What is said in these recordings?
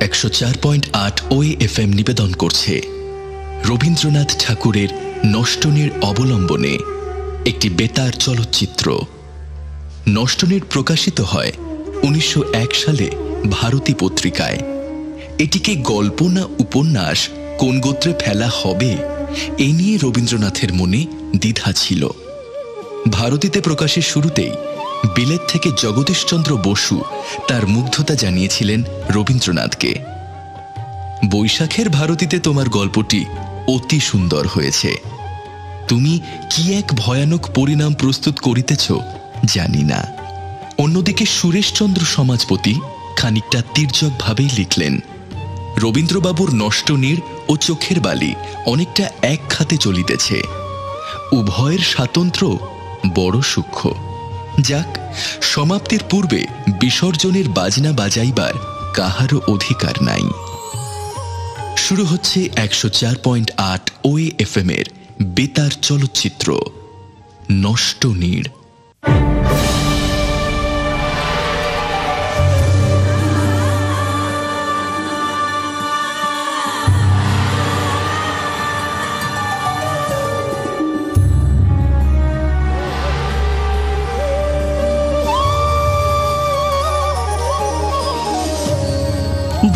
104.8 OAFM নিবেদন করছে রবীন্দ্রনাথ ঠাকুরের নষ্টনীড় অবলম্বনে একটি বেতার চলচ্চিত্র। নষ্টনীড় প্রকাশিত হয় 1901 সালে ভারতী পত্রিকায়। এটিকে গল্প না উপন্যাস কোন গোত্রে ফেলা হবে এই নিয়ে রবীন্দ্রনাথের মনে দ্বিধা ছিল। ভারতীতে প্রকাশের শুরুতেই বিলেত থেকে জগদীশচন্দ্র বসু তার মুগ্ধতা জানিয়েছিলেন রবীন্দ্রনাথকে। বৈশাখের ভারতীতে তোমার গল্পটি অতি সুন্দর হয়েছে। তুমি কি এক ভয়ানক পরিণাম প্রস্তুত করিতেছ জানি না। অন্যদিকে সুরেশচন্দ্র সমাজপতি খানিকটা তীর্যকভাবেই লিখলেন, রবীন্দ্রবাবুর নষ্টনীড় ও চোখের বালি অনেকটা এক খাতে চলিতেছে। উভয়ের স্বাতন্ত্র্য বড় সূক্ষ্ম। যাক, সমাপ্তির পূর্বে বিসর্জনের বাজনা বাজাইবার কাহারও অধিকার নাই। শুরু হচ্ছে 104.8 OAFM এর বেতার চলচ্চিত্র নষ্টনীড়।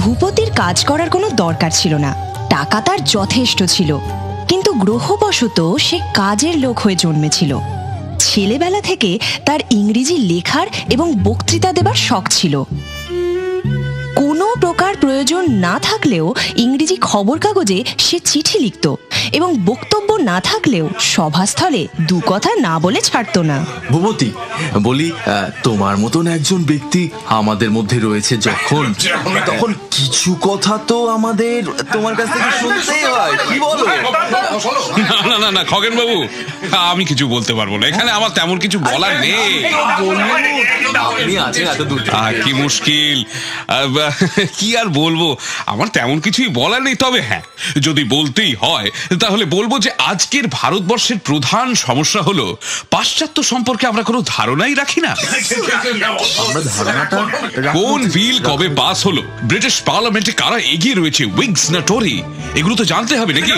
ভূপতির কাজ করার কোনো দরকার ছিল না, টাকা তার যথেষ্ট ছিল, কিন্তু গ্রহবশত সে কাজের লোক হয়ে জন্মেছিল। ছেলেবেলা থেকে তার ইংরেজি লেখার এবং বক্তৃতা দেবার শখ ছিল। কোনো প্রকার প্রয়োজন না থাকলেও ইংরেজি খবর কাগজে সে চিঠি লিখত এবং বক্তব্য না থাকলেও সভাস্থলে দু কথা না বলে ছাড়ত না। ভূপতি, বলি তোমার মতন একজন ব্যক্তি আমাদের মধ্যে রয়েছে যখন, তখন কিছু কথা তো আমাদের তোমার কাছ থেকে শুনতেই হয়, কি বলো? না না না খগেন বাবু, আমি কিছু বলতে পারবো না। এখানে আমার তেমন কিছু বলার নেই। কি মুশকিল, কি আর বলবো, আমার তেমন কিছুই বলার নেই। তবে হ্যাঁ, যদি বলতেই হয় তাহলে বলবো যে আজকের ভারতবর্ষের প্রধান সমস্যা হলো পাশ্চাত্য সম্পর্কে আমরা কোনো ধারণাই রাখি না। কোন বিল কবে পাস হলো, ব্রিটিশ পার্লামেন্টে কারা এগিয়ে রয়েছে, উইগস না টরি, এগুলো তো জানতে হবে নাকি?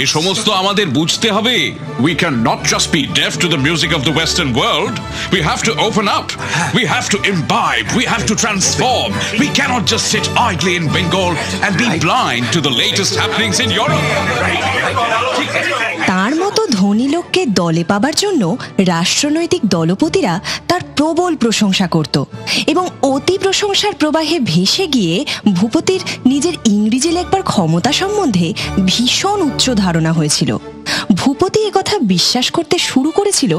এ সমস্ত আমাদের বুঝতে হবে। We can not just be deaf to the music of the Western world. We have to open up. We have to imbibe. We have to transform. We cannot just sit idly in Bengal and be blind to the latest happenings in Europe. তার মতো ধনী লোককে দলে পাবার জন্য রাষ্ট্রনৈতিক দলপতিরা তার প্রবল প্রশংসা করত এবং অতি প্রশংসার প্রবাহে ভেসে গিয়ে ভূপতির নিজের ইংরেজি লেখবার ক্ষমতা সম্বন্ধে ভীষণ উচ্চ ধারণা হয়েছিল। ভূপতি একথা বিশ্বাস করতে শুরু করেছিল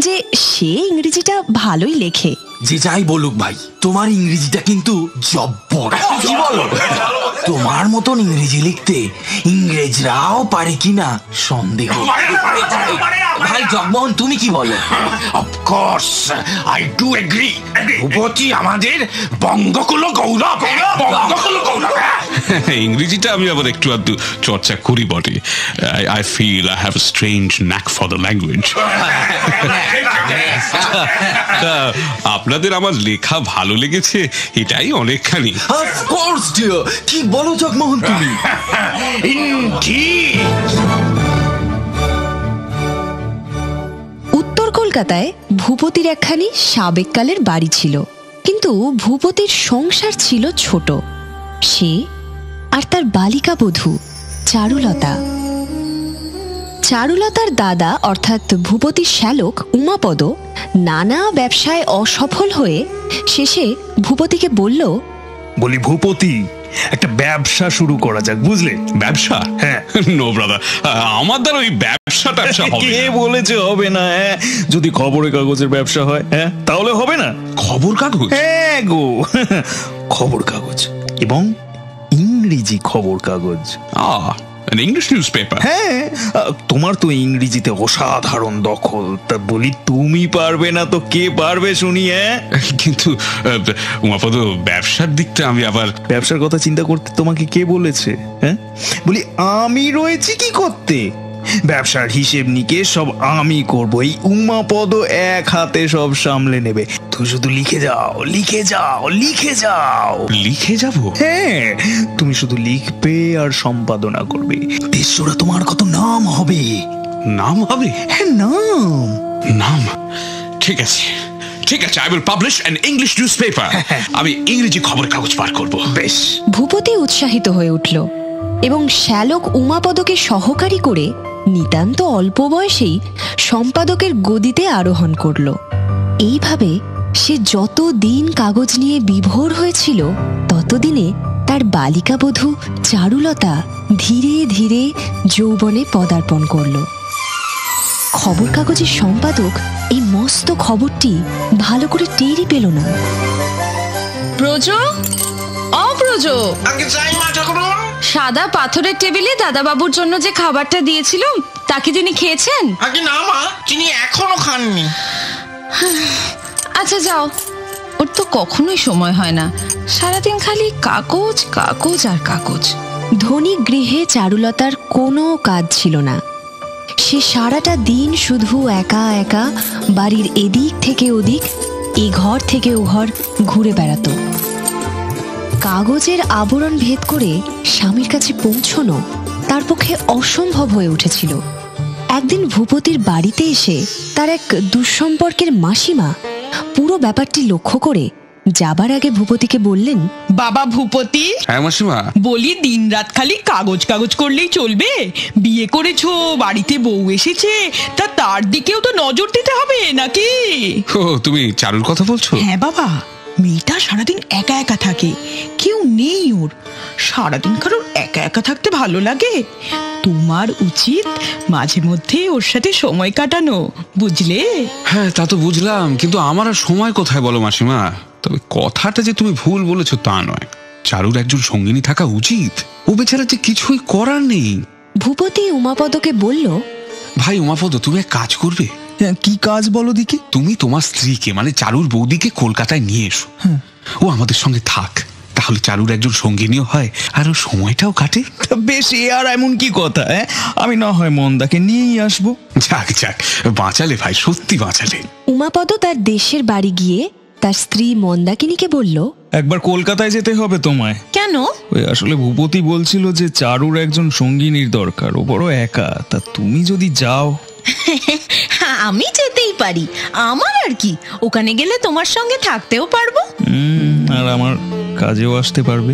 যে সে ইংরেজিটা ভালোই লেখে। যে যাই বলুক ভাই, তোমার ইংরেজিটা কিন্তু জব্বর, কি বলো? তোমার মতন ইংরেজি লিখতে ইংরেজরাও পারে কিনা সন্দেহ। ভাই জগমোহন, তুমি কি বলো? Of course I do agri. Bhupathi আমাদের বঙ্গকুল গৌরব, বঙ্গকুল গৌরব। ইংরেজিটা আমি আবার একটু আধটু চর্চা করি বটে। I feel I have a strange knack for the language. আপনাদের আমার লেখা ভালো লেগেছে, এটাই অনেকখানি। অফকোর্স ডিয়ার, কি বলো জগমোহন তুমি? উত্তর কলকাতায় ভূপতির একখানি সাবেককালের বাড়ি ছিল, কিন্তু ভূপতির সংসার ছিল ছোট। সে আর তার বালিকা বধূ চারুলতা। চারুলতার দাদা অর্থাৎ ভূপতির শ্যালক উমাপদ নানা ব্যবসায় অসফল হয়ে শেষে ভূপতিকে বলল, বলি ভূপতি, একটা ব্যবসা শুরু করা যাক, বুঝলে? ব্যবসা? হ্যাঁ। নো ব্রাদার, আমার দ্বারা ওই ব্যবসা হবে। কে বলেছে হবে না? যদি খবরের কাগজের ব্যবসা হয়, হ্যাঁ, তাহলে হবে না? খবর কাগজ? হ্যাঁ গো, খবর কাগজ এবং ইংরেজি খবর কাগজ। An English newspaper? হ্যাঁ, তোমার তো ইংরেজিতে অসাধারণ দখল, তা বলি তুমি পারবে না তো কে পারবে শুনি? কিন্তু উমাপদ, ব্যবসার দিকটা আমি আবার। ব্যবসার কথা চিন্তা করতে তোমাকে কে বলেছে? হ্যাঁ, বলি আমি রয়েছি কি করতে? ব্যবসার হিসেব নিকেশ সব আমি করবো, এই উমাপদ এক হাতে সব সামলে নেবে। তুমি শুধু লিখে যাও, লিখে যাও, লিখে যাও। লিখে যাব? হ্যাঁ, তুমি শুধু লিখবে আর সম্পাদনা করবে। দেশজোড়া তোমার কত নাম হবে। নাম হবে? হ্যাঁ, নাম। নাম? ঠিক আছে, ঠিক আছে, I will publish an English news paper. আমি ইংরেজি খবর কাগজ বার করব। বেশ। ভূপতি উৎসাহিত হয়ে উঠল এবং শ্যালক উমাপদকে সহকারী করে নিতান্ত অল্প বয়সেই সম্পাদকের গদিতে আরোহণ করল। এইভাবে সে যত দিন কাগজ নিয়ে বিভোর হয়েছিল, ততদিনে তার বালিকা বধূ চারুলতা ধীরে ধীরে যৌবনে পদার্পণ করল। খবর কাগজের সম্পাদক এই মস্ত খবরটি ভালো করে টেরই পেল না। ব্রজ, অব্রজ, সাদা পাথরের টেবিলে দাদাবাবুর জন্য যে খাবারটা দিয়েছিলাম তা কি তিনি খেয়েছেন? আগে না মা, তিনি এখনো খাননি। আচ্ছা যাও, ওর তো কখনোই সময় হয় না, সারাদিন খালি কাগজ কাগজ আর কাগজ। ধনী গৃহে চারুলতার কোনো কাজ ছিল না। সে সারাটা দিন শুধু একা একা বাড়ির এদিক থেকে ওদিক, এ ঘর থেকে ও ঘর ঘুরে বেড়াতো। কাগজের আবরণ ভেদ করে স্বামীর কাছে পৌঁছনো তার পক্ষে অসম্ভব হয়ে উঠেছিল। একদিন ভূপতির বাড়িতে এসে তার এক দুঃসম্পর্কের মাসিমা পুরো ব্যাপারটি লক্ষ্য করে যাবার আগে ভূপতিকে বললেন, বাবা ভূপতি, হ্যাঁ মাসিমা? বলি দিনরাত খালি কাগজ কাগজ করলেই চলবে? বিয়ে করেছো, বাড়িতে বউ এসেছে, তার দিকেও তো নজর দিতে হবে নাকি? ও, তুমি চারুর কথা বলছো? হ্যাঁ বাবা, মেয়েটা সারাদিন একা একা থাকে, কেউ নেই ওর। সারাদিন কারোর একা একা থাকতে ভালো লাগে? তোমার উচিত মাঝে মধ্যে ওর সাথে সময় কাটানো, বুঝলে? হ্যাঁ, তা তো বুঝলাম, কিন্তু আমার আর সময় কোথায় বলো মাসিমা। তবে কথাটা যে তুমি ভুল বলেছো তা নয়, চারুর একজন সঙ্গিনী থাকা উচিত। ও বেচারা যে কিছুই করার নেই। ভূপতি উমাপদকে বলল, ভাই উমাপদ, তুমি এক কাজ করবে? কি কাজ বলো দেখি? তুমি তোমার স্ত্রীকে মানে চারুর বৌদিকে কলকাতায় নিয়ে এসো। ও আমাদের সঙ্গে থাক, তাহলে চারুর একজন সঙ্গিনীও হয় আর ও সময়টাও কাটে। বেশ, এ আর এমন কি কথা? আমি না হয় মন্দাকে নিয়েই আসবো। যাক যাক, বাঁচালে ভাই, সত্যি বাঁচালে। উমাপদ তার দেশের বাড়ি গিয়ে তার স্ত্রী মন্দাকিনীকে বলল, একবার কলকাতায় যেতে হবে তোমায়। কেন? ওই আসলে ভূপতি বলছিল যে চারুর একজন সঙ্গিনীর দরকার, ও বড় একা। তা তুমি যদি যাও। আমি যেতেই পারি, আমার আর কি, ওখানে গেলে তোমার সঙ্গে থাকতেও পারবো। আর আমার কাজেও আসতে পারবে।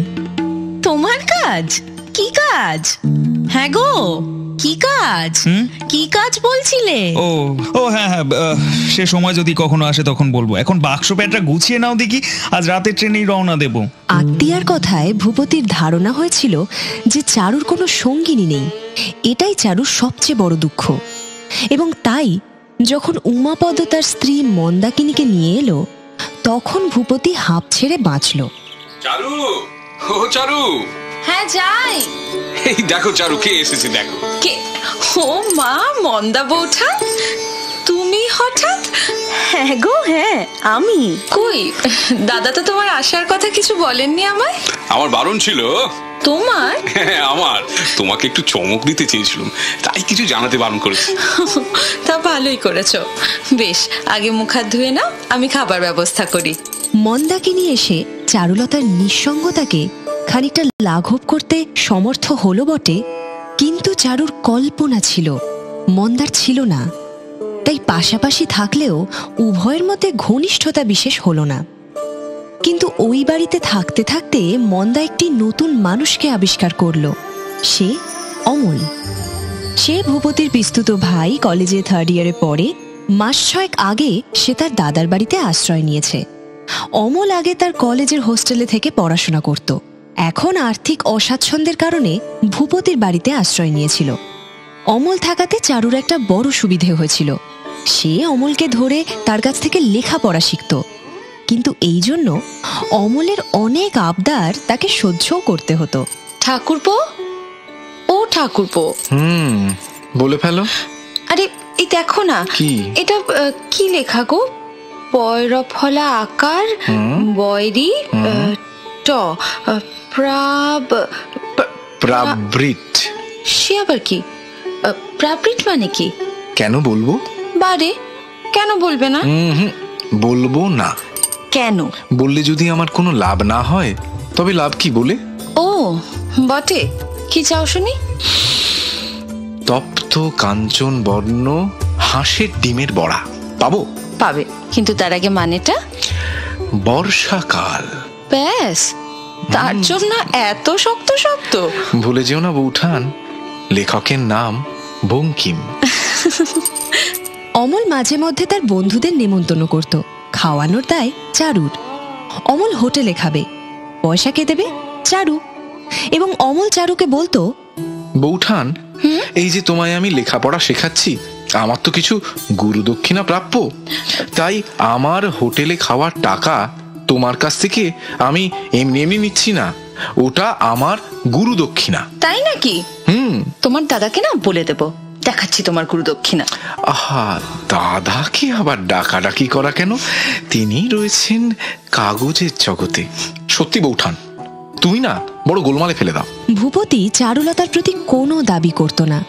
তোমার কাজ? কি কাজ? হ্যাঁ গো, কি কাজ? কি কাজ বলছিলে? ও হ্যাঁ হ্যাঁ, সে সময় যদি কখনো আসে তখন বলবো। এখন বাক্স প্যাটটা গুছিয়ে নাও দেখি, আজ রাতের ট্রেনেই রওনা দেব। আত্মীয়ার কথায় ভূপতির ধারণা হয়েছিল যে চারুর কোনো সঙ্গিনী নেই। এটাই চারুর সবচেয়ে বড় দুঃখ। এবং তাই যখন উমাপদ তার স্ত্রী মন্দাকিনীকে নিয়ে এলো, তখন ভূপতি হাঁপ ছেড়ে বাঁচল। চারু, ও চারু। হ্যাঁ যাই। এই দেখো চারু, কে এসেছে দেখো। কে? ও মা, মন্দা বৌঠা, তুমি হঠাৎ? হ্যাঁ গো, হ্যাঁ আমি। কই, দাদা তো তোমার আসার কথা কিছু বলেননি আমায়? আমার বারণ ছিল। তোমার? হ্যাঁ আমার, তোমাকে একটু চমক দিতে চেয়েছিলাম, তাই কিছু জানাতে বারণ করেছি। তা ভালোই করেছো। বেশ, আগে মুখ হাত ধুয়ে নাও, আমি খাবার ব্যবস্থা করি। মন্দাকিনী এসে চারুলতার নিঃসঙ্গতাকে খানিকটা লাঘব করতে সমর্থ হলো বটে, কিন্তু চারুর কল্পনা ছিল, মন্দার ছিল না। তাই পাশাপাশি থাকলেও উভয়ের মধ্যে ঘনিষ্ঠতা বিশেষ হলো না। কিন্তু ওই বাড়িতে থাকতে থাকতে মন্দা একটি নতুন মানুষকে আবিষ্কার করল। সে অমল। সে ভূপতির পিস্তুত ভাই, কলেজে 3rd ইয়ারে পড়ে। মাস 6 আগে সে তার দাদার বাড়িতে আশ্রয় নিয়েছে। অমল আগে তার কলেজের হোস্টেলে থেকে পড়াশোনা করত। এখন আর্থিক অস্বাচ্ছন্দ্যের কারণে ভূপতির বাড়িতে আশ্রয় নিয়েছিল। অমল থাকাতে চারুর একটা বড় সুবিধে হয়েছিল। সে অমলকে ধরে তার কাছ থেকে লেখাপড়া শিখত। কিন্তু এই জন্য অমলের অনেক আবদার তাকে সহ্যও করতে হতো। ঠাকুরপো, ও ঠাকুরপো। বলে ফেলো। আরে এই দেখো না, এটা কি লেখা গো? পয়রফলা আকার, বয়রি ট প্রাবৃত। সে আবার কি? প্রাবৃত মানে কি? কেন বলবো? বারে, কেন বলবে না? বলবো না। কেন? বললে যদি আমার কোনো লাভ না হয় তবে লাভ কি বলে? ও বটে, কি চাও শুনি? তপ্ত কাঞ্চন বর্ণ হাঁসের ডিমের বড়া। পাবো? পাবে, কিন্তু তার আগে মানেটা? বর্ষাকাল। ব্যাস, তার জন্য এত শক্ত শব্দ? ভুলে যেও না বৌঠান, লেখকের নাম বঙ্কিম। অমল মাঝে মধ্যে তার বন্ধুদের নেমন্তন্ন করত, খাওয়ানোর দায় চারুর। অমল হোটেলে খাবে, পয়সা কে দেবে? চারু। এবং অমল চারুকে বলতো, বৌঠান, এই যে তোমায় আমি লেখাপড়া শেখাচ্ছি, আমার তো কিছু গুরুদক্ষিণা প্রাপ্য। তাই আমার হোটেলে খাওয়ার টাকা তোমার কাছ থেকে আমি এমনি এমনি নিচ্ছি না, ওটা আমার গুরুদক্ষিণা। তাই নাকি? তোমার দাদাকে না বলে দেব, দেখাচ্ছি তোমার গুরুদক্ষিণা। আহা, দাদাকে আবার ডাকাডাকি করা কেন? তিনি রয়েছেন কাগজের জগতে। সত্যি বৌঠান, তুমি না বড় গোলমালে ফেলে দাও। ভূপতি চারুলতার প্রতি কোনো দাবি করত না,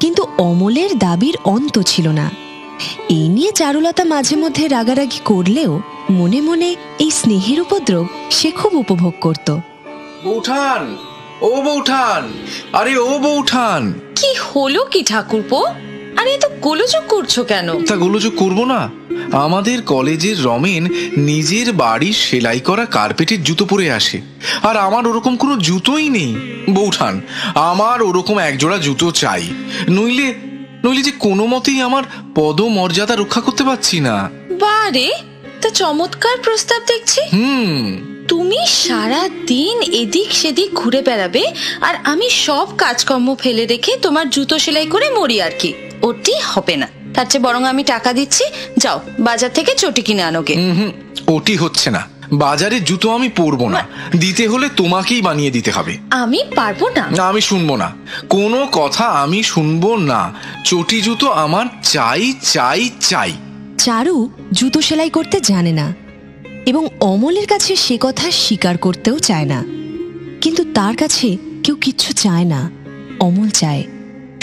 কিন্তু অমলের দাবির অন্ত ছিল না। এই নিয়ে চারুলতা মাঝে মধ্যে রাগারাগি করলেও মনে মনে এই স্নেহের উপদ্রব সে খুব উপভোগ করত। বৌঠান, ও বৌঠান, আরে ও বৌঠান। কি হলো কি ঠাকুরপো? আরে এত গোলযোগ করছো কেন? তা গোলযোগ করবো না? আমাদের কলেজের রমেন নিজের বাড়ির সেলাই করা কার্পেটের জুতো পরে আসে, আর আমার ওরকম কোনো জুতোই নেই। বৌঠান, আমার ওরকম একজোড়া জুতো চাই, নইলে যে কোনো মতেই আমার পদমর্যাদা রক্ষা করতে পারছি না। বারে, তা চমৎকার প্রস্তাব দেখছি। তুমি সারা দিন এদিক সেদিক ঘুরে বেড়াবে, আর আমি সব কাজকর্ম ফেলে রেখে তোমার জুতো সেলাই করে মরি আর কি? ওটি হবে না। তার চেয়ে বরং আমি টাকা দিচ্ছি, যাও বাজার থেকে চটি কিনে আনোগে। ওটি হচ্ছে না। বাজারে জুতো আমি পরবো না, দিতে হলে তোমাকেই বানিয়ে দিতে হবে। আমি পারবো না। আমি শুনবো না, কোনো কথা আমি শুনবো না। চটি জুতো আমার চাই চাই চাই। চারু জুতো সেলাই করতে জানে না এবং অমলের কাছে সে কথা স্বীকার করতেও চায় না। কিন্তু তার কাছে কেউ কিচ্ছু চায় না, অমল চায়।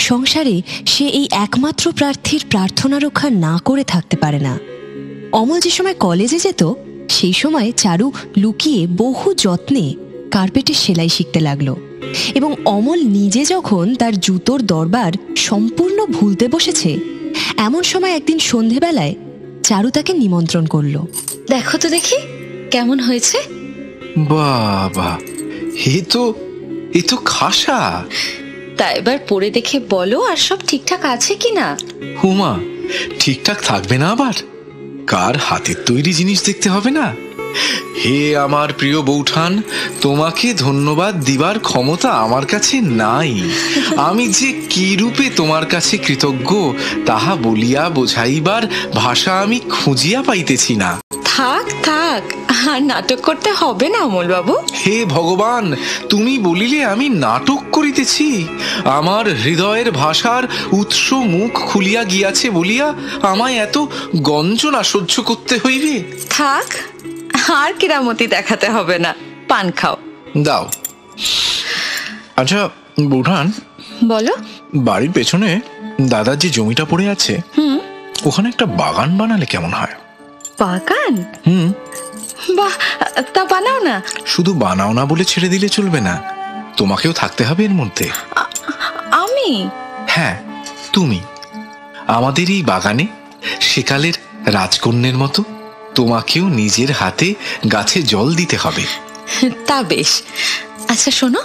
সংসারে সে এই একমাত্র প্রার্থীর প্রার্থনা রক্ষা না করে থাকতে পারে না। অমল যে সময় কলেজে যেত, সেই সময় চারু লুকিয়ে বহু যত্নে কার্পেটের সেলাই শিখতে লাগলো। এবং অমল নিজে যখন তার জুতোর দরবার সম্পূর্ণ ভুলতে বসেছে, এমন সময় একদিন সন্ধেবেলায় চারু তাকে নিমন্ত্রণ করলো। দেখো তো দেখি কেমন হয়েছে। বাবা, এ তো খাসা। তা এবার পরে দেখে বলো আর সব ঠিকঠাক আছে কিনা। হুমা, ঠিকঠাক থাকবে না আবার? কার হাতের তৈরি জিনিস দেখতে হবে না? হে আমার প্রিয় বৌঠান, তোমাকে ধন্যবাদ দিবার ক্ষমতা আমার কাছে নাই। আমি যে কি রূপে তোমার কাছে কৃতজ্ঞ তাহা বলিয়া বোঝাইবার ভাষা আমি খুঁজিয়া পাইতেছি না। থাক থাক, আর নাটক করতে হবে না অমল বাবু। হে ভগবান, তুমি বলিলে আমি নাটক করিতেছি? আমার হৃদয়ের ভাষার উৎস মুখ খুলিয়া গিয়াছে বলিয়া আমায় এত গঞ্জনা সহ্য করতে হইবে? থাক, আর কেরামতি দেখাতে হবে না, পান খাও। দাও। আচ্ছা বৌঠান, বলো। বাড়ির পেছনে দাদার যে জমিটা পড়ে আছে, ওখানে একটা বাগান বানালে কেমন হয়? বাগান? বাহ, তা বানাও না। শুধু বানাও না বলে ছেড়ে দিলে চলবে না, তোমাকেও থাকতে হবে এর মধ্যে। আমি? হ্যাঁ, তুমি। আমাদের এই বাগানে সেকালের রাজকন্যের মতো তোমাকেও নিজের হাতে গাছে জল দিতে হবে। তা বেশ। আচ্ছা শোনো,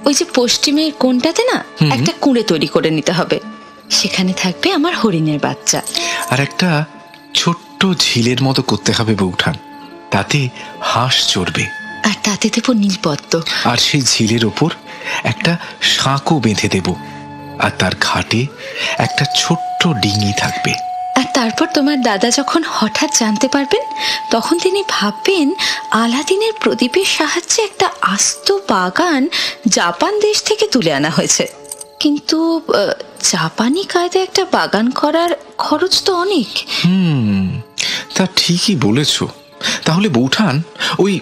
ওই যে পশ্চিমের কোণটাতে না একটা কুঁড়ে তৈরি করে নিতে হবে, সেখানে থাকবে আমার হরিণের বাচ্চা। আর একটা ছোট্ট ঝিলের মতো করতে হবে বৌঠান, তাতে হাঁস চড়বে। আর তাতে দেব নীলপদ্ম। আর সেই ঝিলের ওপর একটা সাঁকো বেঁধে দেব, আর তার ঘাটে একটা ছোট্ট ডিঙি থাকবে। আর তারপর তোমার দাদা যখন হঠাৎ জানতে পারবেন, তখন তিনি ভাববেন আলাদিনের প্রদীপের সাহায্যে একটা আস্ত বাগান জাপান দেশ থেকে তুলে আনা হয়েছে। কিন্তু জাপানি কায়দায় একটা বাগান করার খরচ তো অনেক। তা ঠিকই বলেছ। তাহলে বৌঠান, ওই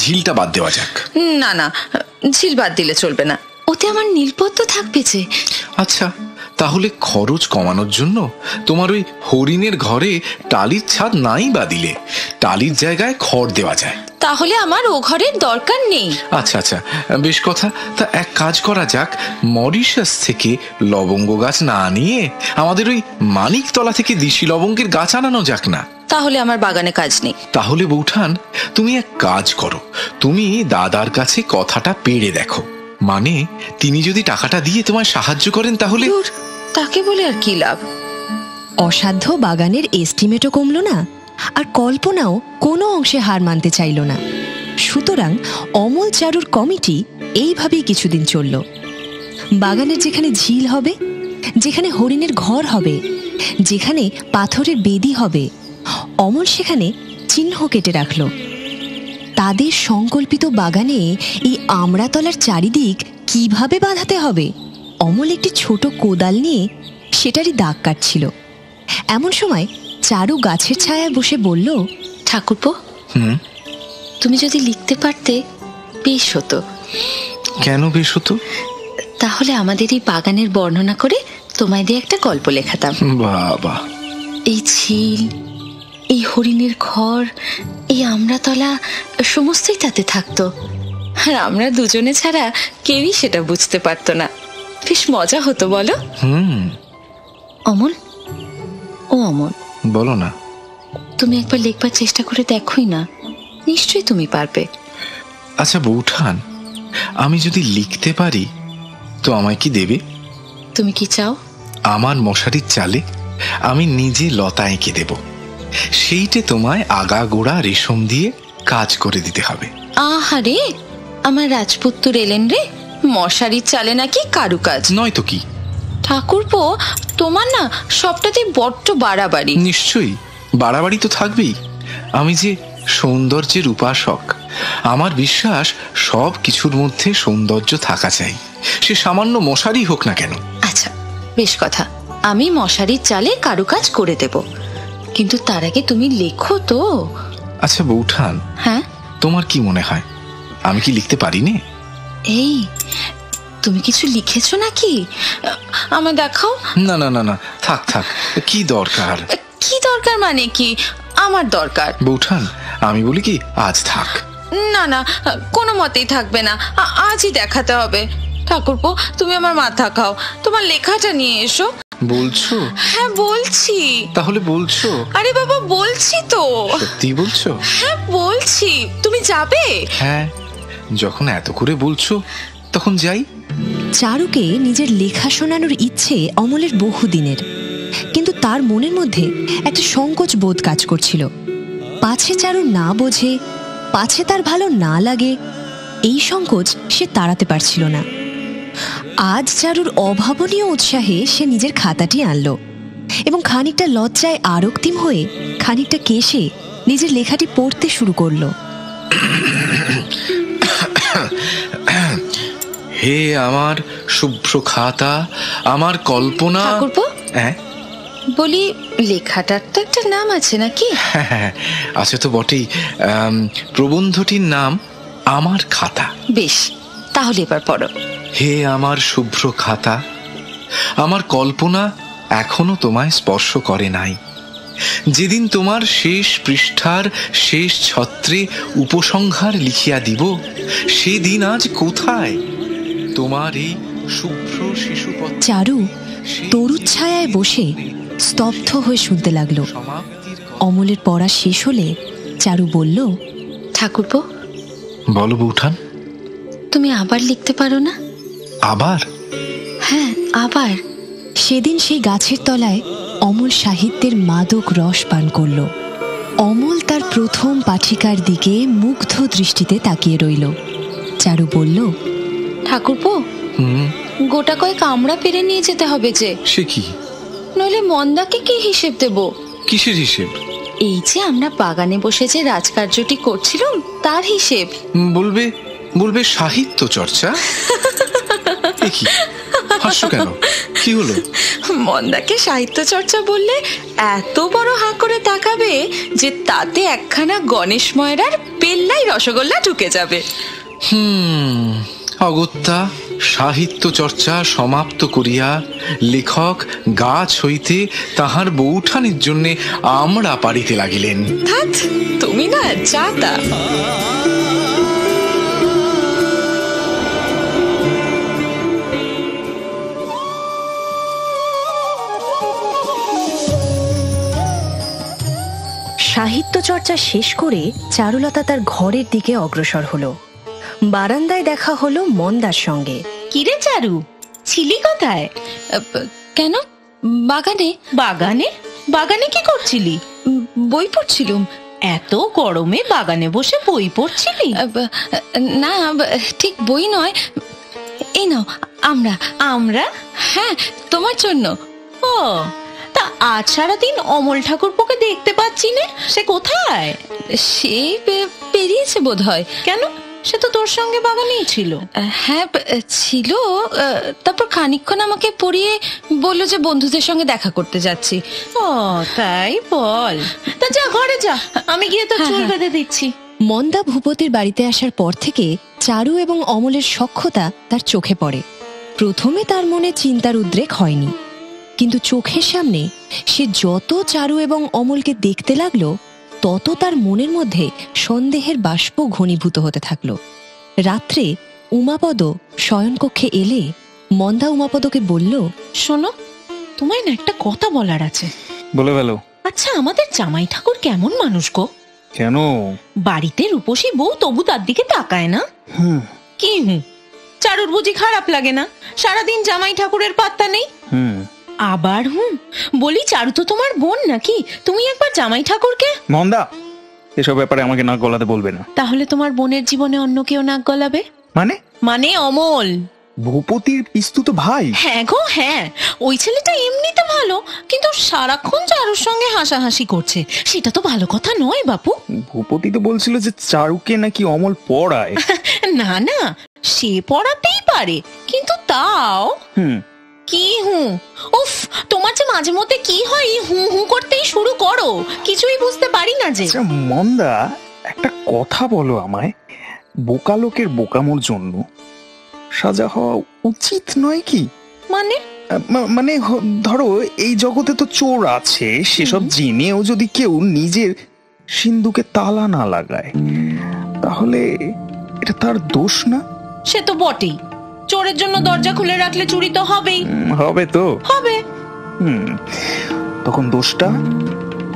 ঝিলটা বাদ দেওয়া যাক। না না, ঝিল বাদ দিলে চলবে না। ও ওতে আমার নীলপদ্ম থাকবে যে। আচ্ছা, তাহলে খরচ কমানোর জন্য তোমার ওই হরিণের ঘরে টালির ছাদ নাই বা দিলে টালির জায়গায় খড় দেওয়া যায়। তাহলে আমার ও ঘরের দরকার নেই। আচ্ছা আচ্ছা, বেশ কথা। তা এক কাজ করা যাক, মরিশাস থেকে লবঙ্গ গাছ না নিয়ে আমাদের ওই মানিকতলা থেকে দিশি লবঙ্গের গাছ আনানো যাক না? তাহলে আমার বাগানে কাজ নেই। তাহলে বৌঠান, তুমি এক কাজ করো, তুমি দাদার কাছে কথাটা পেড়ে দেখো। মানে তিনি যদি টাকাটা দিয়ে তোমায় সাহায্য করেন তাহলে। দূর, তাকে বলে আর কি লাভ? অসাধ্য বাগানের এস্টিমেটও কমলো না, আর কল্পনাও কোনো অংশে হার মানতে চাইল না। সুতরাং অমল চারুর কমিটি এইভাবেই কিছুদিন চলল। বাগানের যেখানে ঝিল হবে, যেখানে হরিণের ঘর হবে, যেখানে পাথরের বেদি হবে, অমল সেখানে চিহ্ন কেটে রাখল। তাদের সংকল্পিত বাগানে এই আমড়াতলার চারিদিক কিভাবে বাঁধাতে হবে, অমল একটি ছোট কোদাল নিয়ে সেটারই দাগ কাটছিল। এমন সময় চারু গাছের ছায়ায় বসে বলল, ঠাকুরপো, তুমি যদি লিখতে পারতে বেশ হতো। কেন বেশ হতো? তাহলে আমাদের এই বাগানের বর্ণনা করে তোমায় দিয়ে একটা গল্প লেখাতাম। বাবা, এই ঝিল, এই হরিণের ঘর, এই আমড়াতলা সমস্তই তাতে থাকতো, আর আমরা দুজনে ছাড়া কেউই সেটা বুঝতে পারতো না। বেশ মজা হতো, বলো? অমল, ও অমল, বলো না। তুমি একবার লিখবার চেষ্টা করে দেখোই না, নিশ্চয়ই তুমি পারবে। আচ্ছা বৌঠান, আমি যদি লিখতে পারি তো আমায় কি দেবে? তুমি কি চাও? আমার মশারির চালে আমি নিজে লতা এঁকে দেব, সেইটে তোমায় আগা গোড়া রেশম দিয়ে কাজ করে দিতে হবে। আহারে, আমার রাজপুত্তর এলেন রে, মশারির চালে নাকি কারুকাজ? নয় তো কি। ঠাকুরপো, তোমার না সবটাতে বড্ড বাড়াবাড়ি। নিশ্চয়ই বাড়াবাড়ি তো থাকবেই। আমি যে সৌন্দর্যের উপাসক, আমার বিশ্বাস সব কিছুর মধ্যে সৌন্দর্য থাকা চাই, সে সামান্য মশারি হোক না কেন। আচ্ছা, বেশ কথা, আমি মশারির চালে কারুকাজ করে দেব, কিন্তু তার আগে তুমি লেখো তো। আচ্ছা বৌঠান, হ্যাঁ, তোমার কি মনে হয় আমি কি লিখতে পারি না? এই, তুমি কিছু লিখেছো নাকি? আমায় দেখাও। না না না না, থাক থাক, কি দরকার? কি দরকার মানে কি? আমার দরকার। বৌঠান, আমি বলি কি আজ থাক। না না, কোনো মতেই থাকবে না, আজই দেখাতে হবে। ঠাকুরপো, তুমি আমার মাথা খাও, তোমার লেখাটা নিয়ে এসো। বলছো? হ্যাঁ বলছি। তাহলে বলছো? আরে বাবা, বলছি তো। সত্যি বলছো? হ্যাঁ বলছি। তুমি যাবে? হ্যাঁ, যখন এত করে বলছো তখন যাই। চারুকে নিজের লেখা শোনানোর ইচ্ছে অমলের বহুদিনের, কিন্তু তার মনের মধ্যে একটা সংকোচ বোধ কাজ করছিল। পাছে চারু না বোঝে, পাছে তার ভালো না লাগে, এই সংকোচ সে তাড়াতে পারছিল না। আজ চারুর অভাবনীয় উৎসাহে সে নিজের খাতাটি আনল এবং খানিকটা লজ্জায় আরক্তিম হয়ে খানিকটা কেশে নিজের লেখাটি পড়তে শুরু করলো। হে আমার শুভ্র খাতা, আমার কল্পনা। ঠাকুরপো, হ্যাঁ বলি, লেখাটার তো একটা নাম আছে নাকি? হ্যাঁ, আছে তো বটেই। প্রবন্ধটির নাম আমার খাতা। বেশ, তাহলে এবার পড়ো। হে আমার শুভ্র খাতা, আমার কল্পনা এখনো তোমায় স্পর্শ করে নাই। যেদিন তোমার শেষ পৃষ্ঠার শেষ ছত্রে উপসংহার লিখিয়া দিব, সেদিন আজ কোথায়? তোমার এই শুভ্র শিশুপত্র। চারু তরুচ্ছায়ায় বসে স্তব্ধ হয়ে শুনতে লাগলো। অমলের পড়া শেষ হলে চারু বলল, ঠাকুরপো, বলো বৌঠান। তুমি আবার লিখতে পারো না? আবার? হ্যাঁ, আবার। সেদিন সেই গাছের তলায় অমল সাহিত্যের মাদক রস পান করল। অমল তার প্রথম পাঠিকার দিকে মুগ্ধ দৃষ্টিতে তাকিয়ে রইল। চারু বলল, ঠাকুরপো, গোটা কয়েক আমড়া পেরে নিয়ে যেতে হবে যে। সে কি? নইলে মন্দাকে কি হিসেব দেব? কিসের হিসেব? এই যে আমরা বাগানে বসে যে রাজকার্যটি করছিলাম তার হিসেব। বলবে বলবে সাহিত্য চর্চা। কি হাসছো কেন? কি হলো? মন্দাকে সাহিত্য চর্চা বললে এত বড় হাঁ করে তাকাবে যে তাতে একখানা গণেশ ময়রার পেল্লাই রসগোল্লা ঢুকে যাবে। অগত্যা সাহিত্য চর্চা সমাপ্ত করিয়া লেখক গাছ হইতে তাহার বৌঠানের জন্য আমরা পাড়িতে লাগিলেন। তুমি না চাতা। সাহিত্য চর্চা শেষ করে চারুলতা তার ঘরের দিকে অগ্রসর হলো। বারান্দায় দেখা হলো মন্দার সঙ্গে। কিরে চারু, ছিলি কোথায়? কেন? বাগানে। বাগানে? বাগানে কি করছিলি? বই পড়ছিলুম। এত গরমে বাগানে বসে বই পড়ছিলি? না, ঠিক বই নয়। এই নাও আমরা। আমরা? হ্যাঁ, তোমার জন্য। ও, তা আজ সারাদিন অমল ঠাকুরপোকে দেখতে পাচ্ছি না, সে কোথায়? সে পেরিয়েছে বোধ হয়। কেন? সে তো তোর সঙ্গে বাগানেই ছিল। হ্যাঁ ছিল, তারপর খানিকক্ষণ আমাকে পড়িয়ে বললো যে বন্ধুদের সঙ্গে দেখা করতে যাচ্ছি। ও তাই বল। তা যা ঘরে যা, আমি গিয়ে তো চুল বেঁধে দিচ্ছি। মন্দা ভূপতির বাড়িতে আসার পর থেকে চারু এবং অমলের সখ্যতা তার চোখে পড়ে। প্রথমে তার মনে চিন্তার উদ্রেক হয়নি, কিন্তু চোখের সামনে সে যত চারু এবং অমলকে দেখতে লাগলো তত তার মনের মধ্যে সন্দেহের বাষ্প ঘনীভূত হতে থাকলো। রাত্রে উমাপদ শয়নকক্ষে এলে মন্দা উমাপদকে বলল, শোনো, তোমায় না একটা কথা বলার আছে। বলে ফেলো। আচ্ছা, আমাদের জামাই ঠাকুর কেমন মানুষ গো? কেন? বাড়িতে রূপসী বউ তবু তার দিকে তাকায় না। কি চারুর বুঝি খারাপ লাগে না? সারাদিন জামাই ঠাকুরের পাত্তা নেই। আবার বলি, চারু তো তোমার বোন নাকি? তুমি একবার জামাই ঠাকুরকে। মন্দা, এসব ব্যাপারে আমাকে নাক গলাতে বলবে না। তাহলে তোমার বোনের জীবনে অন্য কেউ নাক গলাবে? মানে অমল, ভূপতির পিস্তুত ভাই। হ্যাঁ গো হ্যাঁ, ওই ছেলেটা এমনিতে ভালো, কিন্তু সারাক্ষণ চারুর সঙ্গে হাসাহাসি করছে। সেটা তো ভালো কথা নয় বাপু। ভূপতি তো বলছিল যে চারুকে নাকি অমল পড়ায়। না না, সে পড়াতেই পারে, কিন্তু তাও কি উফ, তোমার যে মাঝে মধ্যে কি হয়, হু করতেই শুরু করো, কিছুই বুঝতে পারি না যে। মন্দা, একটা কথা বলো আমায়, বোকা লোকের বোকামোর জন্য সাজা হওয়া উচিত নয় কি? মানে ধরো, এই জগতে তো চোর আছে, সেসব জেনেও যদি কেউ নিজের সিন্ধুকে তালা না লাগায়, তাহলে এটা তার দোষ না? সে তো বটেই, চোরের জন্য দরজা খুলে রাখলে চুরি তো হবেই। হবে তো হবে। তখন দোষটা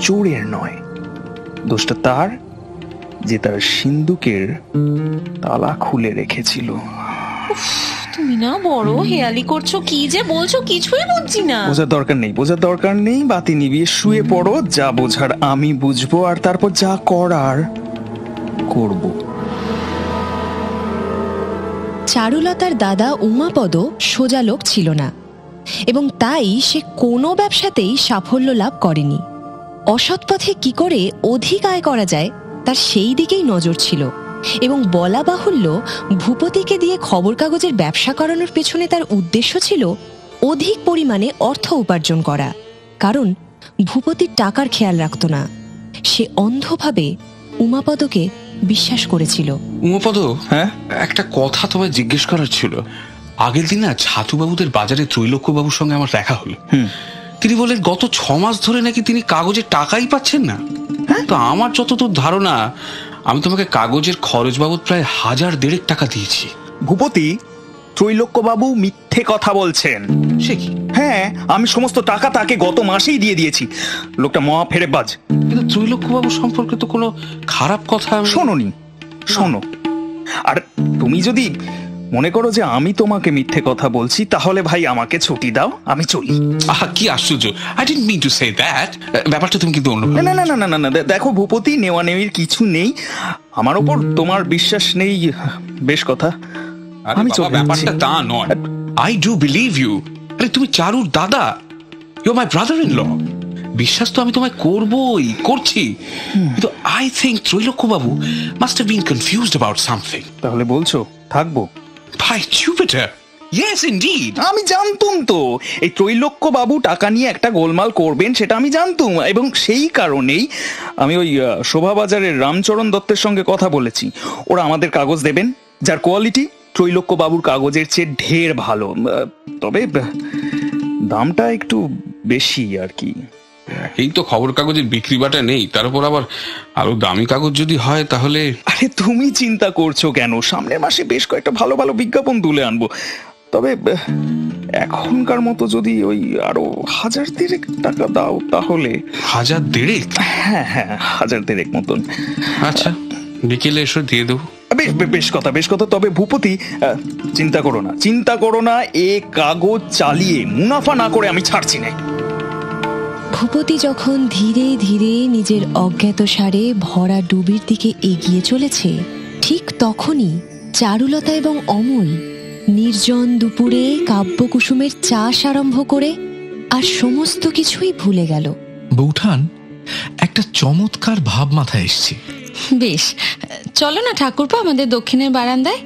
চোরের নয়, দোষটা তার যে তার সিন্ধুকের তালা খুলে রেখেছিল। তুমি না বড় হেয়ালি করছো, কি যে বলছো কিছুই বুঝছি না। বোঝার দরকার নেই, বাতি নিভিয়ে শুয়ে পড়ো, যা বোঝার আমি বুঝবো, আর তারপর যা করার করব। চারুলতার দাদা উমাপদ সোজা লোক ছিল না, এবং তাই সে কোনো ব্যবসাতেই সাফল্য লাভ করেনি। অসৎ পথে কি করে অধিক আয় করা যায় তার সেই দিকেই নজর ছিল, এবং বলা বাহুল্য, ভূপতিকে দিয়ে খবর কাগজের ব্যবসা করানোর পেছনে তার উদ্দেশ্য ছিল অধিক পরিমাণে অর্থ উপার্জন করা। কারণ ভূপতির টাকার খেয়াল রাখত না, সে অন্ধভাবে উমাপদকে বিশ্বাস করেছিল। উমাপদ, হ্যাঁ, একটা কথা তোমায় জিজ্ঞেস করার ছিল। আগের দিন না ছাতুবাবুদের বাজারে ত্রৈলোক্যবাবুর সঙ্গে আমার দেখা হলো। তিনি বলেন গত 6 মাস ধরে নাকি তিনি কাগজের টাকাই পাচ্ছেন না। তো আমার যতদূর ধারণা, আমি তোমাকে কাগজের খরচ বাবদ প্রায় 1000-1500 টাকা দিয়েছি। ভূপতি, ত্রৈলোক্যবাবু মিথ্যে কথা বলছেন। সে কি? হ্যাঁ, আমি সমস্ত টাকা তাকে গত মাসেই দিয়ে দিয়েছি। লোকটা মহা ফেরেবাজ। কিন্তু ত্রৈলোক্যবাবু সম্পর্কে তো কোনো খারাপ কথা শোনো, আর তুমি যদি মনে করো যে আমি তোমাকে মিথ্যে কথা বলছি, তাহলে ভাই আমাকে ছুটি দাও, আমি চলি। আহা, কি আশ্চর্য! I didn't mean to say that. ব্যাপারটা তুমি কিন্তু অন্য। না, দেখো ভূপতি, নেওয়া নেওয়ির কিছু নেই। আমার উপর তোমার বিশ্বাস নেই, বেশ কথা, আমি চলি। ব্যাপারটা তা নয়। I do believe you. আরে তুমি চারুর দাদা, you're my brother-in-law. বিশ্বাস তো আমি তোমায় করছি, কিন্তু I think ত্রৈলোক্যবাবু must have been confused about something. তাহলে বলছো থাকবো? By Jupiter, yes indeed. আমি জানতুম তো এই ত্রৈলোক্য বাবু টাকা নিয়ে একটা গোলমাল করবেন, সেটা আমি জানতুম, এবং সেই কারণেই আমি ওই শোভাবাজারের রামচরণ দত্তের সঙ্গে কথা বলেছি। ওরা আমাদের কাগজ দেবেন, যার কোয়ালিটি ত্রৈলোক্য বাবুর কাগজের চেয়ে ঢের ভালো, তবে দামটা একটু বেশি আর কি। এই তো খবর কাগজের বিক্রি বাটা নেই, তার উপর আবার আরো দামি কাগজ যদি হয় তাহলে। আরে তুমি চিন্তা করছো কেন, সামনের মাসে বেশ কয়েকটা ভালো ভালো বিজ্ঞাপন তুলে আনবো। তবে এখনকার মতো যদি ওই আরো 1000 টাকা দাও তাহলে। 1000 হ্যাঁ হ্যাঁ, 1000 মতন। আচ্ছা, বিকেলে এসে দিয়ে দেবো। বেশ কথা। তবে ভূপতি, চিন্তা করো না, এ কাগজ চালিয়ে মুনাফা না করে আমি ছাড়ছি না। ভূপতি যখন ধীরে ধীরে নিজের অজ্ঞাতসারে ভরা ডুবির দিকে এগিয়ে চলেছে, ঠিক তখনই চারুলতা এবং অমল নির্জন দুপুরে কাব্যকুসুমের চাষ আরম্ভ করে আর সমস্ত কিছুই ভুলে গেল। বৌঠান, একটা চমৎকার ভাব মাথায় এসছে। বেশ, চলো না ঠাকুরপো আমাদের দক্ষিণের বারান্দায়।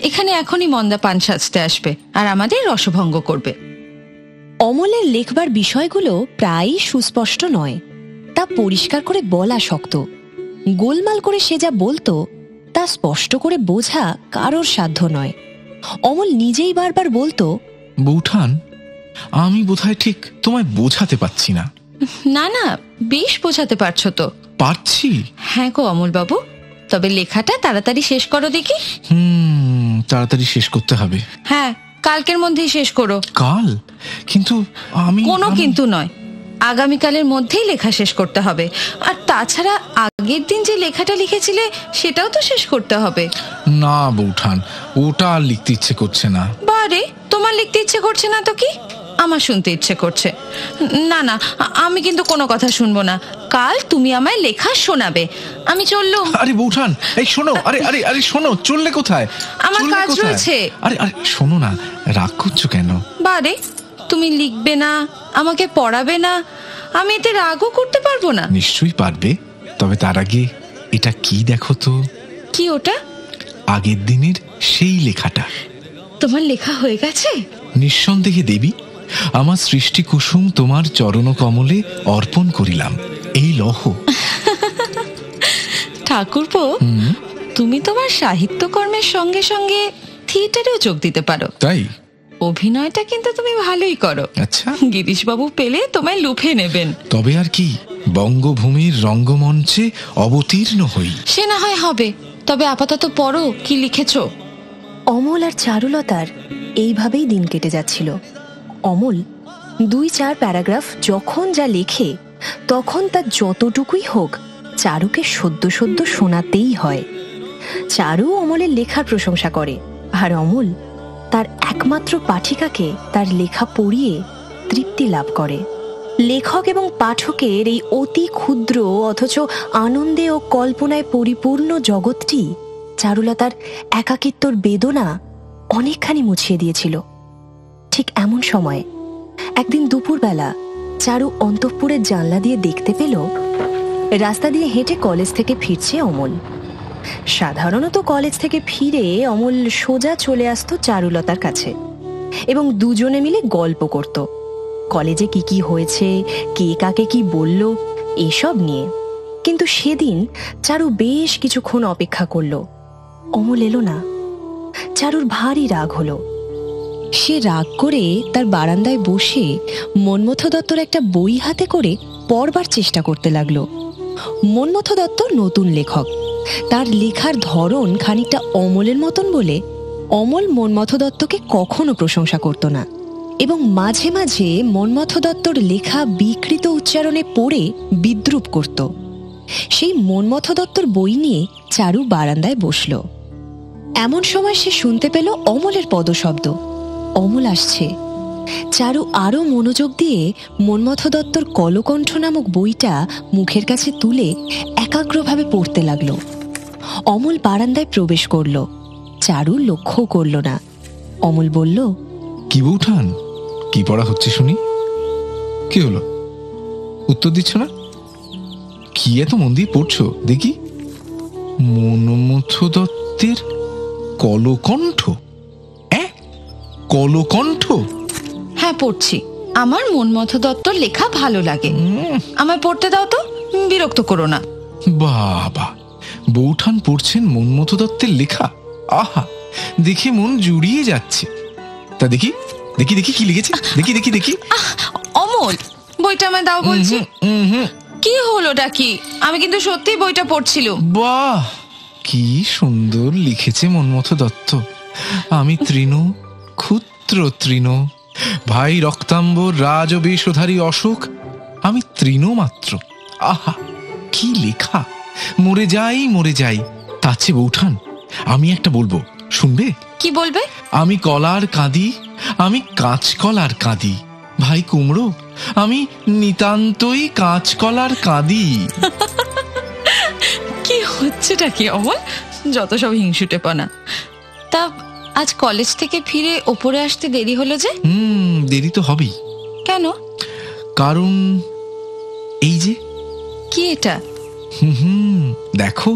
এখানে এখনই মন্দা পান সাজতে আসবে আর আমাদের রসভঙ্গ করবে। অমলের লেখবার বিষয়গুলো প্রায়ই সুস্পষ্ট নয়, তা পরিষ্কার করে বলা শক্ত। গোলমাল করে সে যা বলতো তা স্পষ্ট করে বোঝা কারোর সাধ্য নয়। অমল নিজেই বারবার বলতো, বৌঠান, আমি বোধহয় ঠিক তোমায় বোঝাতে পারছি না। না, বেশ বোঝাতে পারছো তো। পারছি? হ্যাঁ গো অমল বাবু, তবে লেখাটা তাড়াতাড়ি শেষ করো দেখি। তাড়াতাড়ি শেষ করতে হবে। হ্যাঁ, কালকের মধ্যেই শেষ করো। কাল? কিন্তু কোনো কিন্তু নয়, আগামীকালের মধ্যেই লেখা শেষ করতে হবে। আর তাছাড়া আগের দিন যে লেখাটা লিখেছিলে সেটাও তো শেষ করতে হবে। না বৌঠান, ওটা আর লিখতে ইচ্ছে করছে না। বারে, তোমার লিখতে ইচ্ছে করছে না তো কি, আমার শুনতে ইচ্ছে করছে। না, আমি কিন্তু কোনো কথা শুনবো না। কাল তুমি আমায় লেখা শোনাবে। আমি চললুম। আরে বৌঠান, এই শোনো। আরে শোনো, চললে কোথায়? আমার কাজ রয়েছে। আরে শোনো না, রাগ করছো কেন? বারে, তুমি লিখবে না, আমাকে পড়াবে না, আমি এতে রাগও করতে পারবো না। নিশ্চয়ই পারবে, তবে তার আগে এটা কি দেখো তো। কি ওটা? আগের দিনের সেই লেখাটা। তোমার লেখা হয়ে গেছে? নিঃসন্দেহে দেবী, আমার সৃষ্টি কুসুম তোমার চরণ কমলে অর্পণ করিলাম, এই লহ। ঠাকুরপো, তুমি তোমার সাহিত্যকর্মের সঙ্গে সঙ্গে থিয়েটারেও যোগ দিতে পারো। তাই? অভিনয়টা কিন্তু তুমি ভালোই করো। আচ্ছা, গিরিশবাবু পেলে তোমায় লুফে নেবেন। তবে আর কি, বঙ্গভূমির রঙ্গমঞ্চে অবতীর্ণ হই। সে না হয় হবে, তবে আপাতত পড়ো কি লিখেছো। অমল আর চারুলতার এইভাবেই দিন কেটে যাচ্ছিল। অমল 2-4 প্যারাগ্রাফ যখন যা লেখে তখন তার যতটুকুই হোক চারুকে সদ্য শোনাতেই হয়। চারু অমলের লেখার প্রশংসা করে, আর অমল তার একমাত্র পাঠিকাকে তার লেখা পড়িয়ে তৃপ্তি লাভ করে। লেখক এবং পাঠকের এই অতি ক্ষুদ্র অথচ আনন্দে ও কল্পনায় পরিপূর্ণ জগৎটি চারুলতার একাকিত্বর বেদনা অনেকখানি মুছিয়ে দিয়েছিল। ঠিক এমন সময় একদিন দুপুরবেলা চারু অন্তঃপুরের জানলা দিয়ে দেখতে পেল রাস্তা দিয়ে হেঁটে কলেজ থেকে ফিরছে অমল। সাধারণত কলেজ থেকে ফিরে অমল সোজা চলে আসতো চারুলতার কাছে এবং দুজনে মিলে গল্প করত, কলেজে কি কি হয়েছে, কে কাকে কি বলল, এসব নিয়ে। কিন্তু সেদিন চারু বেশ কিছুক্ষণ অপেক্ষা করল, অমল এলো না। চারুর ভারী রাগ হলো। সে রাগ করে তার বারান্দায় বসে মন্মথ দত্তর একটা বই হাতে করে পড়বার চেষ্টা করতে লাগলো। মন্মথ দত্ত নতুন লেখক, তার লেখার ধরন খানিকটা অমলের মতন বলে অমল মন্মথ দত্তকে কখনো প্রশংসা করত না এবং মাঝে মাঝে মন্মথ দত্তর লেখা বিকৃত উচ্চারণে পড়ে বিদ্রূপ করত। সেই মন্মথ দত্তর বই নিয়ে চারু বারান্দায় বসল। এমন সময় সে শুনতে পেল অমলের পদশব্দ। অমল আসছে। চারু আরো মনোযোগ দিয়ে মন্মথ দত্তর কলকণ্ঠ নামক বইটা মুখের কাছে তুলে একাগ্রভাবে পড়তে লাগলো। অমল বারান্দায় প্রবেশ করল। চারু লক্ষ্য করল না। অমল বলল, কি বৌঠান, কি পড়া হচ্ছে শুনি? কি হলো, উত্তর দিচ্ছ না? কি এত মন দিয়ে পড়ছো দেখি? মন্মথ দত্তের কলকণ্ঠ? কলকণ্ঠ? হ্যাঁ পড়ছি, আমার মন্মথ দত্তর লেখা ভালো লাগে, আমায় পড়তে দাও তো, বিরক্ত করো না। বাবা, বৌঠান পড়ছেন মন্মথ দত্তের লেখা? আহা, দেখে মন জুড়িয়ে যাচ্ছে। তা দেখি দেখি দেখি কি লিখেছে, দেখি দেখি দেখি। অমল, বইটা আমায় দাও বলছি। কি হলোটা কি? আমি কিন্তু সত্যি বইটা পড়ছিলুম। বাহ, কি সুন্দর লিখেছে মনমথ দত্ত। আমি তৃণ, ক্ষুদ্র তৃণ, ভাই রক্তাম্বর রাজ বেশধারী অশোক, আমি তৃণ মাত্র। আহা, কি লেখা! মরে যাই মরে যাই। তার চেয়ে বৌঠান, আমি একটা বলবো, শুনবে? কি বলবে? আমি কলার কাঁদি, আমি কাঁচকলার কাঁদি। ভাই কুমড়ো, আমি নিতান্তই কাঁচকলার কাঁদি। কি হচ্ছেটা কি অমল? যত সব হিংসুটেপনা। তা আজ কলেজ থেকে ফিরে ওপরে আসতে দেরি হলো যে? দেরি তো হবেই। কেন? কারণ এই যে। কি এটা? দেখো,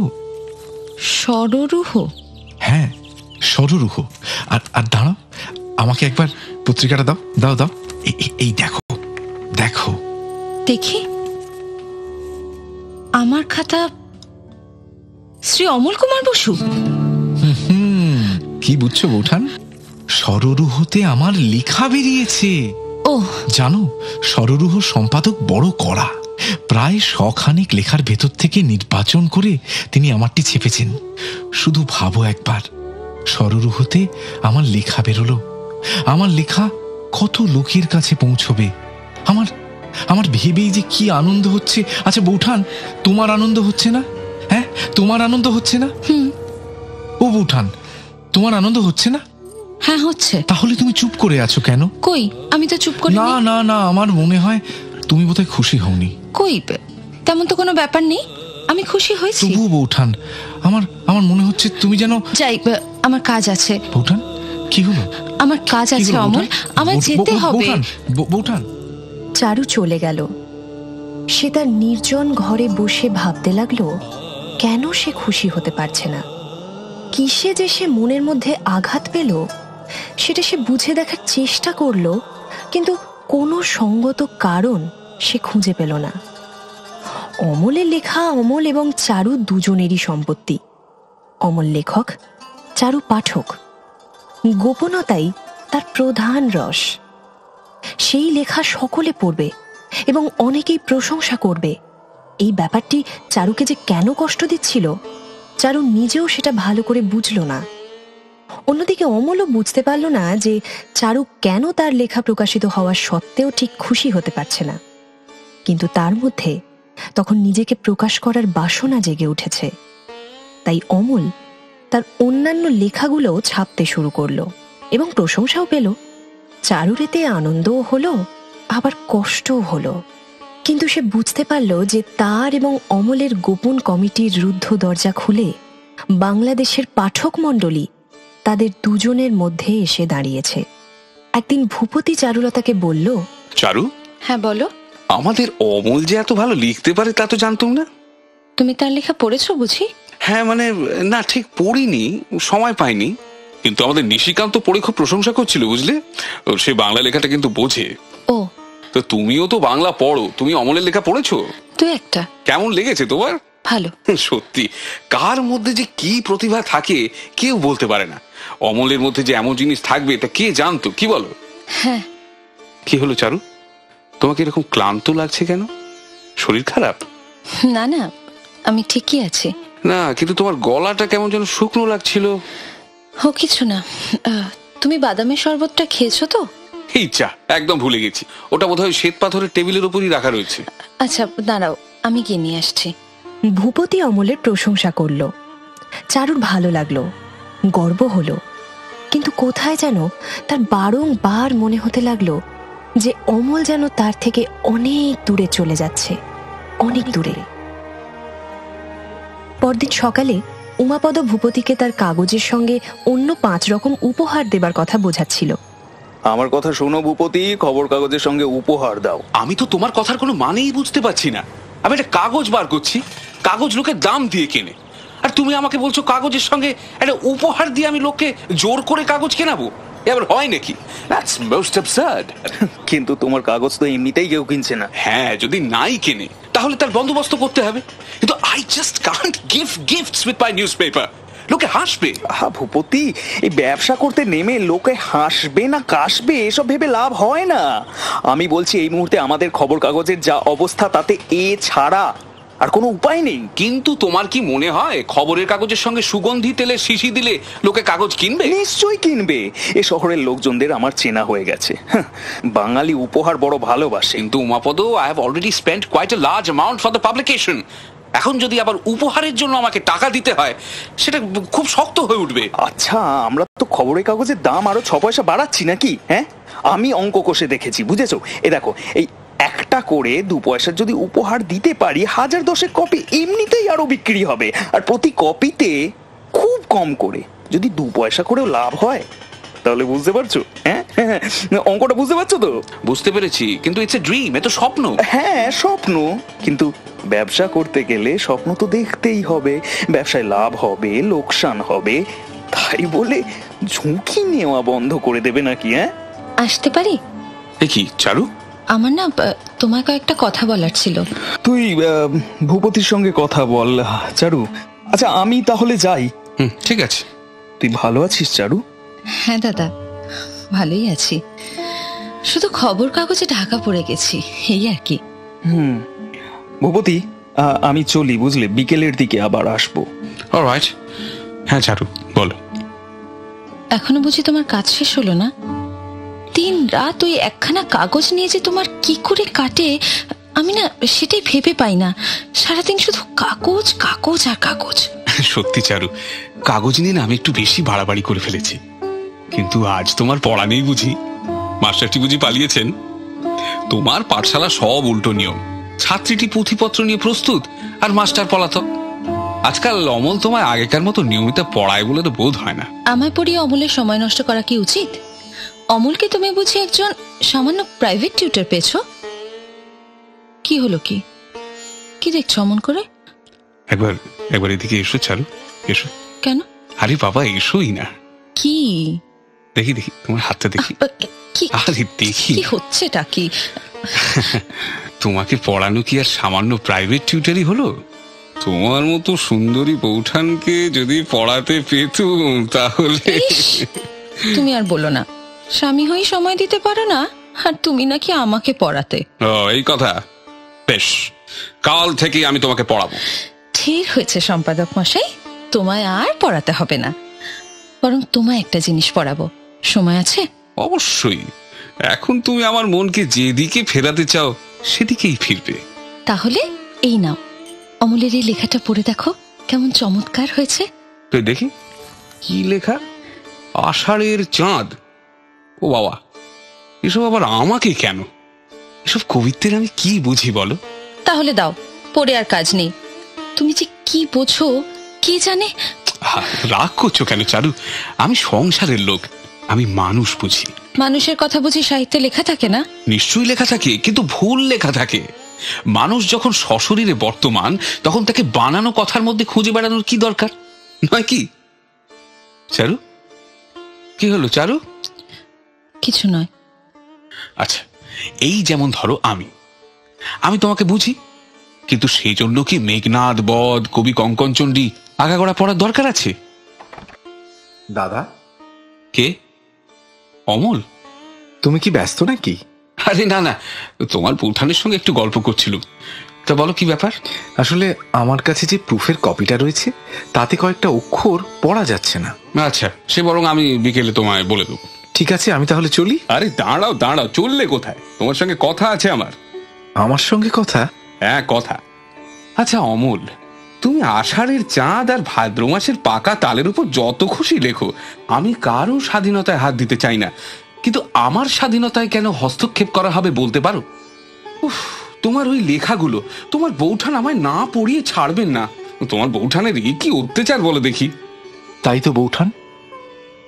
সররুহ। হ্যাঁ, সররুহ। আর দাঁড়াও, আমাকে একবার পত্রিকাটা দাও দাও দাও। এই দেখো দেখো। দেখি। আমার খাতা শ্রী অমল কুমার বসু। কি বুঝছো বৌঠান? সররুহতে আমার লেখা বেরিয়েছে। ও জানো, সররুহ সম্পাদক বড় কড়া। প্রায় 100 লেখার ভেতর থেকে নির্বাচন করে তিনি আমারটি ছেপেছেন। শুধু ভাবো একবার, সররুহতে আমার লেখা বেরোলো। আমার লেখা কত লোকের কাছে পৌঁছবে। আমার আমার ভেবেই যে কি আনন্দ হচ্ছে। আচ্ছা বৌঠান, তোমার আনন্দ হচ্ছে না? হ্যাঁ, তোমার আনন্দ হচ্ছে না? ও বৌঠান, তোমার আনন্দ হচ্ছে না? হ্যাঁ হচ্ছে। তাহলে তুমি চুপ করে আছো কেন? কই, আমি তো চুপ করি না না না, আমার মনে হয় তুমি বোধহয় খুশি হওনি। কই, তেমন তো কোনো ব্যাপার নেই, আমি খুশি হয়েছি। তবু বৌঠান, আমার মনে হচ্ছে তুমি যেন। যাই, আমার কাজ আছে। বৌঠান, কি হলো? আমার কাজ আছে অমল, আমার যেতে হবে। বৌঠান। চারু চলে গেল। সে তার নির্জন ঘরে বসে ভাবতে লাগলো, কেন সে খুশি হতে পারছে না। কিসে যে সে মনের মধ্যে আঘাত পেল, সেটা সে বুঝে দেখার চেষ্টা করলো, কিন্তু কোনো সঙ্গত কারণ সে খুঁজে পেল না। অমলের লেখা অমল এবং চারু দুজনেরই সম্পত্তি। অমল লেখক, চারু পাঠক। গোপনতাই তার প্রধান রস। সেই লেখা সকলে পড়বে এবং অনেকেই প্রশংসা করবে। এই ব্যাপারটি চারুকে যে কেন কষ্ট দিচ্ছিল, চারু নিজেও সেটা ভালো করে বুঝল না। অন্যদিকে অমলও বুঝতে পারল না যে চারু কেন তার লেখা প্রকাশিত হওয়া সত্ত্বেও ঠিক খুশি হতে পারছে না। কিন্তু তার মধ্যে তখন নিজেকে প্রকাশ করার বাসনা জেগে উঠেছে। তাই অমল তার অন্যান্য লেখাগুলোও ছাপতে শুরু করলো এবং প্রশংসাও পেল। চারুর এতে আনন্দও হলো, আবার কষ্টও হলো। কিন্তু সে বুঝতে পারল যে তার এবং অমলের গোপন কমিটির রুদ্ধ দরজা খুলে বাংলাদেশের পাঠক মণ্ডলী তাদের দুজনের মধ্যে এসে দাঁড়িয়েছে। একদিন ভূপতি চারুলতাকে বলল, চারু। হ্যাঁ বলো। আমাদের অমল যে এত ভালো লিখতে পারে তা তো জানতাম না। তুমি তার লেখা পড়েছো বুঝি? হ্যাঁ মানে না, ঠিক পড়িনি, সময় পাইনি। কিন্তু আমাদের নিশিকান্ত পড়ে খুব প্রশংসা করছিল, বুঝলে? সে বাংলা লেখাটা কিন্তু বোঝে। ও, তো তুমিও তো বাংলা পড়ো, তুমি অমলের লেখা পড়েছো? তুই একটা। কেমন লেগেছে তোমার? ভালো। সত্যি, কার মধ্যে যে কি প্রতিভা থাকে কেউ বলতে পারে না। অমলের মধ্যে যে এমন জিনিস থাকবে তা কে জানতো, কি বলো? হ্যাঁ। কি হলো চারু, তোমাকে এরকম ক্লান্ত লাগছে কেন? শরীর খারাপ? না না, আমি ঠিকই আছি। না, কিন্তু তোমার গলাটা কেমন যেন শুকনো লাগছিল। ও কিছু না। তুমি বাদামের শরবতটা খেয়েছো তো? এই চা একদম ভুলে গেছি, ওটা বোধহয় শ্বেত পাথরের টেবিলের উপরই রাখা রয়েছে। আচ্ছা দাঁড়াও, আমি গিয়ে নিয়ে আসছি। ভূপতি অমলের প্রশংসা করল। চারুর ভালো লাগলো, গর্ব হলো। কিন্তু কোথায় যেন তার বারংবার মনে হতে লাগলো যে অমল যেন তার থেকে অনেক দূরে চলে যাচ্ছে, অনেক দূরে। পরদিন সকালে উমাপদ ভূপতিকে তার কাগজের সঙ্গে অন্য 5 রকম উপহার দেবার কথা বোঝাচ্ছিল। আমার কথা শোনো ভূপতি, খবর কাগজের সঙ্গে উপহার দাও। আমি তো তোমার কথার কোনো মানেই বুঝতে পারছি না। আমি একটা কাগজ বার করছি, কাগজ লোকের দাম দিয়ে কেনে, আর তুমি আমাকে বলছো কাগজের সঙ্গে একটা উপহার দিয়ে আমি লোককে জোর করে কাগজ কেনাবো? এবার হয় নাকি? That's most absurd. কিন্তু তোমার কাগজ তো এমনিতেই কেউ কিনছে না। হ্যাঁ, যদি নাই কেনে তাহলে তার বন্দোবস্ত করতে হবে। কিন্তু I just Kant give gifts with my newspaper. লোকে হাসবে। ভূপতি, এই ব্যবসা করতে নেমে লোকে হাসবে না কাশবে এসব ভেবে লাভ হয় না। আমি বলছি এই মুহূর্তে আমাদের খবর কাগজের যা অবস্থা তাতে এ ছাড়া আর কোনো উপায় নেই। কিন্তু তোমার কি মনে হয় খবরের কাগজের সঙ্গে সুগন্ধি তেলের শিশি দিলে লোকে কাগজ কিনবে? নিশ্চয়ই কিনবে। এ শহরের লোকজনদের আমার চেনা হয়ে গেছে। বাঙালি উপহার বড় ভালোবাসে। কিন্তু Umapada, I have already spent quite a large amount for the publication. এখন যদি আবার উপহারের জন্য আমাকে টাকা দিতে হয়, সেটা খুব শক্ত হয়ে উঠবে। আচ্ছা, আমরা তো খবরের কাগজের দাম আরো 6 পয়সা বাড়াচ্ছি নাকি? হ্যাঁ, আমি অঙ্ক কষে দেখেছি, বুঝেছো? এ দেখো, এই একটা করে 2 পয়সার যদি উপহার দিতে পারি, 1010 কপি এমনিতেই আরো বিক্রি হবে। আর প্রতি কপিতে খুব কম করে যদি 2 পয়সা করেও লাভ হয়, তাহলে বুঝতে পারছো? হ্যাঁ, অঙ্কটা বুঝতে পারছো তো? বুঝতে পেরেছি, কিন্তু ইটস এ ড্রিম, এ তো স্বপ্ন। হ্যাঁ, স্বপ্ন, কিন্তু ব্যবসা করতে গেলে স্বপ্ন তো দেখতেই হবে। ব্যবসায় লাভ হবে, লোকসান হবে, তাই বলে ঝুঁকি নেওয়া বন্ধ করে দেবে নাকি? হ্যাঁ, আসতে পারি? এ কি চারু? আমার না তোমার কয়েকটা কথা বলার ছিল। তুই ভূপতির সঙ্গে কথা বল চারু। আচ্ছা, আমি তাহলে যাই। ঠিক আছে। তুই ভালো আছিস চারু? হ্যাঁ দাদা, ভালোই আছি, শুধু খবর কাগজে ঢাকা পড়ে গেছি, এই আর কি। ভূপতি, আমি চলি, বুঝলে? বিকেলের দিকে আবার আসবো। অলরাইট। হ্যাঁ চারু, বলো। এখনো বুঝি তোমার কাজ শেষ হলো না? দিন রাত ওই একখানা কাগজ নিয়ে যে তোমার কি করে কাটে আমি না সেটাই ভেবে পাই না। সারাদিন শুধু কাগজ কাগজ আর কাগজ। সত্যি চারু, কাগজ নিয়ে না আমি একটু বেশি বাড়াবাড়ি করে ফেলেছি। কিন্তু আজ তোমার পড়া নেই বুঝি? মাস্টারটি বুঝি পালিয়েছেন? তোমার পাঠশালা সব উল্টো নিয়ম। ছাত্রীটি পুঁথিপত্র নিয়ে প্রস্তুত আর মাস্টার পলাতক। আজকাল অমল তোমায় আগেকার মতো নিয়মিত পড়ায় বলে তো বোধ হয় না। আমায় পড়িয়ে অমলের সময় নষ্ট করা কি উচিত? অমলকে তুমি বুঝি একজন সামান্য প্রাইভেট টিউটর পেয়েছো? কি হলো, কি কি দেখছো অমন করে? একবার এদিকে এসো চারু, এসো। কেন? আরে বাবা, এসোই না। কি? দেখি তোমার হাতটা দেখি। আরে দেখি কি হচ্ছেটা কি? তোমাকে পড়ানো কি আর সামান্য প্রাইভেট টিউটারই হলো? তোমার মতো সুন্দরী বৌঠানকে যদি পড়াতে পেতুম তাহলে। তুমি আর বলো না, স্বামী হয়ে সময় দিতে পারো না, আর তুমি নাকি আমাকে পড়াতে। এই কথা। বেশ, কাল থেকে আমি তোমাকে পড়াবো। ঠিক হয়েছে সম্পাদক মশাই, তোমায় আর পড়াতে হবে না, বরং তোমায় একটা জিনিস পড়াবো। সময় আছে? অবশ্যই। এখন তুমি আমার মনকে যেদিকে ফেরাতে চাও সেদিকেই ফিরবে। তাহলে এই নাও, অমলের এই লেখাটা পড়ে দেখো, কেমন চমৎকার হয়েছে। তো দেখি কি লেখা। আষাঢ়ের চাঁদ। ও বাবা, এসব আবার আমাকে কেন? এসব কবিত্বের আমি কি বুঝি বলো? তাহলে দাও, পড়ে আর কাজ নেই। তুমি যে কি বোঝো কে জানে। রাগ করছো কেন চারু? আমি সংসারের লোক, আমি মানুষ বুঝি। মানুষের কথা বুঝি সাহিত্যে লেখা থাকে না? নিশ্চয়ই লেখা থাকে, কিন্তু ভুল লেখা থাকে। মানুষ যখন সশরীরে বর্তমান, তখন তাকে বানানো কথার মধ্যে খুঁজে বেড়ানোর কি দরকার, নয় কি? চারু, কি হলো চারু? কিছু নয়। আচ্ছা, এই যেমন ধরো আমি তোমাকে বুঝি, কিন্তু সেই জন্য কি মেঘনাদ বধ, কবি কঙ্কনচণ্ডী আগাগোড়া পড়ার দরকার আছে? দাদা। কে? অমল? তুমি কি ব্যস্ত নাকি? আরে না, তোমার বৌঠানের সঙ্গে একটু গল্প করছিল। তা বলো, কি ব্যাপার? আসলে আমার কাছে যে প্রুফের কপিটা রয়েছে তাতে কয়েকটা অক্ষর পড়া যাচ্ছে না। আচ্ছা, সে বরং আমি বিকেলে তোমায় বলে দেবো। ঠিক আছে, আমি তাহলে চলি। আরে দাঁড়াও, চললে কোথায়? তোমার সঙ্গে কথা আছে আমার। আমার সঙ্গে কথা? হ্যাঁ, কথা। আচ্ছা অমল, তুমি আষাঢ়ের চাঁদ আর ভাদ্র মাসের পাকা তালের উপর যত খুশি লেখো, আমি কারো স্বাধীনতায় হাত দিতে চাই না, কিন্তু আমার স্বাধীনতায় কেন হস্তক্ষেপ করা হবে বলতে পারো? উফ, তোমার ওই লেখাগুলো তোমার বৌঠান আমায় না পড়িয়ে ছাড়বেন না। তোমার বৌঠানের এই কি অত্যাচার বলো দেখি। তাই তো বৌঠান,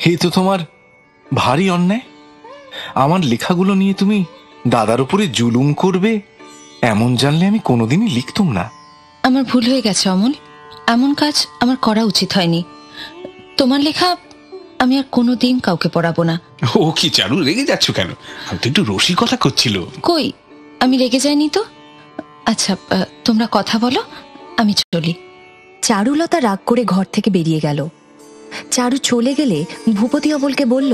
হে তো তোমার ভারী অন্যায়। আমার লেখাগুলো নিয়ে তুমি দাদার উপরে জুলুম করবে এমন জানলে আমি কোনোদিনই লিখতুম না। আমার ভুল হয়ে গেছে অমল, এমন কাজ আমার করা উচিত হয়নি। তোমার লেখা আমি আর কোনোদিন কাউকে পড়াবো না। ও কি চারু, রেগে যাচ্ছ কেন? আমি তো একটু রসিকতা করছিল। কই, আমি রেগে যাইনি তো। আচ্ছা, তোমরা কথা বলো, আমি চলি। চারুলতা রাগ করে ঘর থেকে বেরিয়ে গেল। চারু চলে গেলে ভূপতি অমলকে বলল,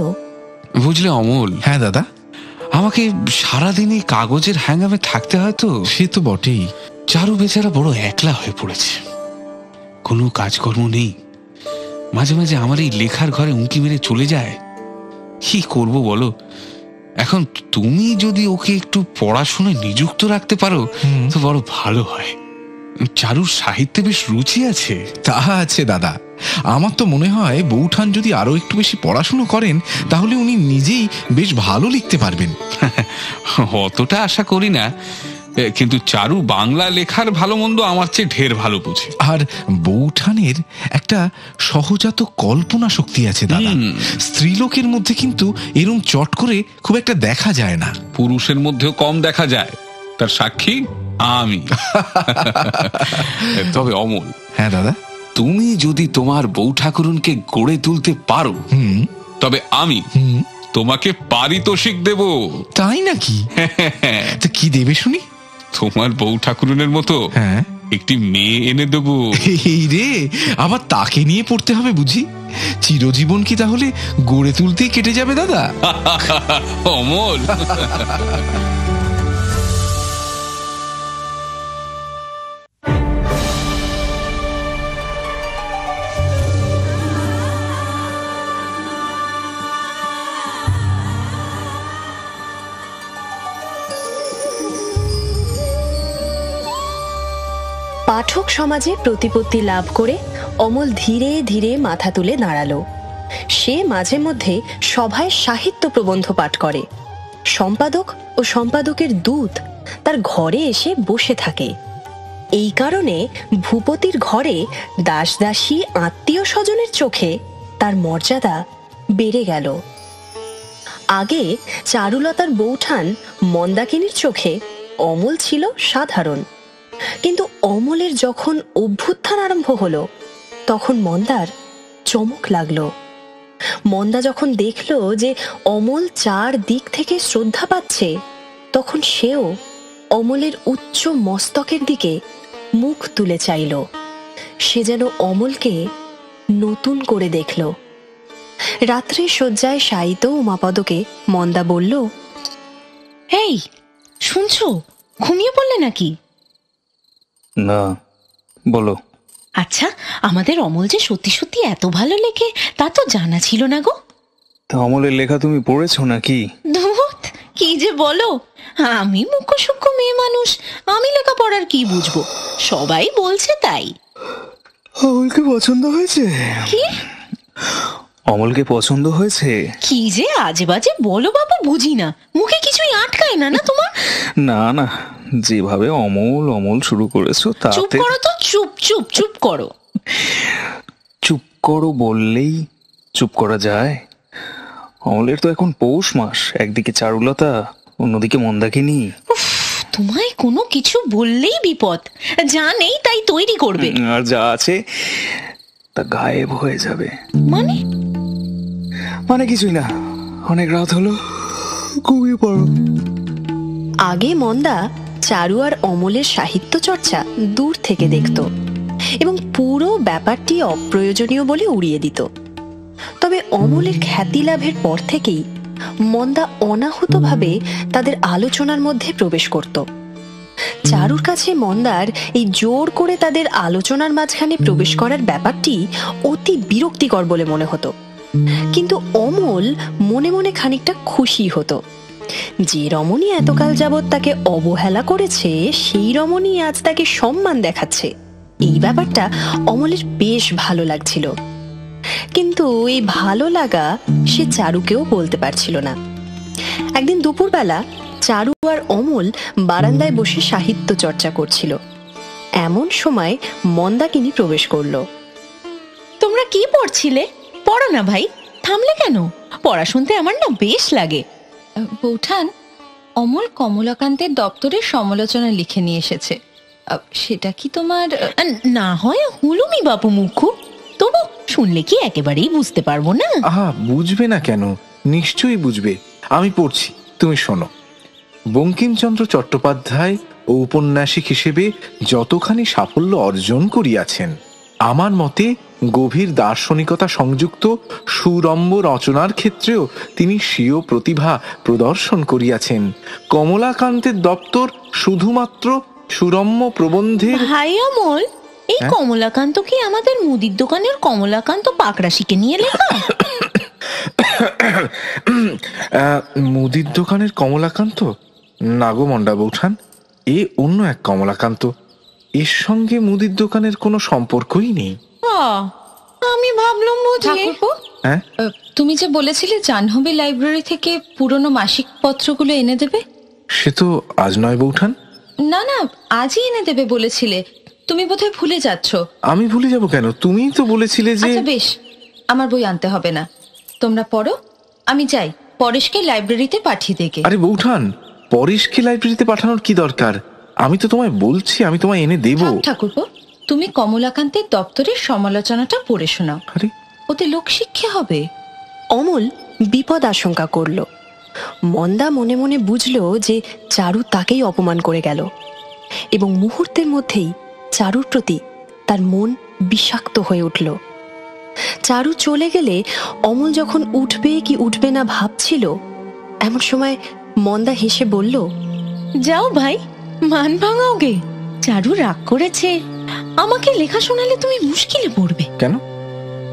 বুঝলে অমল, হ্যাঁ দাদা। আমাকে সারাদিন এই কাগজের হ্যাঙ্গামে থাকতে হয় তো। সে তো বটেই। চারু বেচারা বড় একলা হয়ে পড়েছে, কোনো কাজকর্ম নেই। মাঝে মাঝে আমার এই লেখার ঘরে উঁকি মেরে চলে যায়। কি করব বলো? এখন তুমি যদি ওকে একটু পড়াশোনায় নিযুক্ত রাখতে পারো তো বড় ভালো হয়। চারুর সাহিত্যে বেশ রুচি আছে। তা আছে দাদা। আমার তো মনে হয় বৌঠান যদি আরো একটু বেশি পড়াশুনো করেন তাহলে উনি নিজেই বেশ ভালো লিখতে পারবেন। অতটা আশা করি না, কিন্তু চারু বাংলা লেখার ভালো মন্দ আমার চেয়ে ঢের ভালো বুঝে। আর বৌঠানের একটা সহজাত কল্পনা শক্তি আছে দাদা। স্ত্রীলোকের মধ্যে কিন্তু এরম চট করে খুব একটা দেখা যায় না। পুরুষের মধ্যেও কম দেখা যায়, তার সাক্ষী আমি। তবে অমল, হ্যাঁ দাদা, তুমি যদি তোমার বউ ঠাকুরুনকে গড়ে তুলতে পারো তবে আমি তোমাকে পারিতোষিক দেব। তাই নাকি? তো কি দেবে শুনি? তোমার বউ ঠাকুরুনের মতো একটি মেয়ে এনে দেব। এই রে, আবার তাকে নিয়ে পড়তে হবে বুঝি? চিরজীবন কি তাহলে গড়ে তুলতেই কেটে যাবে দাদা? অমল, পাঠক সমাজে প্রতিপত্তি লাভ করে অমল ধীরে ধীরে মাথা তুলে দাঁড়ালো। সে মাঝে মধ্যে সভায় সাহিত্য প্রবন্ধ পাঠ করে। সম্পাদক ও সম্পাদকের দূত তার ঘরে এসে বসে থাকে। এই কারণে ভূপতির ঘরে দাসদাসী আত্মীয় স্বজনের চোখে তার মর্যাদা বেড়ে গেল। আগে চারুলতার বৌঠান মন্দাকিনীর চোখে অমল ছিল সাধারণ, কিন্তু অমলের যখন অভ্যুত্থান আরম্ভ হলো তখন মন্দার চমক লাগলো। মন্দা যখন দেখলো যে অমল চার দিক থেকে শ্রদ্ধা পাচ্ছে, তখন সেও অমলের উচ্চ মস্তকের দিকে মুখ তুলে চাইল। সে যেন অমলকে নতুন করে দেখল। রাত্রে শয্যায় শায়িত উমাপদকে মন্দা বলল, এই শুনছো, ঘুমিয়ে পড়লে নাকি? না, বলো। আচ্ছা, আমাদের অমল যে সত্যি সত্যি এত ভালো লেখে তা তো জানা ছিল না গো। তা অমলের লেখা তুমি পড়েছো নাকি? ধুত, কি যে বলো! আমি মুখ্য সূক্ষ্ম মেয়ে মানুষ, আমি লেখাপড়ার কি বুঝবো? সবাই বলছে তাই। অমলকে পছন্দ হয়েছে? কি? অমলকে পছন্দ হয়েছে? কি যে আজে বাজে বলো বাবু, বুঝি না। মুখে কিছুই আটকায় না না তোমার? না না, যেভাবে অমল অমল শুরু করেছো তাতে। চুপ করো তো, চুপ চুপ চুপ করো। চুপ করো বললেই চুপ করা যায়? অমলের তো এখন পৌষ মাস, একদিকে চারুলতা, অন্যদিকে মন্দাকিনী। তোমায় কোনো কিছু বললেই বিপদ। যা নেই তাই তৈরি করবে, আর যা আছে তা গায়েব হয়ে যাবে। মানে কিছুই না, অনেক রাত হলো, ঘুমিয়ে পড়ো। আগে মন্দা চারু আর অমলের সাহিত্য চর্চা দূর থেকে দেখত এবং পুরো ব্যাপারটি অপ্রয়োজনীয় বলে উড়িয়ে দিত। তবে অমলের খ্যাতি লাভের পর থেকেই মন্দা অনাহুতভাবে তাদের আলোচনার মধ্যে প্রবেশ করত। চারুর কাছে মন্দার এই জোর করে তাদের আলোচনার মাঝখানে প্রবেশ করার ব্যাপারটি অতি বিরক্তিকর বলে মনে হতো, কিন্তু অমল মনে মনে খানিকটা খুশি হতো। যে রমণী এতকাল যাবৎ তাকে অবহেলা করেছে সেই রমণী আজ তাকে সম্মান দেখাচ্ছে, এই ব্যাপারটা অমলের বেশ ভালো লাগছিল। কিন্তু এই ভালো লাগা সে চারুকেও বলতে পারছিল না। একদিন দুপুরবেলা চারু আর অমল বারান্দায় বসে সাহিত্য চর্চা করছিল। এমন সময় মন্দাকিনী প্রবেশ করলো। তোমরা কি পড়ছিলে? পড়ো না ভাই, থামলে কেন? পড়া শুনতে আমার না বেশ লাগে। বৌঠান, অমল কমলাকান্তের দপ্তরের সমালোচনা লিখে নিয়ে এসেছে। সেটা কি তোমার? না হয় হুলুমি বাপু মুখ্য, তবু শুনলে কি একেবারেই বুঝতে পারবো না? আহা, বুঝবে না কেন? নিশ্চয়ই বুঝবে। আমি পড়ছি, তুমি শোনো। বঙ্কিমচন্দ্র চট্টোপাধ্যায় ঔপন্যাসিক হিসেবে যতখানি সাফল্য অর্জন করিয়াছেন, আমার মতে গভীর দার্শনিকতা সংযুক্ত সুরম্য রচনার ক্ষেত্রেও তিনি স্বীয় প্রতিভা প্রদর্শন করিয়াছেন। কমলাকান্তের দপ্তর শুধুমাত্র সুরম্য প্রবন্ধের। ভাই অমল, এই কমলাকান্ত কি আমাদের মুদির দোকানের কমলাকান্ত পাকরাশিকে নিয়ে লেখা? মুদির দোকানের কমলাকান্ত? না গো মন্ডা বৌঠান, এ অন্য এক কমলাকান্ত। এর সঙ্গে মুদির দোকানের কোনো সম্পর্কই নেই। আমি ভাবলাম বুঝি। হ্যাঁ, তুমি যে বলেছিলে জাহ্নবী লাইব্রেরি থেকে পুরনো মাসিক পত্রগুলো এনে দেবে। সে তো আজ নয় বৌঠান। না না, আজই এনে দেবে বলেছিলে। তুমি বোধহয় ভুলে যাচ্ছ। আমি ভুলে যাব কেন? তুমিই তো বলেছিলে যে। আচ্ছা বেশ, আমার বই আনতে হবে না, তোমরা পড়ো। আমি যাই, পরেশকে লাইব্রেরিতে পাঠিয়ে দেগে। আরে বৌঠান, পরেশকে লাইব্রেরিতে পাঠানোর কি দরকার? আমি তো তোমায় বলছি, আমি তোমায় এনে দেব। ঠাকুরপো, তুমি কমলাকান্তের দপ্তরের সমালোচনাটা পড়ে শোনাও, ওতে লোকশিক্ষা হবে। অমল বিপদ আশঙ্কা করল। মন্দা মনে মনে বুঝল যে চারু তাকেই অপমান করে গেল, এবং মুহূর্তের মধ্যেই চারুর প্রতি তার মন বিষাক্ত হয়ে উঠল। চারু চলে গেলে অমল যখন উঠবে কি উঠবে না ভাবছিল, এমন সময় মন্দা হেসে বলল, যাও ভাই, মান ভাঙাও গে। চারু রাগ করেছে, আমাকে লেখা শোনালে তুমি মুশকিলে পড়বে। কেন?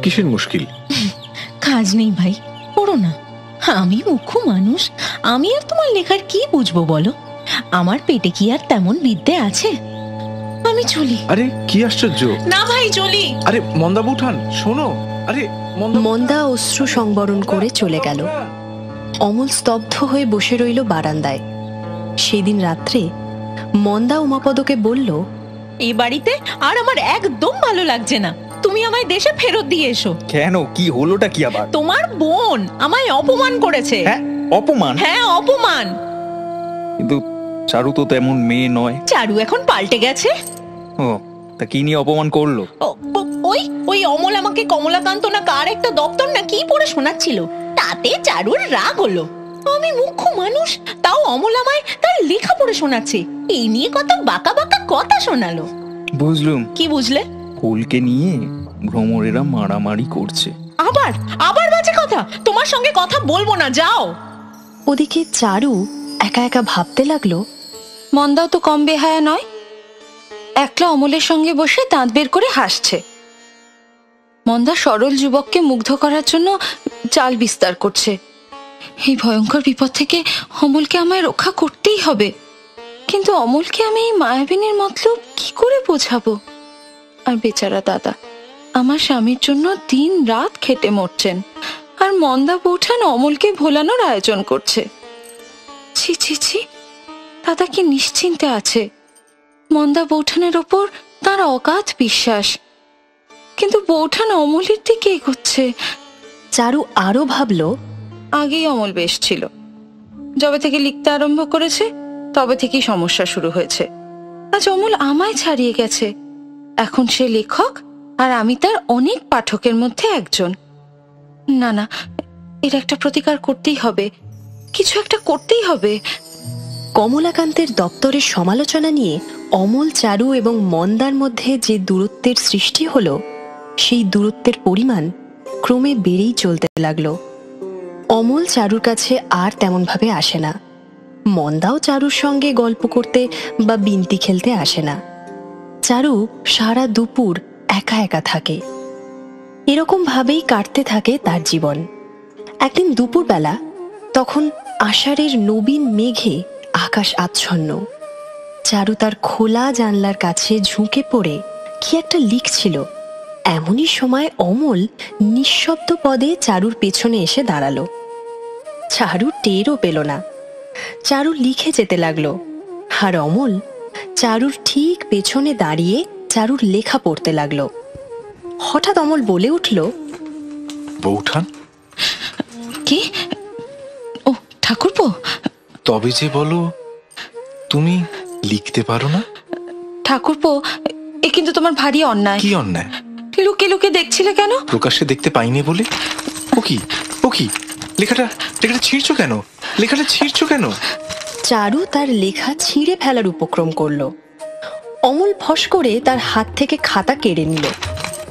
কিসের মুশকিল? কাজ নেই ভাই, পড়ো না। আমি মুখ্য মানুষ, আমি আর তোমার লেখার কি বুঝবো বলো? আমার পেটে কি আর তেমন বিদ্যে আছে? আমি চলি। আরে কি আশ্চর্য! না ভাই, চলি। আরে মন্দা বৌঠান শোনো। আরে মন্দা অশ্রু সংবরণ করে চলে গেল। অমল স্তব্ধ হয়ে বসে রইল বারান্দায়। সেদিন রাত্রে মন্দা উমাপদকে বলল, এই বাড়িতে আর আমার একদম ভালো লাগছে না, তুমি আমায় দেশে ফেরত দিয়ে এসো। কেন, কি হলোটা কি আবার? তোমার বোন আমায় অপমান করেছে। হ্যাঁ, অপমান? হ্যাঁ, অপমান। কিন্তু চারু তো তেমন মেয়ে নয়। চারু এখন পাল্টে গেছে। ও, তা কি নিয়ে অপমান করলো? ওই ওই অমল আমাকে কমলাকান্ত না কার একটা দপ্তর না কি পড়ে শোনাচ্ছিল, তাতে চারুর রাগ হলো। আমি মুখ্য মানুষ, তাও অমল আমায় তার লেখা পড়ে শোনাচ্ছে। এই নিয়ে কত বাঁকা বাঁকা কথা শোনালো। বুঝলুম। কি বুঝলে? ফুলকে নিয়ে ভ্রমরেরা মারামারি করছে। আবার আবার বাজে কথা, তোমার সঙ্গে কথা বলবো না, যাও। ওদিকে চারু একা একা ভাবতে লাগলো, মন্দাও তো কম বেহায়া নয়, একলা অমলের সঙ্গে বসে দাঁত বের করে হাসছে। মন্দা সরল যুবককে মুগ্ধ করার জন্য চাল বিস্তার করছে। এই ভয়ঙ্কর বিপদ থেকে অমলকে আমায় রক্ষা করতেই হবে। কিন্তু অমলকে আমি এই মায়াবিনীর মতলব কি করে বোঝাবো? আর বেচারা দাদা আমার স্বামীর জন্য দিন রাত খেটে মরছেন, আর মন্দা বৌঠান অমলকে ভোলানোর আয়োজন করছে। ছি ছি ছি, দাদা কি নিশ্চিন্তে আছে। মন্দা বৌঠানের ওপর তার অগাধ বিশ্বাস, কিন্তু বৌঠান অমলের দিকে এগোচ্ছে। চারু আরো ভাবল, আগেই অমল বেশ ছিল, যবে থেকে লিখতে আরম্ভ করেছে তবে থেকেই সমস্যা শুরু হয়েছে। আজ অমল আমায় ছাড়িয়ে গেছে, এখন সে লেখক আর আমি তার অনেক পাঠকের মধ্যে একজন। না না, এর একটা প্রতিকার করতেই হবে, কিছু একটা করতেই হবে। কমলাকান্তের দপ্তরের সমালোচনা নিয়ে অমল, চারু এবং মন্দার মধ্যে যে দূরত্বের সৃষ্টি হলো, সেই দূরত্বের পরিমাণ ক্রমে বেড়েই চলতে লাগলো। অমল চারুর কাছে আর তেমন ভাবে আসে না, মন্দাও চারুর সঙ্গে গল্প করতে বা বিন্তি খেলতে আসে না। চারু সারা দুপুর একা একা থাকে। এরকম ভাবেই কাটতে থাকে তার জীবন। একদিন দুপুরবেলা, তখন আষাঢ়ের নবীন মেঘে আকাশ আচ্ছন্ন। চারু তার খোলা জানলার কাছে ঝুঁকে পড়ে কি একটা লিখছিল। এমনই সময় অমল নিঃশব্দ পদে চারুর পেছনে এসে দাঁড়ালো। চারু টেরও পেল না। চারু লিখে যেতে লাগলো, আর অমল চারুর ঠিক পেছনে দাঁড়িয়ে চারুর লেখা পড়তে লাগলো। হঠাৎ অমল বলে উঠল, বৌঠান। কি? ও ঠাকুরপো। তবে যে বলো, তুমি লিখতে পারো না? ঠাকুরপো, এ কিন্তু তোমার ভারী অন্যায়। কি অন্যায়? লুকে লুকে দেখছিলে কেন? প্রকাশ্যে দেখতে পাইনি বলে। ও কি, ও কি, লেখাটা ছিঁড়ছো কেন? লেখাটা ছিঁড়ছো কেন? চারু তার লেখা ছিঁড়ে ফেলার উপক্রম করলো। অমল ফস করে তার হাত থেকে খাতা কেড়ে নিল।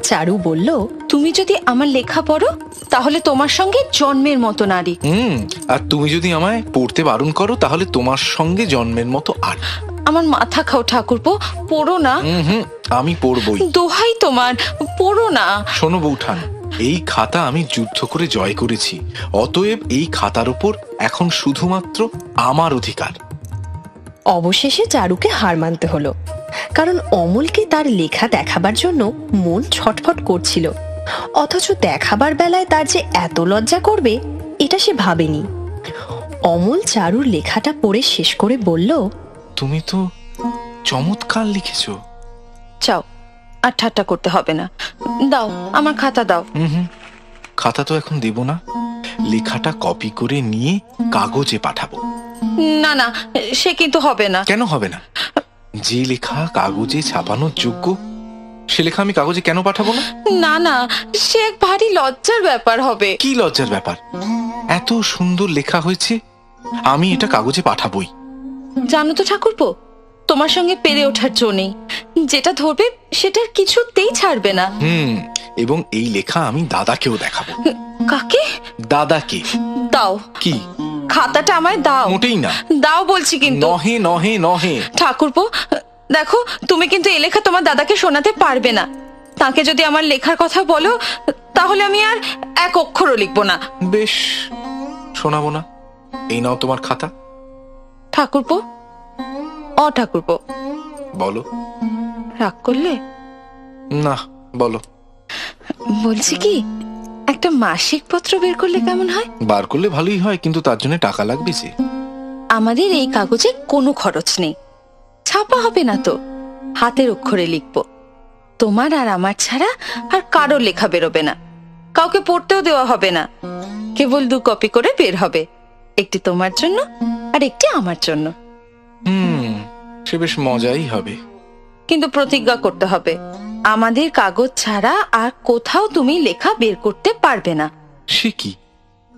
চারু বলল, তুমি যদি আমার লেখা পড়ো তাহলে তোমার সঙ্গে জন্মের মতো নারী। আর তুমি যদি আমায় পড়তে বারণ করো তাহলে তোমার সঙ্গে জন্মের মতো আর। আমার মাথা খাও ঠাকুরপো, পড়ো না। আমি পড়বই। দোহাই তোমার, পড়ো না। শোনো বৌঠান, এই খাতা আমি যুদ্ধ করে জয় করেছি, অতএব এই খাতার উপর এখন শুধুমাত্র আমার অধিকার। অবশেষে চারুকে হার মানতে হলো, কারণ অমলকে তার লেখা দেখাবার জন্য মন ছটফট করছিল, অথচ দেখাবার বেলায় তার যে এত লজ্জা করবে এটা সে ভাবেনি। অমল চারুর লেখাটা পড়ে শেষ করে বলল, তুমি তো চমৎকার লিখেছো। চাও, আর ঠাট্টা করতে হবে না। দাও আমার খাতা দাও। খাতা তো এখন দেব না, লেখাটা কপি করে নিয়ে কাগজে পাঠাবো। না না, সে কিন্তু হবে না। কেন হবে না? যে লেখা কাগজে ছাপানোর যোগ্য সে লেখা আমি কাগজে কেন পাঠাবো না? না না, সে এক ভারী লজ্জার ব্যাপার হবে। কি লজ্জার ব্যাপার? এত সুন্দর লেখা হয়েছে, আমি এটা কাগজে পাঠাবই। জানো তো ঠাকুরপো, তোমার সঙ্গে পেরে ওঠার জো নেই। যেটা ধরবে সেটার কিছুতেই ছাড়বে না। এবং এই লেখা আমি দাদাকেও দেখাবো। কাকে? দাদাকে। দাও। কি? খাতাটা আমায় দাও। মোটেই না। দাও বলছি কিন্তু। নহে নহে নহে। ঠাকুরপো দেখো, তুমি কিন্তু এই লেখা তোমার দাদাকে শোনাতে পারবে না। তাকে যদি আমার লেখার কথা বলো তাহলে আমি আর এক অক্ষরও লিখবো না। বেশ, শোনাবো না। এই নাও তোমার খাতা। ঠাকুরপো, ও ঠাকুরপো, বলো। রাগ করলে? না, বলো। বলছি কি, একটা মাসিক পত্র বের করলে কেমন হয়? বার করলে ভালোই হয়, কিন্তু তার জন্য টাকা লাগবে যে। আমাদের এই কাগজে কোনো খরচ নেই, ছাপা হবে না তো, হাতের অক্ষরে লিখবো। তোমার আর আমার ছাড়া আর কারো লেখা বেরোবে না, কাউকে পড়তেও দেওয়া হবে না। কেবল 2 কপি করে বের হবে, একটি তোমার জন্য আর একটি আমার জন্য। সে বেশ মজাই হবে। কিন্তু প্রতিজ্ঞা করতে হবে, আমাদের কাগজ ছাড়া আর কোথাও তুমি লেখা বের করতে পারবে না। সে কি?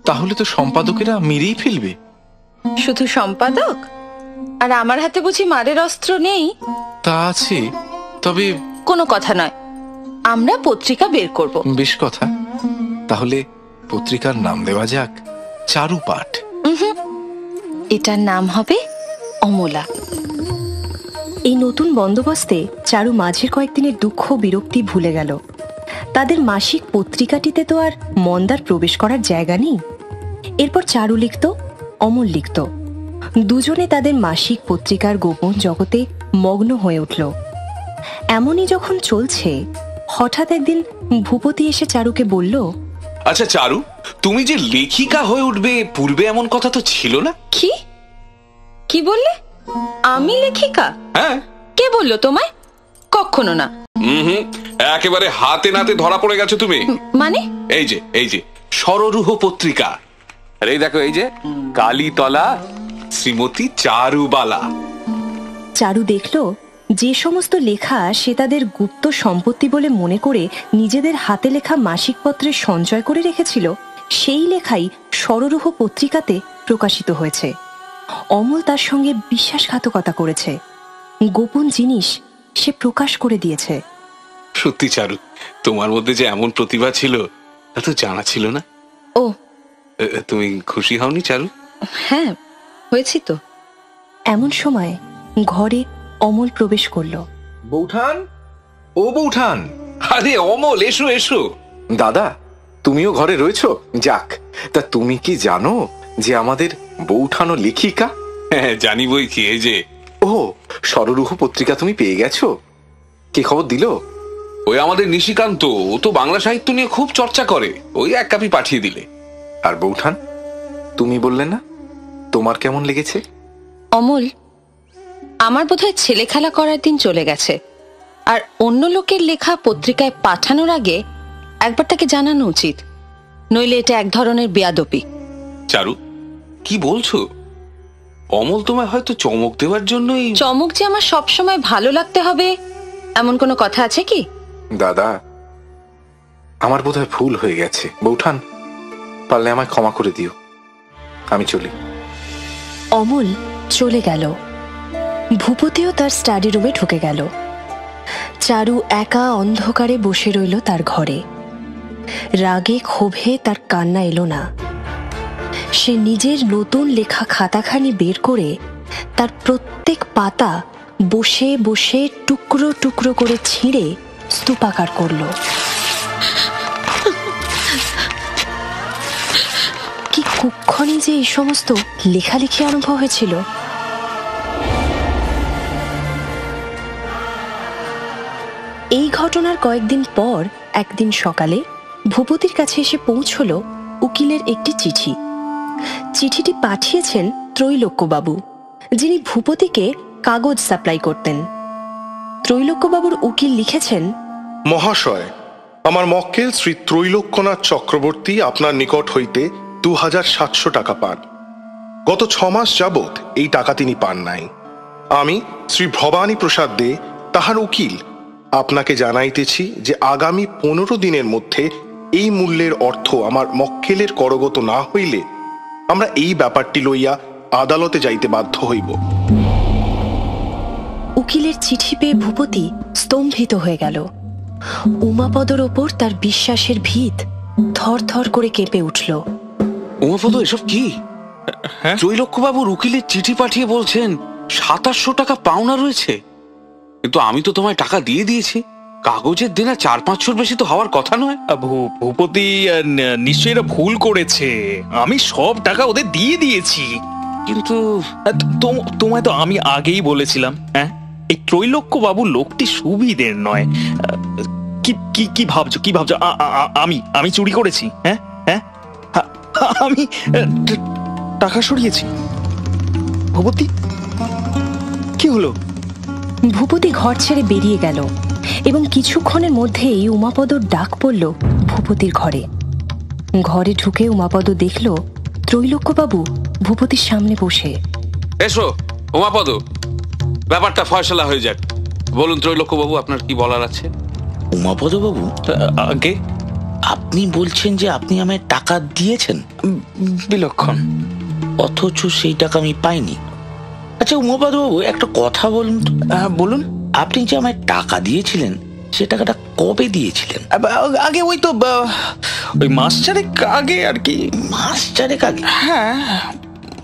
তাহলে তো সম্পাদকেরা মেরেই ফেলবে। শুধু সম্পাদক? আর আমার হাতে বুঝি মারের অস্ত্র নেই? তা আছে, তবে কোনো কথা নয়, আমরা পত্রিকা বের করব। বেশ কথা, তাহলে পত্রিকার নাম দেওয়া যাক চারু পাঠ। এটার নাম হবে অমলা। এই নতুন বন্দোবস্তে চারু মাঝের কয়েকদিনের দুঃখ বিরক্তি ভুলে গেল। তাদের মাসিক পত্রিকাটিতে তো আর মন্দার প্রবেশ করার জায়গা নেই। এরপর চারু লিখত, অমল লিখত। দুজনে তাদের মাসিক পত্রিকার গোপন জগতে মগ্ন হয়ে উঠল। এমনই যখন চলছে, হঠাৎ একদিন ভূপতি এসে চারুকে বলল, আচ্ছা চারু, তুমি যে লেখিকা হয়ে উঠবে পূর্বে এমন কথা তো ছিল না। কি কি বললে? আমি লেখিকা? হ্যাঁ। কে বললো তোমায়? কখনো না। একেবারে হাতে নাতে ধরা পড়ে গেছো তুমি। মানে? এই যে সররুহ পত্রিকা, আর এই দেখো, এই যে কালীতলা শ্রীমতী চারুবালা। চারু দেখল যে সমস্ত লেখা সে তাদের গুপ্ত সম্পত্তি বলে মনে করে নিজেদের হাতে লেখা মাসিক পত্রে সঞ্চয় করে রেখেছিল, সেই লেখাই সররুহ পত্রিকাতে প্রকাশিত হয়েছে। অমল তার সঙ্গে বিশ্বাসঘাতকতা করেছে, গোপন জিনিস সে প্রকাশ করে দিয়েছে। সত্যি চারু, তোমার মধ্যে যে এমন প্রতিভা ছিল তা তো জানা ছিল না। ও, তুমি খুশি হওনি চারু? হ্যাঁ, হয়েছি তো। এমন সময় ঘরে অমল প্রবেশ করল। বৌঠান, ও বৌঠান। আরে অমল, এসো এসো। দাদা, তুমিও ঘরে রয়েছো? যাক, তা তুমি কি জানো যে আমাদের বৌঠানও লেখিকা? হ্যাঁ, জানি বই কি। এই যে, ও, সররুহ পত্রিকা তুমি পেয়ে গেছো? কে খবর দিল? ওই আমাদের নিশিকান্ত, ও তো বাংলা সাহিত্য নিয়ে খুব চর্চা করে, ওই 1 কপি পাঠিয়ে দিলে। আর বৌঠান, তুমি বললে না তোমার কেমন লেগেছে? অমল, আমার বোধহয় ছেলে খেলা করার দিন চলে গেছে। আর অন্য লোকের লেখা পত্রিকায় পাঠানোর আগে একবার তাকে জানানো উচিত, নইলে এটা এক ধরনের বেয়াদবি। চারু, কি বলছো? অমল তোমায় হয়তো চমক দেওয়ার জন্যই। চমক যে আমার সবসময় ভালো লাগতে হবে এমন কোনো কথা আছে কি? দাদা, আমার বোধহয় ভুল হয়ে গেছে। বৌঠান, পারলে আমায় ক্ষমা করে দিও, আমি চলি। অমল চলে গেল। ভূপতিও তার স্টাডি রুমে ঢুকে গেল। চারু একা অন্ধকারে বসে রইল তার ঘরে। রাগে ক্ষোভে তার কান্না এলো না। সে নিজের নতুন লেখা খাতাখানি বের করে তার প্রত্যেক পাতা বসে বসে টুকরো টুকরো করে ছিঁড়ে স্তূপাকার করল। কি কুক্ষণে যে এই সমস্ত লেখালেখি আরম্ভ হয়েছিল। এই ঘটনার কয়েকদিন পর একদিন সকালে ভূপতির কাছে এসে পৌঁছল উকিলের একটি চিঠি। চিঠিটি পাঠিয়েছেন ত্রৈলোক্যবাবু, যিনি ভূপতিকে কাগজ সাপ্লাই করতেন। ত্রৈলোক্যবাবুর উকিল লিখেছেন, মহাশয়, আমার মক্কেল শ্রী ত্রৈলোক্যনাথ চক্রবর্তী আপনার নিকট হইতে 2700 টাকা পান। গত 6 মাস যাবৎ এই টাকা তিনি পান নাই। আমি শ্রী ভবানী প্রসাদ দে, তাহার উকিল, আপনাকে জানাইতেছি যে আগামী 15 দিনের মধ্যে এই মূল্যের অর্থ আমার মক্কেলের করগত না হইলে আমরা এই ব্যাপারটি লইয়া আদালতে যাইতে বাধ্য হইব। উকিলের চিঠি পেয়ে ভূপতি স্তম্ভিত হয়ে গেল। উমাপদর ওপর তার বিশ্বাসের ভিত থর থর করে কেঁপে উঠল। উমাপদ, এসব কি? ত্রৈলোক্যবাবুর উকিলের চিঠি পাঠিয়ে বলছেন 2700 টাকা পাওনা রয়েছে, কিন্তু আমি তো তোমায় টাকা দিয়ে দিয়েছি। কাগজের দেনা 4-500 বেশি তো হওয়ার কথা নয়। ভূপতি নিশ্চয়ই এরা ভুল করেছে। আমি সব টাকা ওদের দিয়ে দিয়েছি। কিন্তু তোমায় তো আমি আগেই বলেছিলাম, হ্যাঁ, এই ত্রৈলোক্য বাবু লোকটি সুবিধের নয়। কি ভাবছো? আমি চুরি করেছি? হ্যাঁ হ্যাঁ, আমি টাকা সরিয়েছি। ভূপতি, কি হলো? ভূপতি ঘর ছেড়ে বেরিয়ে গেল এবং কিছুক্ষণের মধ্যেই উমাপদর ডাক পড়ল ভূপতির ঘরে। ঘরে ঢুকে উমাপদ দেখল ত্রৈলোক্যবাবু ভূপতির সামনে বসে। এসো উমাপদ, ব্যাপারটা ফয়সলা হয়ে যাক। বলুন ত্রৈলোক্যবাবু, আপনার কি বলার আছে? উমাপদ বাবু, আগে আপনি বলছেন যে আপনি আমায় টাকা দিয়েছেন? বিলক্ষণ। অথচ সেই টাকা আমি পাইনি। আচ্ছা উমাপদ বাবু, একটা কথা বলুন তো। বলুন। আপনি যে আমায় টাকা দিয়েছিলেন, সে টাকাটা কবে দিয়েছিলেন? আগে ওই তো ওই মাস চারেক আগে আর কি। মাস চারেক আগে? হ্যাঁ।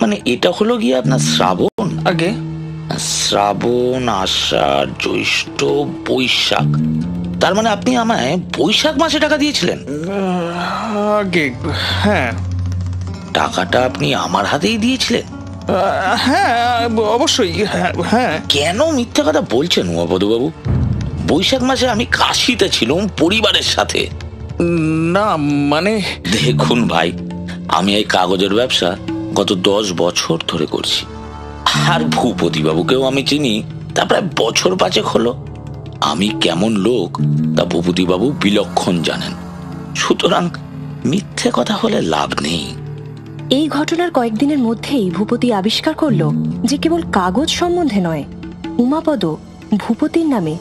মানে এটা হলো গিয়ে আপনার শ্রাবণ আগে? শ্রাবণ, আষাঢ়, জ্যৈষ্ঠ, বৈশাখ। তার মানে আপনি আমায় বৈশাখ মাসে টাকা দিয়েছিলেন? আগে, হ্যাঁ। টাকাটা আপনি আমার হাতেই দিয়েছিলেন? হ্যাঁ অবশ্যই। হ্যাঁ। কেন মিথ্যা কথা বলছেন উমাপদ বাবু? বৈশাখ মাসে আমি কাশিতে ছিলাম পরিবারের সাথে। না মানে দেখুন ভাই, আমি এই কাগজের ব্যবসা গত 10 বছর ধরে করছি, আর ভূপতি বাবুকেও আমি চিনি তা প্রায় বছর 5 হলো। আমি কেমন লোক তা ভূপতি বাবু বিলক্ষণ জানেন। সুতরাং মিথ্যে কথা হলে লাভ নেই। এই ঘটনার কয়েকদিনের মধ্যেই ভূপতি আবিষ্কার করল যে কেবল কাগজ সম্বন্ধে নয়, উমাপদ ভূপতির নামে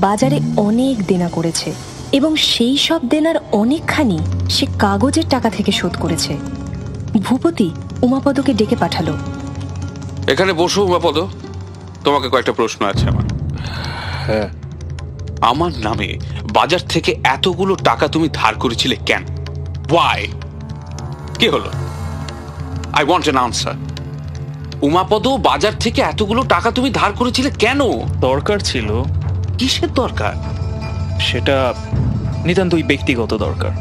বাজারে অনেক দেনা করেছে এবং সেই সব দেনার অনেকখানি সে কাগজের টাকা থেকে শোধ করেছে। ভূপতি উমাপদকে ডেকে পাঠালো। এখানে বসো উমাপদ, তোমাকে কয়েকটা প্রশ্ন আছে আমার। হ্যাঁ। আমার নামে বাজার থেকে এতগুলো টাকা তুমি ধার করেছিলে কেন? ওয়াই? কি হলো? I want an answer. Umapada, বাজার থেকে এতগুলো টাকা তুমি ধার করেছিলে কেন? দরকার ছিল। কিসের দরকার? সেটা নিতান্তই ব্যক্তিগত দরকার।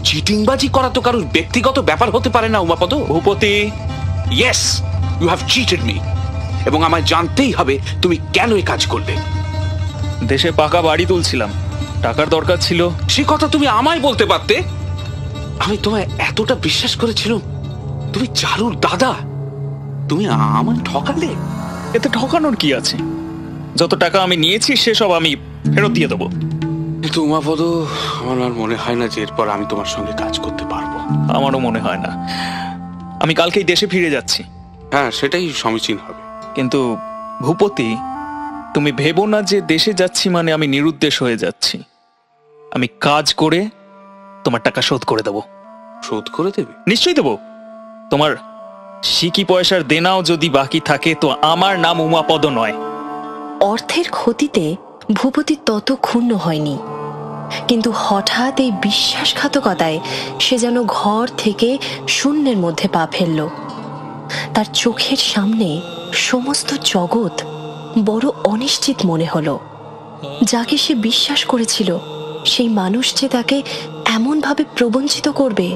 চিটিংবাজি করা তো কারোর ব্যক্তিগত ব্যাপার হতে পারে না Umapada. Bhupati, yes, you have cheated me, এবং আমায় জানতেই হবে তুমি কেন এই কাজ করলে। দেশে পাকা বাড়ি তুলছিলাম, টাকার দরকার ছিল। সে কথা তুমি আমায় বলতে পারতে। আমি তোমায় এতটা বিশ্বাস করেছিলাম। তুমি চারুর দাদা, তুমি আমায় ঠকালে। এতে ঠকানোর কি আছে? যত টাকা আমি নিয়েছি সেসব আমি ফেরত দিয়ে দেবো। কিন্তু উমাপদ, আমার আর মনে হয় না যে এরপর আমি তোমার সঙ্গে কাজ করতে পারবো। আমারও মনে হয় না। আমি কালকেই দেশে ফিরে যাচ্ছি। হ্যাঁ, সেটাই সমীচীন হবে। কিন্তু ভূপতি, তুমি ভেবো না যে দেশে যাচ্ছি মানে আমি নিরুদ্দেশ হয়ে যাচ্ছি। আমি কাজ করে তোমার টাকা শোধ করে দেবো। শোধ করে দেবে? নিশ্চয়ই দেবো। তোমার সিকি পয়সার দেনাও যদি বাকি থাকে তো আমার নাম উমাপদ নয়। অর্থের ক্ষতিতে ভূপতি তত ক্ষুণ্ণ হয়নি, কিন্তু হঠাৎ এই বিশ্বাসঘাতকতায় সে যেন ঘর থেকে শূন্যের মধ্যে পা ফেলল। তার চোখের সামনে সমস্ত জগৎ বড় অনিশ্চিত মনে হলো। যাকে সে বিশ্বাস করেছিল সেই মানুষ যে তাকে এমনভাবে প্রবঞ্চিত করবে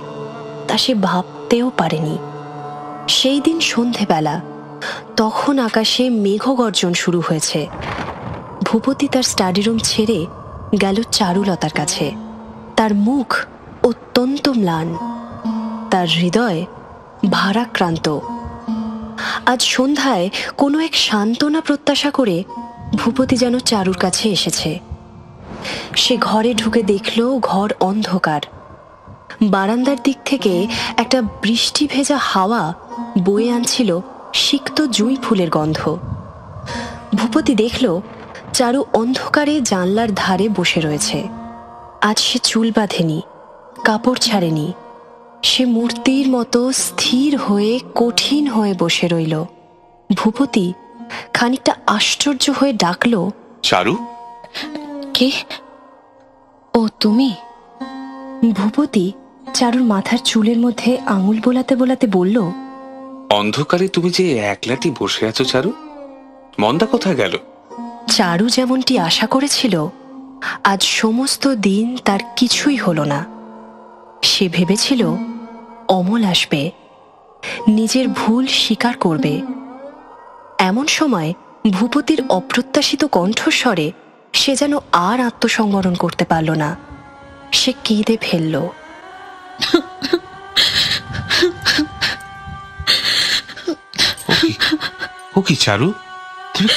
তা সে ভাবতেও পারেনি। সেই দিন সন্ধেবেলা, তখন আকাশে মেঘগর্জন শুরু হয়েছে। ভূপতি তার স্টাডি রুম ছেড়ে গেল চারুলতার কাছে। তার মুখ অত্যন্ত ম্লান, তার হৃদয় ভারাক্রান্ত। আজ সন্ধ্যায় কোনো এক সান্ত্বনা প্রত্যাশা করে ভূপতি যেন চারুর কাছে এসেছে। সে ঘরে ঢুকে দেখল ঘর অন্ধকার। বারান্দার দিক থেকে একটা বৃষ্টি ভেজা হাওয়া বয়ে আনছিল সিক্ত জুঁই ফুলের গন্ধ। ভূপতি দেখল চারু অন্ধকারে জানলার ধারে বসে রয়েছে। আজ সে চুল বাঁধেনি, কাপড় ছাড়েনি। সে মূর্তির মতো স্থির হয়ে কঠিন হয়ে বসে রইল। ভূপতি খানিকটা আশ্চর্য হয়ে ডাকল, চারু। কে? ও তুমি? ভূপতি চারুর মাথার চুলের মধ্যে আঙুল বোলাতে বোলাতে বলল, অন্ধকারে তুমি যে একলাটি বসে আছো চারু, মন্দা কোথায় গেল? চারু যেমনটি আশা করেছিল, আজ সমস্ত দিন তার কিছুই হলো না। সে ভেবেছিল অমল আসবে, নিজের ভুল স্বীকার করবে। এমন সময় ভূপতির অপ্রত্যাশিত কণ্ঠস্বরে সে যেন আর আত্মসংবরণ করতে পারল না। সে কেঁদে ফেলল। ও কি চারু, তুমি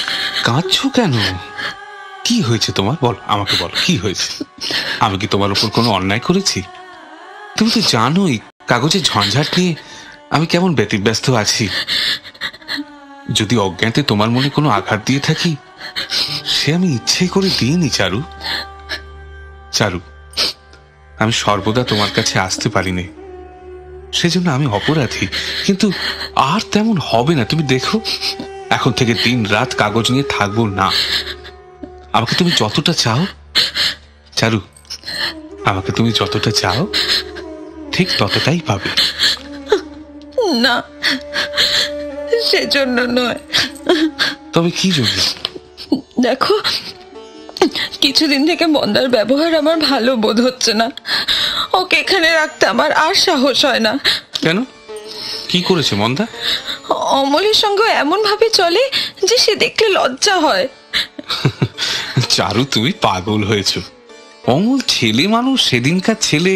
কাঁদছো কেন? কি হয়েছে তোমার? বল, আমাকে বল, কি হয়েছে? আমি কি তোমার উপর কোনো অন্যায় করেছি? তুমি তো জানোই কাগজের ঝঞ্ঝাট নিয়ে আমি কেমন ব্যতিব্যস্ত আছি। যদি অজ্ঞাতে তোমার মনে কোনো আঘাত দিয়ে থাকি, সে আমি ইচ্ছে করে দিইনি চারু। চারু, আমি সর্বদা তোমার কাছে আসতে পারিনি, সেজন্য আমি অপরাধী। কিন্তু আর তেমন হবে না, তুমি দেখো। এখন থেকে দিন রাত কাগজ নিয়ে থাকবো না। আমাকে তুমি যতটা চাও চারু, আমাকে তুমি যতটা চাও ঠিক ততটাই পাবে। না, সেজন্য নয়। তবে কি জন্য? দেখো, কিছুদিন থেকে মন্দার ব্যবহার আমার ভালো বোধ হচ্ছে না। ওকে এখানে রাখতে আমার আর সাহস হয় না। কেন? কি করেছে মন্দা? অমলের সঙ্গে এমন ভাবে চলে যে সে দেখলে লজ্জা হয়। চারু, তুমি পাগল হয়েছ। অমল ছেলে মানুষ, সেদিনকার ছেলে।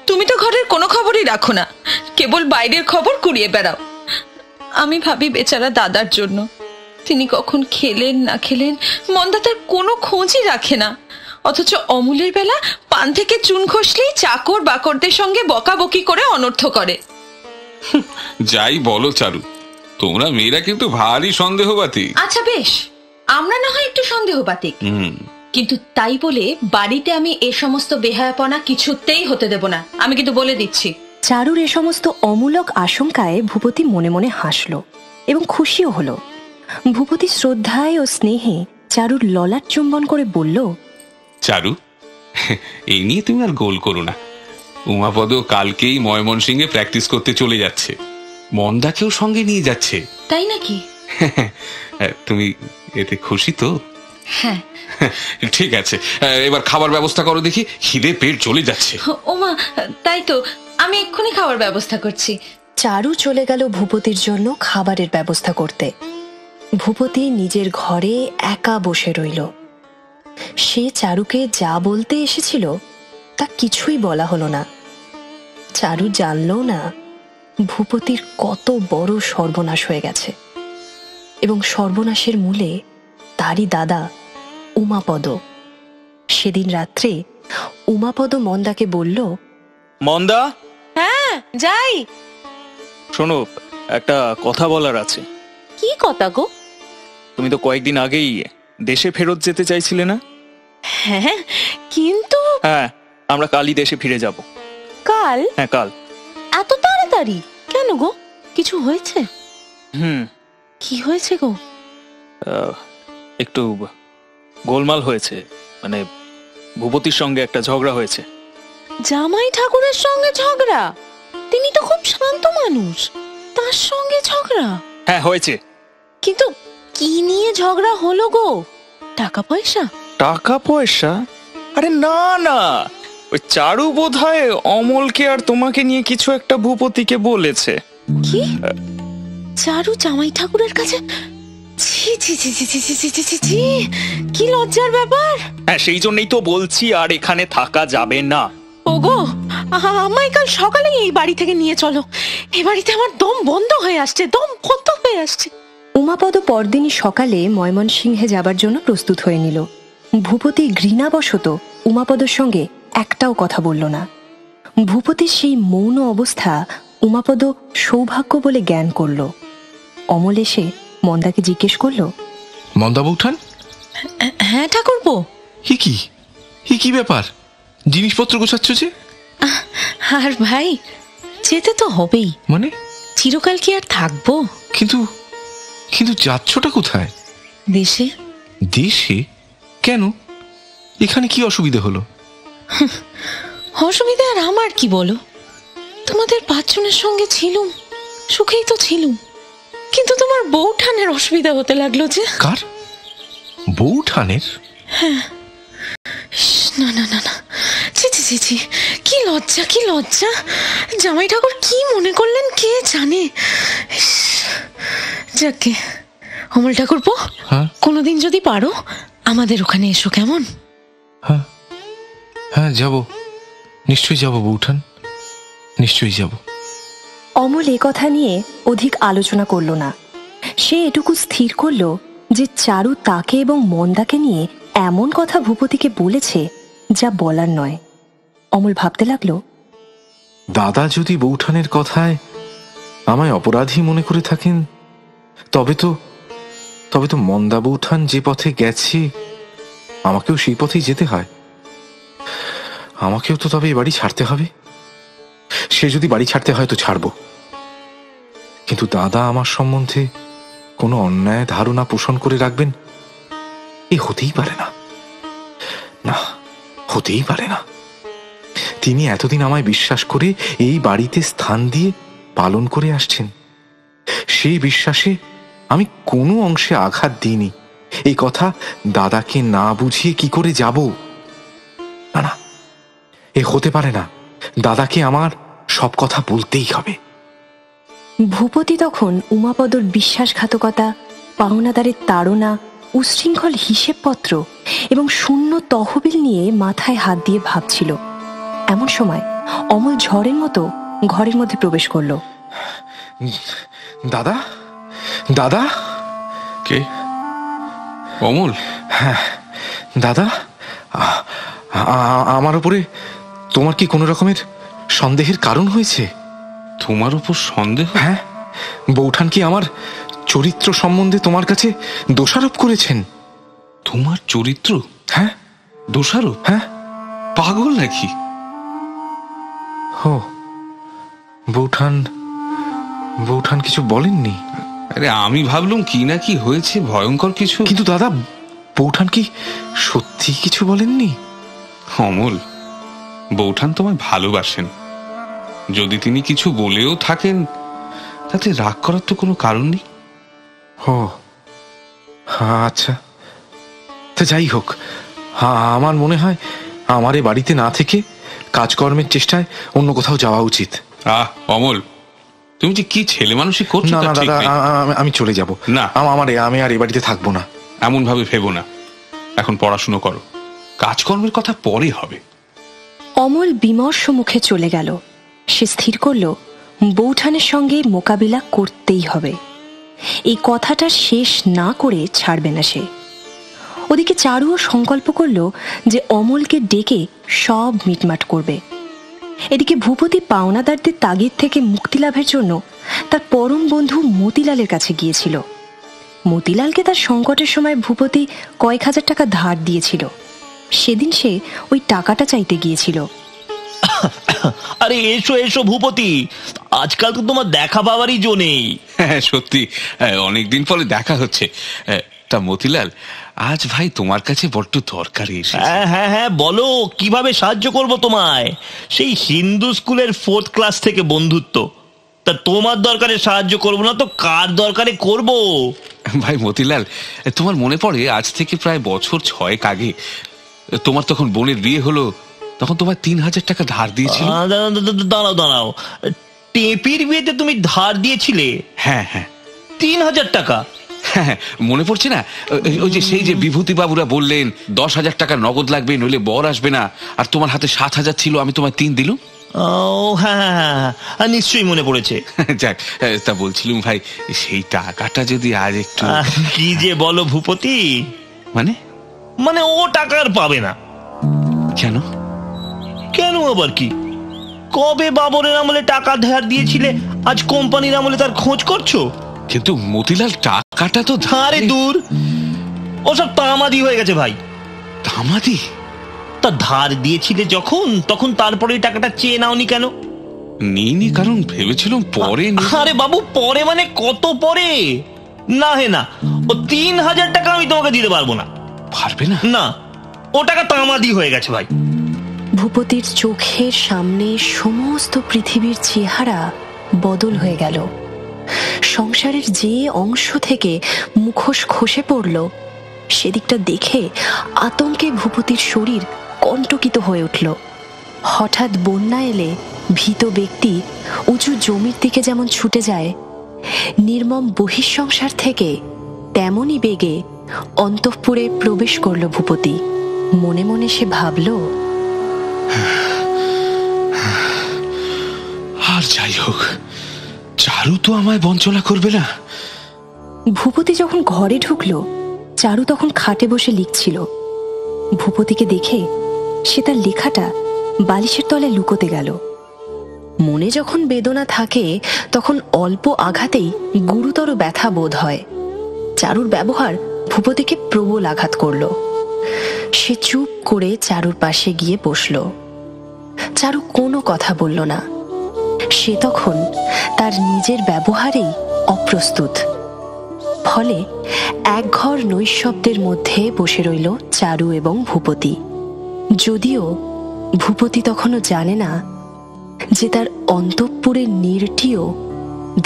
তুমি তো ঘরের কোনো খবরই রাখো না, কেবল বাইরের খবর কুড়িয়ে বেড়াও। আমি ভাবি বেচারা দাদার জন্য। তিনি কখন খেলেন না খেলেন মন্দা তার কোনো খোঁজই রাখে না। অথচ অমলের বেলা পান থেকে চুন খসলেই চাকর বাকরদের সঙ্গে বকাবকি করে অনর্থ করে। যাই বলো চারু, তোমরা মেয়েরা কিন্তু ভারী সন্দেহবাদী। আচ্ছা বেশ, আমরা না হয় একটু সন্দেহবাতিক, কিন্তু তাই বলে বাড়িতে আমি এ সমস্ত বেহায়াপনা কিছুতেই হতে দেব না। আমি কিন্তু বলে দিচ্ছি। চারুর এ সমস্ত অমূলক আশঙ্কায় ভূপতি মনে মনে হাসল এবং খুশিও হলো। ভূপতি শ্রদ্ধায় ও স্নেহে চারুর ললাট চুম্বন করে বলল, চারু, এই নিয়ে তুমি আর গোল করো না। উমাপদ কালকেই ময়মনসিংহে প্র্যাকটিস করতে চলে যাচ্ছে, মন্দাকেও সঙ্গে নিয়ে যাচ্ছে। তাই নাকি? তুমি এতে খুশি তো? হ্যাঁ। ঠিক আছে, এবার খাবার ব্যবস্থা করো দেখি, খিদে পেট চলে যাচ্ছে। ওমা, তাই তো, আমি এক্ষুনি খাবার ব্যবস্থা করছি। চারু চলে গেল ভূপতির জন্য খাবারের ব্যবস্থা করতে। ভূপতি নিজের ঘরে একা বসে রইল। সে চারুকে যা বলতে এসেছিল তা কিছুই বলা হলো না। চারু জানলো না ভূপতির কত বড় সর্বনাশ হয়ে গেছে, এবং সর্বনাশের মূলে তারই দাদা উমাপদ। সেদিন রাত্রে উমাপদ মন্দাকে বলল, মন্দা, হ্যাঁ যাই। শোনো, একটা কথা বলার আছে। কি কথা গো? তুমি তো কয়েকদিন আগেই দেশে ফেরত যেতে চাইছিলে না? হ্যাঁ, কিন্তু হ্যাঁ, আমরা কালই দেশে ফিরে যাব। কাল? হ্যাঁ, কাল। এত তাড়াতাড়ি কেন গো? কিছু হয়েছে? হুম। কি হয়েছে গো? একটু গোলমাল হয়েছে, মানে ভূপতির সঙ্গে একটা ঝগড়া হয়েছে। জামাই ঠাকুরের সঙ্গে ঝগড়া? তিনি তো খুব শান্ত মানুষ, তার সঙ্গে ঝগড়া? হ্যাঁ হয়েছে। কিন্তু কি নিয়ে ঝগড়া হলো গো? টাকা পয়সা? টাকা পয়সা? আরে না না, ওই চারু বোধহয় অমলকে আর তোমাকে নিয়ে কিছু একটা ভূপতিকে বলেছে। কি? চারু জামাই ঠাকুরের কাছে? ছি ছি ছি ছি ছি ছি ছি ছি ছি ছি, কি লজ্জার ব্যাপার। হ্যাঁ সেই জন্যই তো বলছি আর এখানে থাকা যাবে না। ওগো, আমায় কাল সকালেই এই বাড়ি থেকে নিয়ে চলো। এই বাড়িতে আমার দম বন্ধ হয়ে আসছে, দম বন্ধ হয়ে আসছে। উমাপদ পরদিনই সকালে ময়মনসিংহে যাবার জন্য প্রস্তুত হয়ে নিল। ভূপতি ঘৃণাবশত উমাপদর সঙ্গে একটাও কথা বলল না। ভূপতির সেই মৌন অবস্থা উমাপদ সৌভাগ্য বলে জ্ঞান করল। অমল এসে মন্দাকে জিজ্ঞেস করলো, মন্দা বৌঠান? হ্যাঁ ঠাকুরপো। এ কি ব্যাপার? জিনিসপত্র গোছাচ্ছ যে? আর ভাই, যেতে তো হবেই। মানে? চিরকাল কি আর থাকবো? কিন্তু কিন্তু যাচ্ছটা কোথায়? দেশে। দেশে? কেন? এখানে কি অসুবিধা হলো? অসুবিধা আর আমার কি বলো? তোমাদের পাঁচজনের সঙ্গে ছিলুম, সুখেই তো ছিলুম। কিন্তু তোমার বৌঠানের অসুবিধা হতে লাগলো যে। কার? বৌঠানের? হ্যাঁ। না না না না, ছি ছি ছি ছি, কি লজ্জা, কি লজ্জা। জামাই ঠাকুর কি মনে করলেন কে জানে। যাকে অমল ঠাকুরপো, কোনোদিন যদি পারো আমাদের ওখানে এসো, কেমন? হ্যাঁ হ্যাঁ, যাব, নিশ্চয়ই যাব বৌঠান, নিশ্চয়ই যাব। অমল এ কথা নিয়ে অধিক আলোচনা করল না। সে এটুকু স্থির করল যে চারু তাকে এবং মন্দাকে নিয়ে এমন কথা ভূপতিকে বলেছে যা বলার নয়। অমল ভাবতে লাগলো, দাদা যদি বৌঠানের কথায় আমায় অপরাধী মনে করে থাকেন, তবে তো মন্দা বৌঠান যে পথে গেছে আমাকেও সেই পথেই যেতে হয়। আমাকেও তো তবে এ বাড়ি ছাড়তে হবে। সে যদি বাড়ি ছাড়তে হয় তো ছাড়ব, কিন্তু দাদা আমার সম্বন্ধে কোনো অন্যায় ধারণা পোষণ করে রাখবেন এ হতেই পারে না। না, হতেই পারে না। তিনি এতদিন আমায় বিশ্বাস করে এই বাড়িতে স্থান দিয়ে পালন করে আসছেন। সেই বিশ্বাসে আমি কোনো অংশে আঘাত দিইনি। এই কথা দাদাকে না বুঝিয়ে কি করে যাব? না না, এ হতে পারে না। দাদাকে আমার সব কথা বলতেই হবে। ভূপতি তখন উমাপদর বিশ্বাসঘাতকতা, পাওনাদারের তাড়না, উচ্ছৃঙ্খল হিসেবপত্র এবং শূন্য তহবিল নিয়ে মাথায় হাত দিয়ে ভাবছিল। এমন সময় অমল ঝড়ের মতো ঘরের মধ্যে প্রবেশ করল। দাদা, দাদা। কে? অমল? হ্যাঁ দাদা, আমার উপরে তোমার কি কোনো রকমের সন্দেহের কারণ হয়েছে? তোমার উপর সন্দেহ? হ্যাঁ, বৌঠান কি আমার চরিত্র সম্বন্ধে তোমার কাছে দোষারোপ করেছেন? তোমার চরিত্র? হ্যাঁ। দোষারোপ? হ্যাঁ। পাগল নাকি? ও, বৌঠান কিছু বলেননি? আরে আমি ভাবলুম কি না কি হয়েছে, ভয়ঙ্কর কিছু। কিন্তু দাদা, বৌঠান কি সত্যি কিছু বলেননি? অমল, বৌঠান তোমায় ভালোবাসেন। যদি তিনি কিছু বলেও থাকেন তাতে রাগ করার তো কোনো কারণ নেই। ও আচ্ছা, তা যাই হোক, আমার মনে হয় আমার এ বাড়িতে না থেকে কাজকর্মের চেষ্টায় অন্য কোথাও যাওয়া উচিত। অমল, তুমি যে কি ছেলে মানুষই করছো। না না দাদা, আমি চলে যাব। না, আমি আর এ বাড়িতে থাকবো না। এমন ভাবে ভেবো না। এখন পড়াশুনো করো, কাজকর্মের কথা পরে হবে। অমল বিমর্ষ মুখে চলে গেল। সে স্থির করল বৌঠানের সঙ্গে মোকাবিলা করতেই হবে। এই কথাটা শেষ না করে ছাড়বে না সে। ওদিকে চারুও সংকল্প করল যে অমলকে ডেকে সব মিটমাট করবে। এদিকে ভূপতি পাওনাদারদের তাগিদ থেকে মুক্তি লাভের জন্য তার পরম বন্ধু মতিলালের কাছে গিয়েছিল। মতিলালকে তার সংকটের সময় ভূপতি কয়েক হাজার টাকা ধার দিয়েছিল। সেদিন সে ওই টাকাটা চাইতে গিয়েছিল। আরে এসো এসো ভূপতি, আজকাল তো তোমার দেখা পাওয়ারই জো নেই। হ্যাঁ সত্যি, অনেকদিন পরে দেখা হচ্ছে। তা মতিলাল, আজ ভাই তোমার কাছে বড্ড দরকারি এসেছে। হ্যাঁ হ্যাঁ হ্যাঁ, বলো কিভাবে সাহায্য করব তোমায়। সেই হিন্দু স্কুলের 4th ক্লাস থেকে বন্ধুত্ব, তা তোমার দরকারে সাহায্য করব না তো কার দরকারে করব? ভাই মতিলাল, তোমার মনে পড়ে আজ থেকে প্রায় বছর 6 আগে তোমার তখন বোনের বিয়ে হলো, তখন তোমার 3000 টাকা ধার দিয়েছিল। দাঁড়াও দাঁড়াও, টেপির বিয়েতে তুমি ধার দিয়েছিলে? হ্যাঁ হ্যাঁ, 3000 টাকা। হ্যাঁ, মনে পড়ছে না? ওই যে সেই যে বিভূতি বাবুরা বললেন 10,000 টাকা নগদ লাগবে, নইলে বর আসবে না, আর তোমার হাতে 7,000 ছিল, আমি তোমায় 3 দিলুম। ও হ্যাঁ হ্যাঁ, নিশ্চয়ই মনে পড়েছে। যাক, তা বলছিলুম ভাই, সেই টাকাটা যদি আজ একটু। কি যে বলো ভূপতি, মানে ও টাকা আর পাবে না। কেন? কেন আবার কি? কবে বাবরের আমলে টাকা ধার দিয়েছিলে, আজ কোম্পানির আমলে তার খোঁজ করছো? কিন্তু মতিলাল, টাকাটা তো ধারে দূর, ওসব তামাদি হয়ে গেছে ভাই। তামাদি? তা ধার দিয়েছিলে যখন, তখন তারপরে টাকাটা চেয়ে নাওনি কেন? নিইনি কারণ ভেবেছিলাম পরে। আরে বাবু, পরে মানে কত পরে? না হে না, ও 3000 টাকা আমি তোমাকে দিতে পারবো না। পারবে না? না, ও টাকা তামাদি হয়ে গেছে ভাই। ভূপতির চোখের সামনে সমস্ত পৃথিবীর চেহারা বদল হয়ে গেল। সংসারের যে অংশ থেকে মুখোশ খসে পড়ল, সেদিকটা দেখে আতঙ্কে ভূপতির শরীর কণ্টকিত হয়ে উঠল। হঠাৎ বন্যা এলে ভীত ব্যক্তি উঁচু জমির দিকে যেমন ছুটে যায়, নির্মম বহিঃসংসার থেকে তেমনই বেগে অন্তঃপুরে প্রবেশ করল ভূপতি। মনে মনে সে ভাবল, আর যাই হোক, চারু তো আমায় বঞ্চনা করবে না। ভূপতি যখন ঘরে ঢুকলো, চারু তখন খাটে বসে লিখছিল। ভূপতিকে দেখে সে তার লেখাটা বালিশের তলে লুকোতে গেল। মনে যখন বেদনা থাকে, তখন অল্প আঘাতেই গুরুতর ব্যথা বোধ হয়। চারুর ব্যবহার ভূপতিকে প্রবল আঘাত করল। সে চুপ করে চারুর পাশে গিয়ে বসল। চারু কোনো কথা বলল না। সে তখন তার নিজের ব্যবহারেই অপ্রস্তুত। ফলে একঘর নৈঃশব্দের মধ্যে বসে রইল চারু এবং ভূপতি। যদিও ভূপতি তখনও জানে না যে তার অন্তঃপুরের নীড়টিও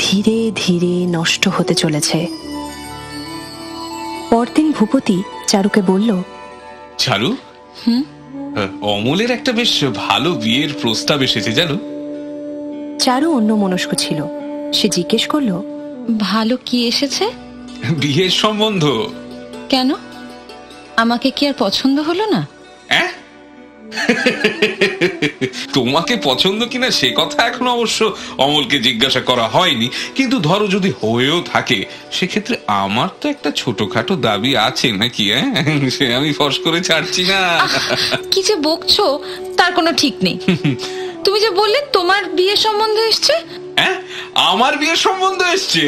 ধীরে ধীরে নষ্ট হতে চলেছে। পরদিন ভূপতি চারুকে বলল, চারু, অমলের একটা বেশ ভালো বিয়ের প্রস্তাব এসেছে জানো। চারু অন্যমনস্ক ছিল। সে জিজ্ঞেস করল, ভালো কি এসেছে? বিয়ের সম্বন্ধ। কেন, আমাকে কি আর পছন্দ হলো না? তোমাকে পছন্দ কিনা সে কথা এখনো অবশ্য অমলকে জিজ্ঞাসা করা হয়নি, কিন্তু ধরো যদি হয়েও থাকে, সেক্ষেত্রে আমার তো একটা ছোটখাটো দাবি আছে নাকি? সে আমি ফস করে ছাড়ছি না। কি যে বকছো তার কোনো ঠিক নেই। তুমি যে বললে তোমার বিয়ে সম্বন্ধ এসছে। আমার বিয়ের সম্বন্ধ এসছে?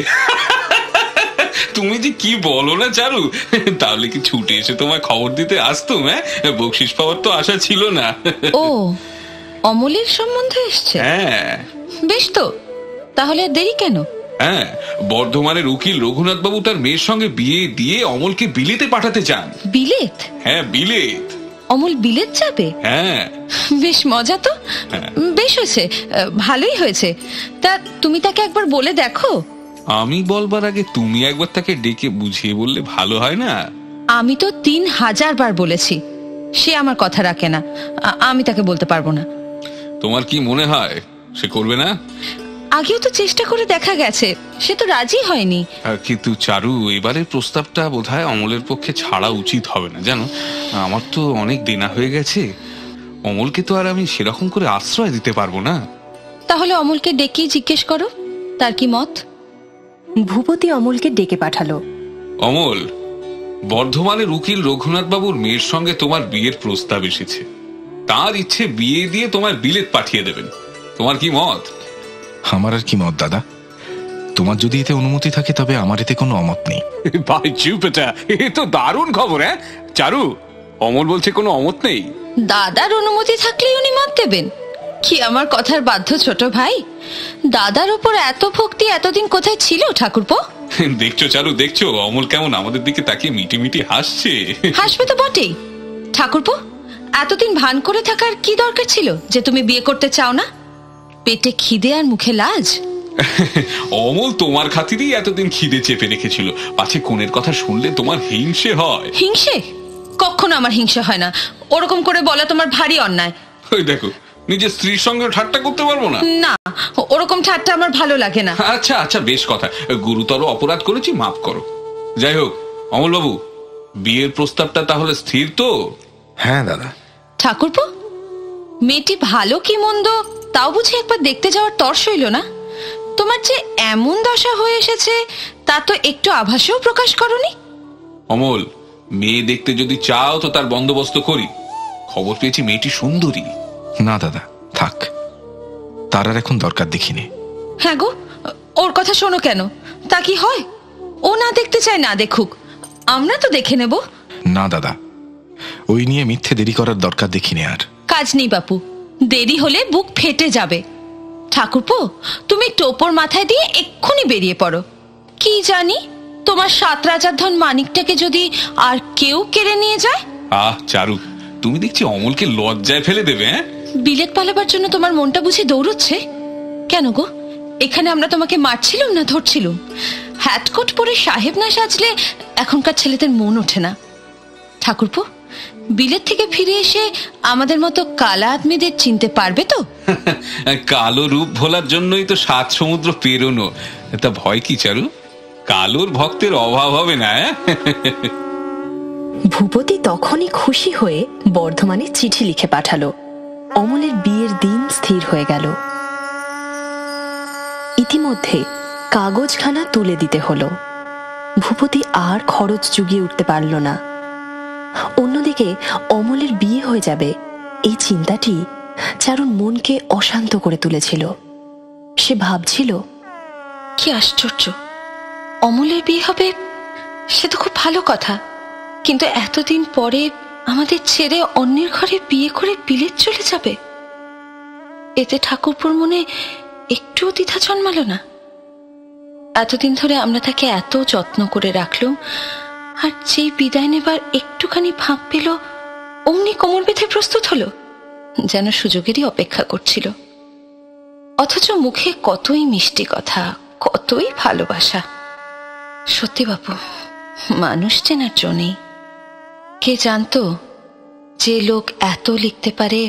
তুমি যে কি বলো না চারু, তাহলে কি ছুটে এসে তোমায় খবর দিতে আসতুম? বকশিস পাওয়ার তো আশা ছিল না। ও, অমলের সম্বন্ধ এসছে? হ্যাঁ। বেশ তো, তাহলে দেরি কেন? হ্যাঁ, বর্ধমানের উকিল রঘুনাথ বাবু তার মেয়ের সঙ্গে বিয়ে দিয়ে অমলকে বিলেতে পাঠাতে চান। বিলেত? হ্যাঁ, বিলেত। অমল বিলেত যাবে? হ্যাঁ। বেশ মজা তো। বেশ হয়েছে, ভালোই হয়েছে। তা তুমি তাকে একবার বলে দেখো। আমি বলবার আগে তুমি একবার তাকে ডেকে বুঝিয়ে বললে ভালো হয় না? আমি তো 3000 বার বলেছি, সে আমার কথা রাখে না। আমি তাকে বলতে পারবো না। তোমার কি মনে হয় সে করবে না? আগেও তো চেষ্টা করে দেখা গেছে, সে তো রাজি হয়নি। কিন্তু চারু, এবারের প্রস্তাবটা বোধহয় অমলের পক্ষে ছাড়া উচিত হবে না জানো। আমার তো অনেক দেনা হয়ে গেছে, অমলকে তো আর আমি সেরকম করে আশ্রয় দিতে পারবো না। তাহলে অমলকে ডেকেই জিজ্ঞেস করো তার কি মত। ভূপতি অমলকে ডেকে পাঠালো। অমল, বর্ধমানের উকিল রঘুনাথ বাবুর মেয়ের সঙ্গে তোমার বিয়ের প্রস্তাব এসেছে। তার ইচ্ছে বিয়ে দিয়ে তোমার বিলেত পাঠিয়ে দেবেন। তোমার কি মত? আমার আর কি মত দাদা, তোমার যদি এতে অনুমতি থাকে তবে আমার এতে কোনো অমত নেই। ভাই জুপিটার, এ তো দারুণ খবর। চারু, অমল বলছে কোনো অমত নেই? দাদার অনুমতি থাকলেই উনি মত দেবেন? কি আমার কথার বাধ্য ছোট ভাই? দাদার উপর এত ভক্তি এতদিন কোথায় ছিল ঠাকুরপো? দেখছো চারু, দেখছো অমল কেমন আমাদের দিকে তাকিয়ে মিটি মিটি হাসছে। হাসবে তো বটেই। ঠাকুরপো, এতদিন ভান করে থাকার কি দরকার ছিল যে তুমি বিয়ে করতে চাও না? পেটে খিদে আর মুখে লাজ। অমল তোমার খাতিরেই এতদিন খিদে চেপে রেখেছিল, পাছে কোণের কথা শুনলে তোমার হিংসে হয়। হিংসে? কখনো আমার হিংসা হয় না। ওরকম করে বলা তোমার ভারী অন্যায়। ওই দেখো, নিজের স্ত্রীর সঙ্গে ঠাট্টা করতে পারবো না? না, ওরকম ঠাট্টা আমার ভালো লাগে না। আচ্ছা আচ্ছা, বেশ কথা, গুরুতর অপরাধ করেছি, মাফ করো। যাই হোক অমল বাবু, বিয়ের প্রস্তাবটা তাহলে স্থির তো? হ্যাঁ দাদা। ঠাকুরপো, মেয়েটি ভালো কি মন্দ তাও বুঝি একবার দেখতে যাওয়ার তর সইল না? তোমার যে এমন দশা হয়ে এসেছে তা তো একটু আভাসেও প্রকাশ করনি। অমল, মেয়ে দেখতে যদি চাও তো তার বন্দোবস্ত করি। খবর পেয়েছি মেয়েটি সুন্দরী। না দাদা, থাক, তার আর এখন দরকার দেখিনি। হ্যাঁ গো, ওর কথা শোনো কেন? তা কি হয়? ও না দেখতে চায় না দেখুক, আমরা তো দেখে নেব। না দাদা, ওই নিয়ে মিথ্যে দেরি করার দরকার দেখিনি আর। কাজ নেই বাপু, দেরি হলে বুক ফেটে যাবে। ঠাকুরপো, তুমি টোপর মাথায় দিয়ে এক্ষুনি বেরিয়ে পড়ো। কি জানি তোমার 7 রাজার ধন মানিকটাকে যদি আর কেউ কেড়ে নিয়ে যায়। আহ চারু, তুমি দেখছি অমলকে লজ্জায় ফেলে দেবে। হ্যাঁ, বিলেত পালাবার জন্য তোমার মনটা বুঝি দৌড়চ্ছে? কেন গো, এখানে আমরা তোমাকে মারছিলাম না ধরছিলাম? হ্যাটকোট পরে সাহেব না সাজলে এখনকার ছেলেদের মন ওঠে না। ঠাকুরপো, বিলেত থেকে ফিরে এসে আমাদের মতো কালা আদমিদের চিনতে পারবে তো? কালো রূপ ভোলার জন্যই তো 7 সমুদ্র পেরোনো। তা ভয় কি চারু? কালোর ভক্তের অভাব হবে না। ভূপতি তখনই খুশি হয়ে বর্ধমানে চিঠি লিখে পাঠালো। অমলের বিয়ের দিন স্থির হয়ে গেল। ইতিমধ্যে কাগজখানা তুলে দিতে হলো। ভূপতি আর খরচ জুগিয়ে উঠতে পারল না। অন্যদিকে অমলের বিয়ে হয়ে যাবে এই চিন্তাটি চারুর মনকে অশান্ত করে তুলেছিল। সে ভাবছিল, কি আশ্চর্য, অমলের বিয়ে হবে সে তো খুব ভালো কথা, কিন্তু এতদিন পরে আমাদের ছেড়ে অন্যের ঘরে বিয়ে করে বিলেত চলে যাবে। এতে ঠাকুরপুর মনে একটুও দ্বিধা জন্মালো না? এতদিন ধরে আমরা তাকে এত যত্ন করে রাখলাম, আর যেই বিদায় নেবার একটুখানি ফাঁক পেল অমনি কোমর বেঁধে প্রস্তুত হলো, যেন সুযোগেরই অপেক্ষা করছিল। অথচ মুখে কতই মিষ্টি কথা, কতই ভালোবাসা। সত্যি বাপু, মানুষ চেনার জন্যেই। কে জানতো যে লোক এত লিখতে পারে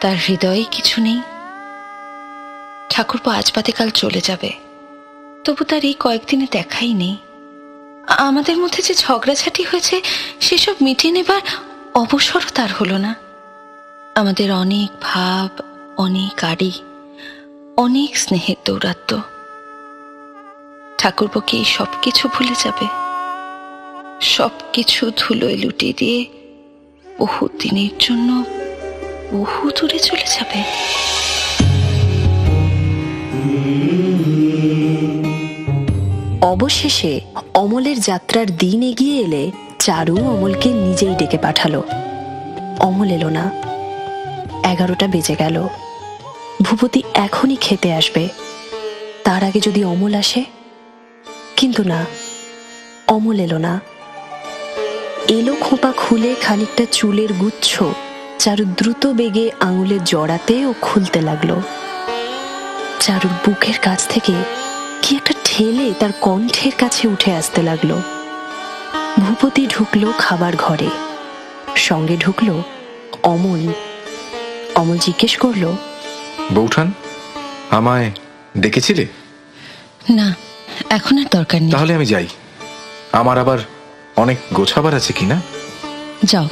তার হৃদয়ে কিছু নেই। ঠাকুরপো আজ বাদে কাল চলে যাবে, তবু তার এই কয়েকদিনে দেখাই নেই। আমাদের মধ্যে যে ঝগড়াঝাটি হয়েছে সেসব মিটিয়ে নেবার অবসরও তার হলো না। আমাদের অনেক ভাব, অনেক আড়ি, অনেক স্নেহের দৌরাত্ম্য। ঠাকুরপো কি সবকিছু ভুলে যাবে? সবকিছু ধুলোয় লুটিয়ে দিয়ে বহু দিনের জন্য বহু দূরে চলে যাবে। অবশেষে অমলের যাত্রার দিন এগিয়ে এলে চারু অমলকে নিজেই ডেকে পাঠালো। অমল এলো না। 11টা বেজে গেল। ভূপতি এখনই খেতে আসবে, তার আগে যদি অমল আসে। কিন্তু না, অমল এলো না। এলো খোঁপা খুলে খানিকটা চুলের গুচ্ছ চারু দ্রুত বেগে আঙুলে জড়াতে ও খুলতে লাগলো। চারুর বুকের কাছ থেকে কি একটা ঠেলে তার কণ্ঠের কাছে উঠে আসতে লাগলো। ভূপতি ঢুকলো খাবার ঘরে, সঙ্গে ঢুকলো অমল। অমল জিজ্ঞেস করলো, বৌঠান, আমায় ডেকেছিলে? না, এখন আর দরকার নেই। তাহলে আমি যাই, আমার আবার অনেক গোছাবার আছে কিনা। যাও।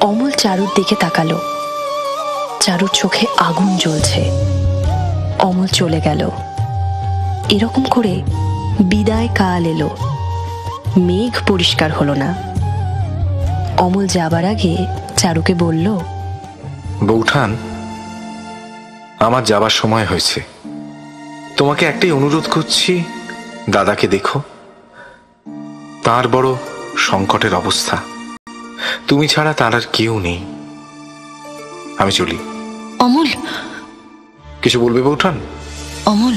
অমল চারুর দিকে তাকালো। চারুর চোখে আগুন জ্বলছে। অমল চলে গেল। এরকম করে বিদায় কাল এলো। মেঘ পরিষ্কার হলো না। অমল যাবার আগে চারুকে বলল, বৌঠান, আমার যাবার সময় হয়েছে। তোমাকে একটাই অনুরোধ করছি, দাদাকে দেখো। তার বড় সংকটের অবস্থা, তুমি ছাড়া তার আর কেউ নেই। আমি চলি। অমল। কিছু বলবে বৌঠান? অমল,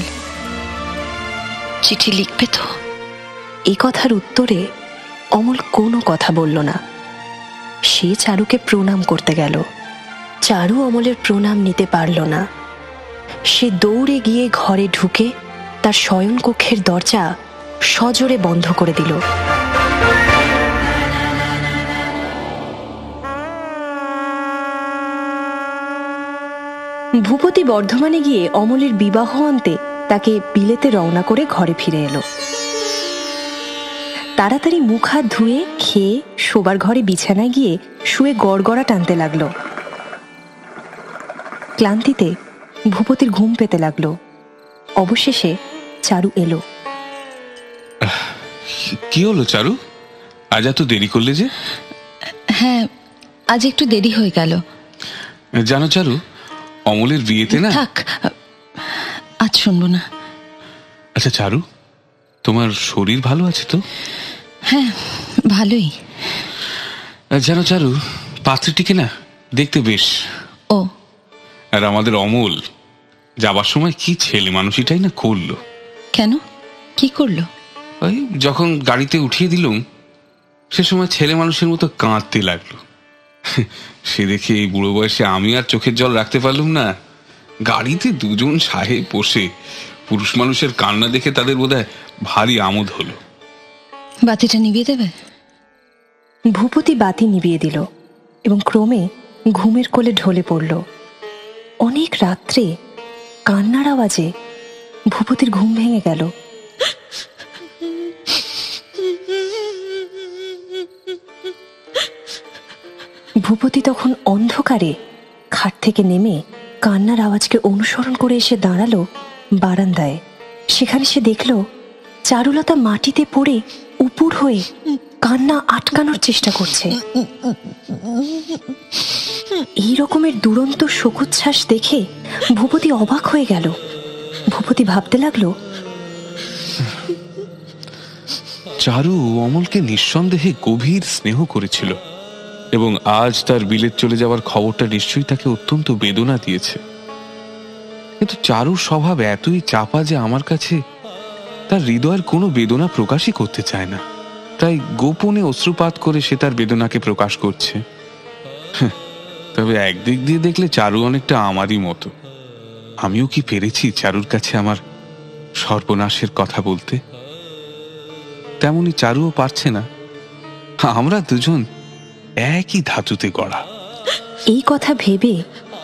চিঠি লিখবে তো? এই কথার উত্তরে অমল কোনো কথা বলল না। সে চারুকে প্রণাম করতে গেল। চারু অমলের প্রণাম নিতে পারল না। সে দৌড়ে গিয়ে ঘরে ঢুকে তার শয়নকক্ষের দরজা সজোরে বন্ধ করে দিল। ভূপতি বর্ধমানে গিয়ে অমলের বিবাহ আনতে তাকে বিলেতে রওনা করে ঘরে ফিরে এলো। তাড়াতাড়ি মুখ হাত ধুয়ে খেয়ে শোবার ঘরে বিছানায় গিয়ে শুয়ে গড়গড়া টানতে লাগলো। ক্লান্তিতে ভূপতির ঘুম পেতে লাগলো। অবশেষে চারু এলো। কি হলো চারু, আজ এত দেরি করলে যে? হ্যাঁ, আজ একটু দেরি হয়ে গেল। জানো চারু, অমলের বিয়েতে না। থাক, আজ শুনবো না। আচ্ছা চারু, তোমার শরীর ভালো আছে তো? হ্যাঁ, ভালোই। জানো চারু, পাত্রীটিকে না দেখতে বেশ। ও, আর আমাদের অমল যাবার সময় কি ছেলে মানুষটাই না করলো। কেন, কি করলো? ওই যখন গাড়িতে উঠিয়ে দিলুম সে সময় ছেলে মানুষের মতো কাঁদতে লাগলো। সে দেখে এই বুড়ো বয়সে আমি আর চোখের জল রাখতে পারলুম না। গাড়িতে দুজন সাহেব বসে পুরুষ মানুষের কান্না দেখে তাদের বোধহয় ভারী আমোদ হলো। বাতিটা নিভিয়ে দেবে? ভূপতি বাতি নিভিয়ে দিল এবং ক্রমে ঘুমের কোলে ঢলে পড়ল। অনেক রাত্রে কান্নার আওয়াজে ভূপতির ঘুম ভেঙে গেল। ভূপতি তখন অন্ধকারে খাট থেকে নেমে কান্নার আওয়াজকে অনুসরণ করে এসে দাঁড়ালো বারান্দায়। সেখানে সে দেখল চারুলতা মাটিতে পড়ে উপুড় হয়ে কান্না আটকানোর চেষ্টা করছে। এই রকমের দুরন্ত শোকোচ্ছ্বাস দেখে ভূপতি অবাক হয়ে গেল। ভূপতি ভাবতে লাগলো, চারু অমলকে নিঃসন্দেহে গভীর স্নেহ করেছিল এবং আজ তার বিলেত চলে যাওয়ার খবরটা নিশ্চয়ই তাকে অত্যন্ত বেদনা দিয়েছে। কিন্তু চারুর স্বভাব এতই চাপা যে আমার কাছে তার হৃদয়ের কোনো বেদনা প্রকাশই করতে চায় না। তাই গোপনে অশ্রুপাত করে সে তার বেদনাকে প্রকাশ করছে। তবে একদিক দিয়ে দেখলে চারু অনেকটা আমারই মতো। আমিও কি পেরেছি চারুর কাছে আমার সর্বনাশের কথা বলতে? তেমনি চারুও পারছে না। আমরা দুজন একই ধাতুতে গড়া। এই কথা ভেবে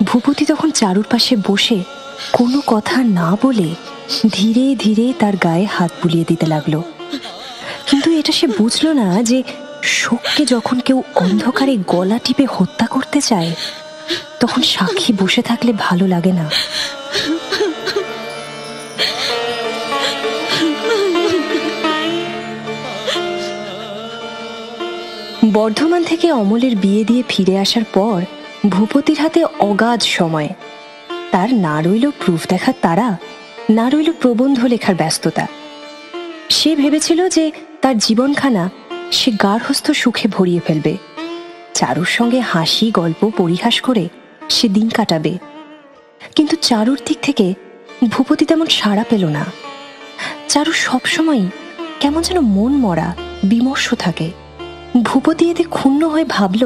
ভূপতি তখন চারুর পাশে বসে কোনো কথা না বলে ধীরে ধীরে তার গায়ে হাত বুলিয়ে দিতে লাগলো। কিন্তু এটা সে বুঝলো না যে শোককে যখন কেউ অন্ধকারে গলা টিপে হত্যা করতে চায় তখন সাক্ষী বসে থাকলে ভালো লাগে না। বর্ধমান থেকে অমলের বিয়ে দিয়ে ফিরে আসার পর ভূপতির হাতে অগাধ সময়। তার না রইল প্রুফ দেখার তারা, না রইল প্রবন্ধ লেখার ব্যস্ততা। সে ভেবেছিল যে তার জীবনখানা সে গার্হস্থ্য সুখে ভরিয়ে ফেলবে। চারুর সঙ্গে হাসি গল্প পরিহাস করে সে দিন কাটাবে। কিন্তু চারুর দিক থেকে ভূপতি তেমন সাড়া পেল না। চারু সবসময় কেমন যেন মন মরা বিমর্ষ থাকে। ভূপতি এতে ক্ষুণ্ণ হয়ে ভাবল,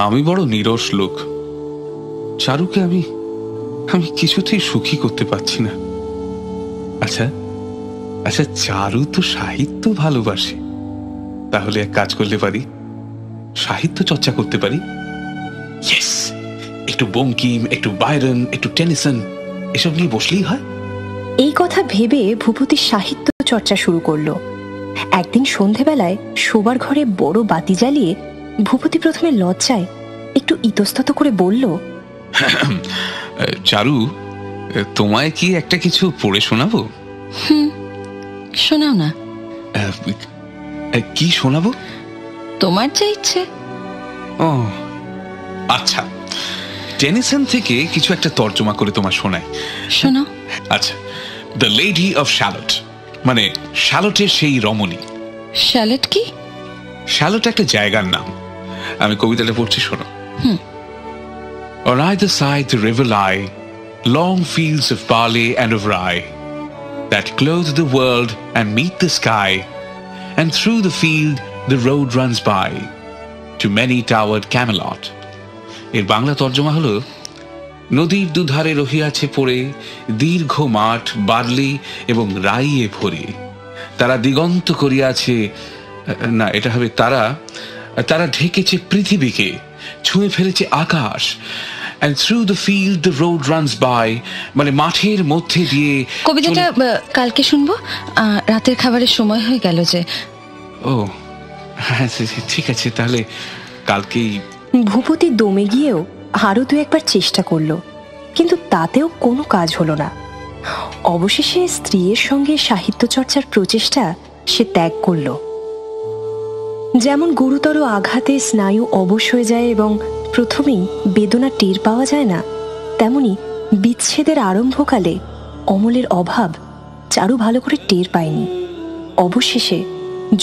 আমি বড় নিরস লোক। চারুকে আমি কিছুতেই সুখী করতে পারছি না। আচ্ছা আচ্ছা, চারু তো সাহিত্য ভালোবাসে। তাহলে এক কাজ করলে পারি, সাহিত্য চর্চা করতে পারি। ইয়েস, একটু বঙ্কিম, একটু বাইরন, একটু টেনিসন এসব নিয়ে বসলেই হয়। এই কথা ভেবে ভূপতি সাহিত্য চর্চা শুরু করলো। একদিন সন্ধেবেলায় শোবার ঘরে বড় বাতি জ্বালিয়ে ভূপতি প্রথমে লজ্জায় একটু ইতস্তত করে বলল, চারু, তোমায় কি একটা কিছু পড়ে শোনাবো? শোনাও না। কি শোনাবো? তোমার যা ইচ্ছে। ও আচ্ছা, টেনিসন থেকে কিছু একটা তর্জমা করে তোমার শোনাই। শোনাও। আচ্ছা, দ্য লেডি অফ শ্যালট, মানে শ্যালটের সেই রমণী। শ্যালট কি? শ্যালট একটা জায়গার নাম। আমি কবিতাটা পড়ছি, শোনো। On either side the river lie, long fields of barley and of rye. that clothe the world and meet the sky, and through the field the road runs by to many-towered Camelot. এর বাংলা তর্জমা হলো, নদীর দুধারে রহিয়াছে পড়ে দীর্ঘ মাঠ barley এবং রাইয়ে ভরে, তারা দিগন্ত করিয়াছে, না এটা হবে তারা ঢেকেছে পৃথিবীকে, ছুঁয়ে ফেলেছে আকাশ। And through the field the road runs by, মানে মাঠের মধ্যে দিয়ে। কবিতাটা কালকে শুনবো, রাতের খাবারের সময় হয়ে গেল যে। ও হ্যাঁ ঠিক আছে, তাহলে কালকেই। ভূপতি দমে গিয়েও আরো দু একবার চেষ্টা করলো, কিন্তু তাতেও কোনো কাজ হলো না। অবশেষে স্ত্রীর সঙ্গে সাহিত্য চর্চার প্রচেষ্টা সে ত্যাগ করল। যেমন গুরুতর আঘাতে স্নায়ু অবশ হয়ে যায় এবং প্রথমেই বেদনা টের পাওয়া যায় না, তেমনি বিচ্ছেদের আরম্ভকালে অমলের অভাব চারু ভালো করে টের পায়নি। অবশেষে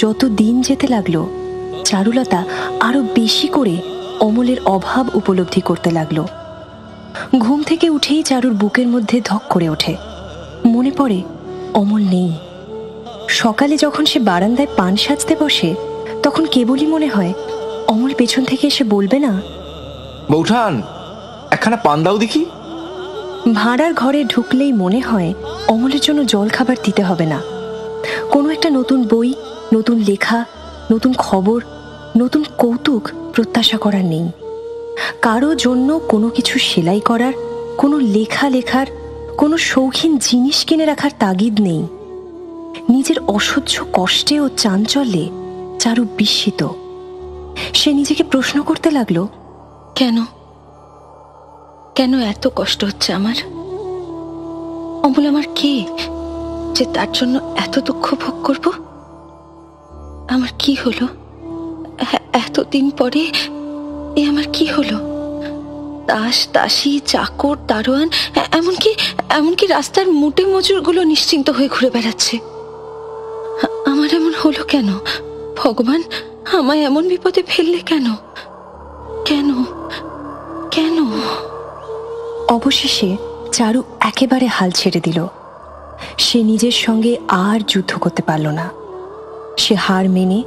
যত দিন যেতে লাগলো, চারুলতা আরো বেশি করে অমলের অভাব উপলব্ধি করতে লাগলো। ঘুম থেকে উঠেই চারুর বুকের মধ্যে ধক করে ওঠে, মনে পড়ে অমল নেই। সকালে যখন সে বারান্দায় পান সাজতে বসে, তখন কেবলই মনে হয় অমল পেছন থেকে এসে বলবে না, বৌঠান একখানা পান দাও দেখি। ভাঁড়ার ঘরে ঢুকলেই মনে হয় অমলের জন্য জল খাবার দিতে হবে না। কোনো একটা নতুন বই, নতুন লেখা, নতুন খবর, নতুন কৌতুক প্রত্যাশা করার নেই। কারো জন্য কোনো কিছু সেলাই করার, কোনো লেখা লেখার, কোনো শৌখিন জিনিস কিনে রাখার তাগিদ নেই। নিজের অসহ্য কষ্টে ও চাঞ্চল্যে চারু বিস্মিত। সে নিজেকে প্রশ্ন করতে লাগলো, কেন কেন এত কষ্ট হচ্ছে আমার? অমল আমার কে যে তার জন্য এত দুঃখ ভোগ করব? আমার কি হলো এতদিন পরে? এ আমার কি হলো? দাস দাসী চাকর দারোয়ান, এমনকি রাস্তার মুটে মজুরগুলো নিশ্চিন্ত হয়ে ঘুরে বেড়াচ্ছে। আমার এমন হলো কেন? ভগবান আমায় এমন বিপদে ফেললে কেন? কেন কেন? অবশেষে চারু একেবারে হাল ছেড়ে দিল। সে নিজের সঙ্গে আর যুদ্ধ করতে পারল না। সে হার মেনে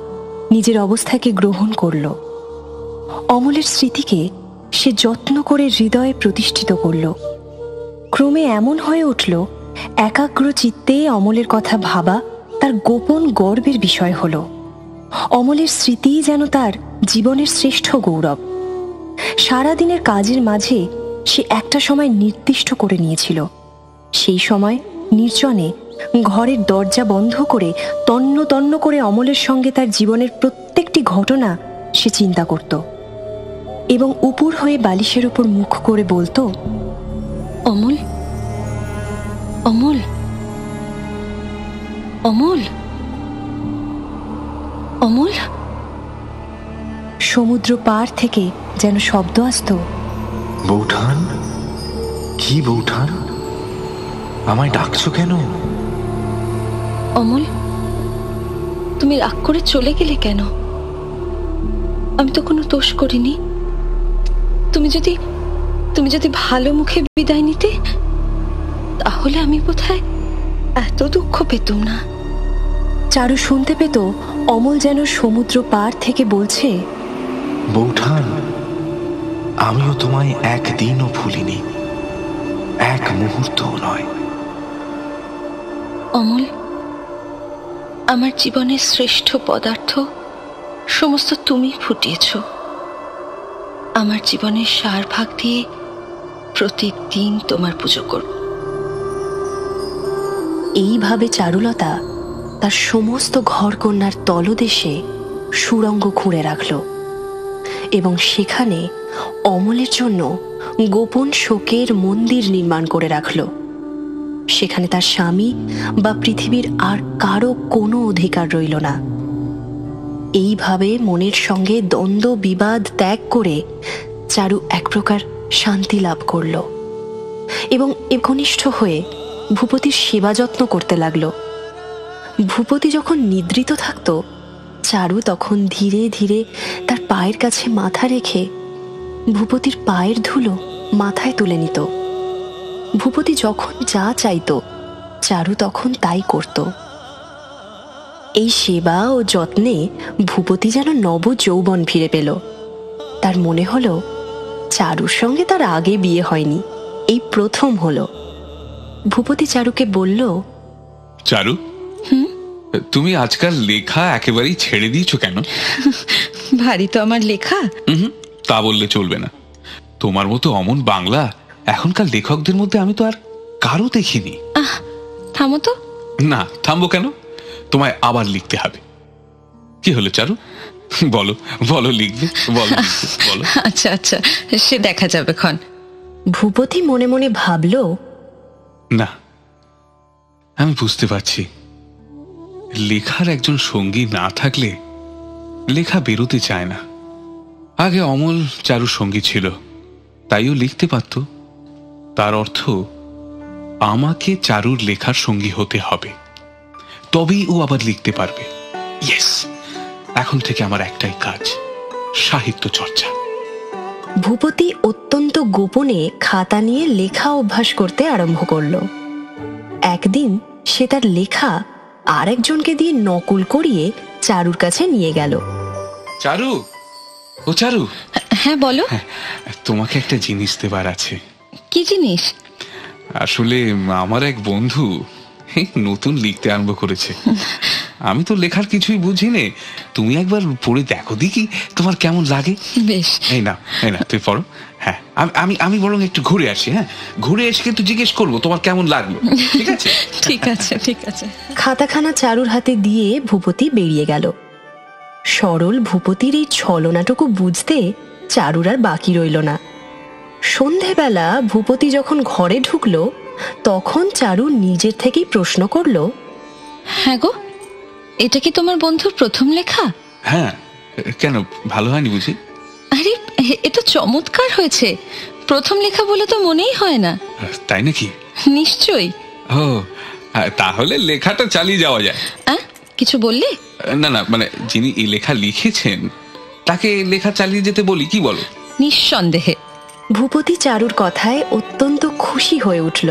নিজের অবস্থাকে গ্রহণ করল। অমলের স্মৃতিকে সে যত্ন করে হৃদয়ে প্রতিষ্ঠিত করল। ক্রমে এমন হয়ে উঠল, একাগ্র চিত্তে অমলের কথা ভাবা তার গোপন গর্বের বিষয় হল। অমলের স্মৃতিই যেন তার জীবনের শ্রেষ্ঠ গৌরব। সারাদিনের কাজের মাঝে সে একটা সময় নির্দিষ্ট করে নিয়েছিল। সেই সময় নির্জনে ঘরের দরজা বন্ধ করে তন্ন তন্ন করে অমলের সঙ্গে তার জীবনের প্রত্যেকটি ঘটনা সে চিন্তা করত এবং উপুর হয়ে বালিশের উপর মুখ করে বলতো, অমল অমল অমল অমল। সমুদ্র পার থেকে যেন শব্দ আসতো, বৌঠান, কি বৌঠান, আমায় ডাকছো কেন? অমল, তুমি রাগ করে চলে গেলে কেন? আমি তো কোনো দোষ করিনি। তুমি যদি ভালো মুখে বিদায় নিতে, তাহলে আমি বোধহয় এত দুঃখ পেতুম না। চারু শুনতে পেত অমল যেন সমুদ্র পার থেকে বলছে, বৌঠান, আমিও তোমায় একদিনও ভুলিনি, এক মুহূর্তও নয়। অমল, আমার জীবনের শ্রেষ্ঠ পদার্থ সমস্ত তুমি ফুটিয়েছ। আমার জীবনের সার ভাগ দিয়ে প্রতিদিন তোমার পুজো করব। এইভাবে চারুলতা তার সমস্ত ঘরকন্যার তলদেশে সুড়ঙ্গ খুঁড়ে রাখল এবং সেখানে অমলের জন্য গোপন শোকের মন্দির নির্মাণ করে রাখল। সেখানে তার স্বামী বা পৃথিবীর আর কারো কোনো অধিকার রইল না। এইভাবে মনের সঙ্গে দ্বন্দ্ব বিবাদ ত্যাগ করে চারু এক প্রকার শান্তি লাভ করল এবং একনিষ্ঠ হয়ে ভূপতির সেবা যত্ন করতে লাগলো। ভূপতি যখন নিদ্রিত থাকত, চারু তখন ধীরে ধীরে তার পায়ের কাছে মাথা রেখে ভূপতির পায়ের ধুলো মাথায় তুলে নিত। ভূপতি যখন যা চাইত চারু তখন তাই করত। এই সেবা ও যত্নে ভূপতি যেন নব যৌবন ফিরে পেল। তার মনে হলো চারুর সঙ্গে তার আগে বিয়ে হয়নি, এই প্রথম হলো। ভূপতি চারুকে বলল, চারু, তুমি আজকাল লেখা একেবারেই ছেড়ে দিয়েছো কেন? ভারী তো আমার লেখা। তা বললে চলবে না। তোমার মতো অমন বাংলা এখনকার লেখকদের মধ্যে আমি তো আর কারো দেখিনি। থামো তো। না, থামবো কেন? তোমায় আবার লিখতে হবে। কি হলো চারু, বলো বলো, লিখবে? বলো বলো। আচ্ছা আচ্ছা, সে দেখা যাবে ক্ষণ। ভূপতি মনে মনে ভাবল, না, আমি বুঝতে পারছি লেখার একজন সঙ্গী না থাকলে লেখা বেরোতে চায় না। আগে অমল চারুর সঙ্গী ছিল, তাইও লিখতে পারত। তার অর্থ আমাকে চারুর লেখার সঙ্গী হতে হবে, তবেই ও আবার লিখতে পারবে। ইয়েস, এখন থেকে আমার একটাই কাজ, সাহিত্য চর্চা। ভূপতি অত্যন্ত গোপনে খাতা নিয়ে লেখা অভ্যাস করতে আরম্ভ করল। একদিন সে তার লেখা আরেকজনকে দিয়ে নকল করিয়ে চারুর কাছে নিয়ে গেল। চারু, ও চারু। হ্যাঁ বলো। তোমাকে একটা জিনিস দেবার আছে। কি জিনিস? আসলে আমার এক বন্ধু নতুন লিখতে আরম্ভ করেছে। আমি তো লেখার কিছুই বুঝি নে, তুমি একবার পড়ে দেখো দেখি তোমার কেমন লাগে। বেশ। এই না তুই পড়ো। হ্যাঁ, আমি বরং একটু ঘুরে আসি। হ্যাঁ, ঘুরে এসে কিন্তু জিজ্ঞেস করবো তোমার কেমন লাগলো। ঠিক আছে? ঠিক আছে ঠিক আছে। খাতাখানা চারুর হাতে দিয়ে ভূপতি বেরিয়ে গেল। সরল ভূপতির এই ছলনাটুকু বুঝতে চারুর আর বাকি রইল না। সন্ধেবেলা ভূপতি যখন ঘরে ঢুকলো, তখন চারু নিজের থেকেই প্রশ্ন করল, হ্যাঁ গো, এটা কি তোমার বন্ধুর প্রথম লেখা? হ্যাঁ, কেন ভালো হয়নি বুঝি? আরে এ তো চমৎকার হয়েছে। প্রথম লেখা বলে তো মনেই হয় না। তাই নাকি? নিশ্চয়ই। ও, তাহলে লেখাটা চালিয়ে যাওয়া যায়। কিছু বললে? না না, মানে যিনি এই লেখা লিখেছেন তাকে লেখা চালিয়ে যেতে বলি, কি বলো? নিঃসন্দেহে। ভূপতি চারুর কথায় অত্যন্ত খুশি হয়ে উঠল।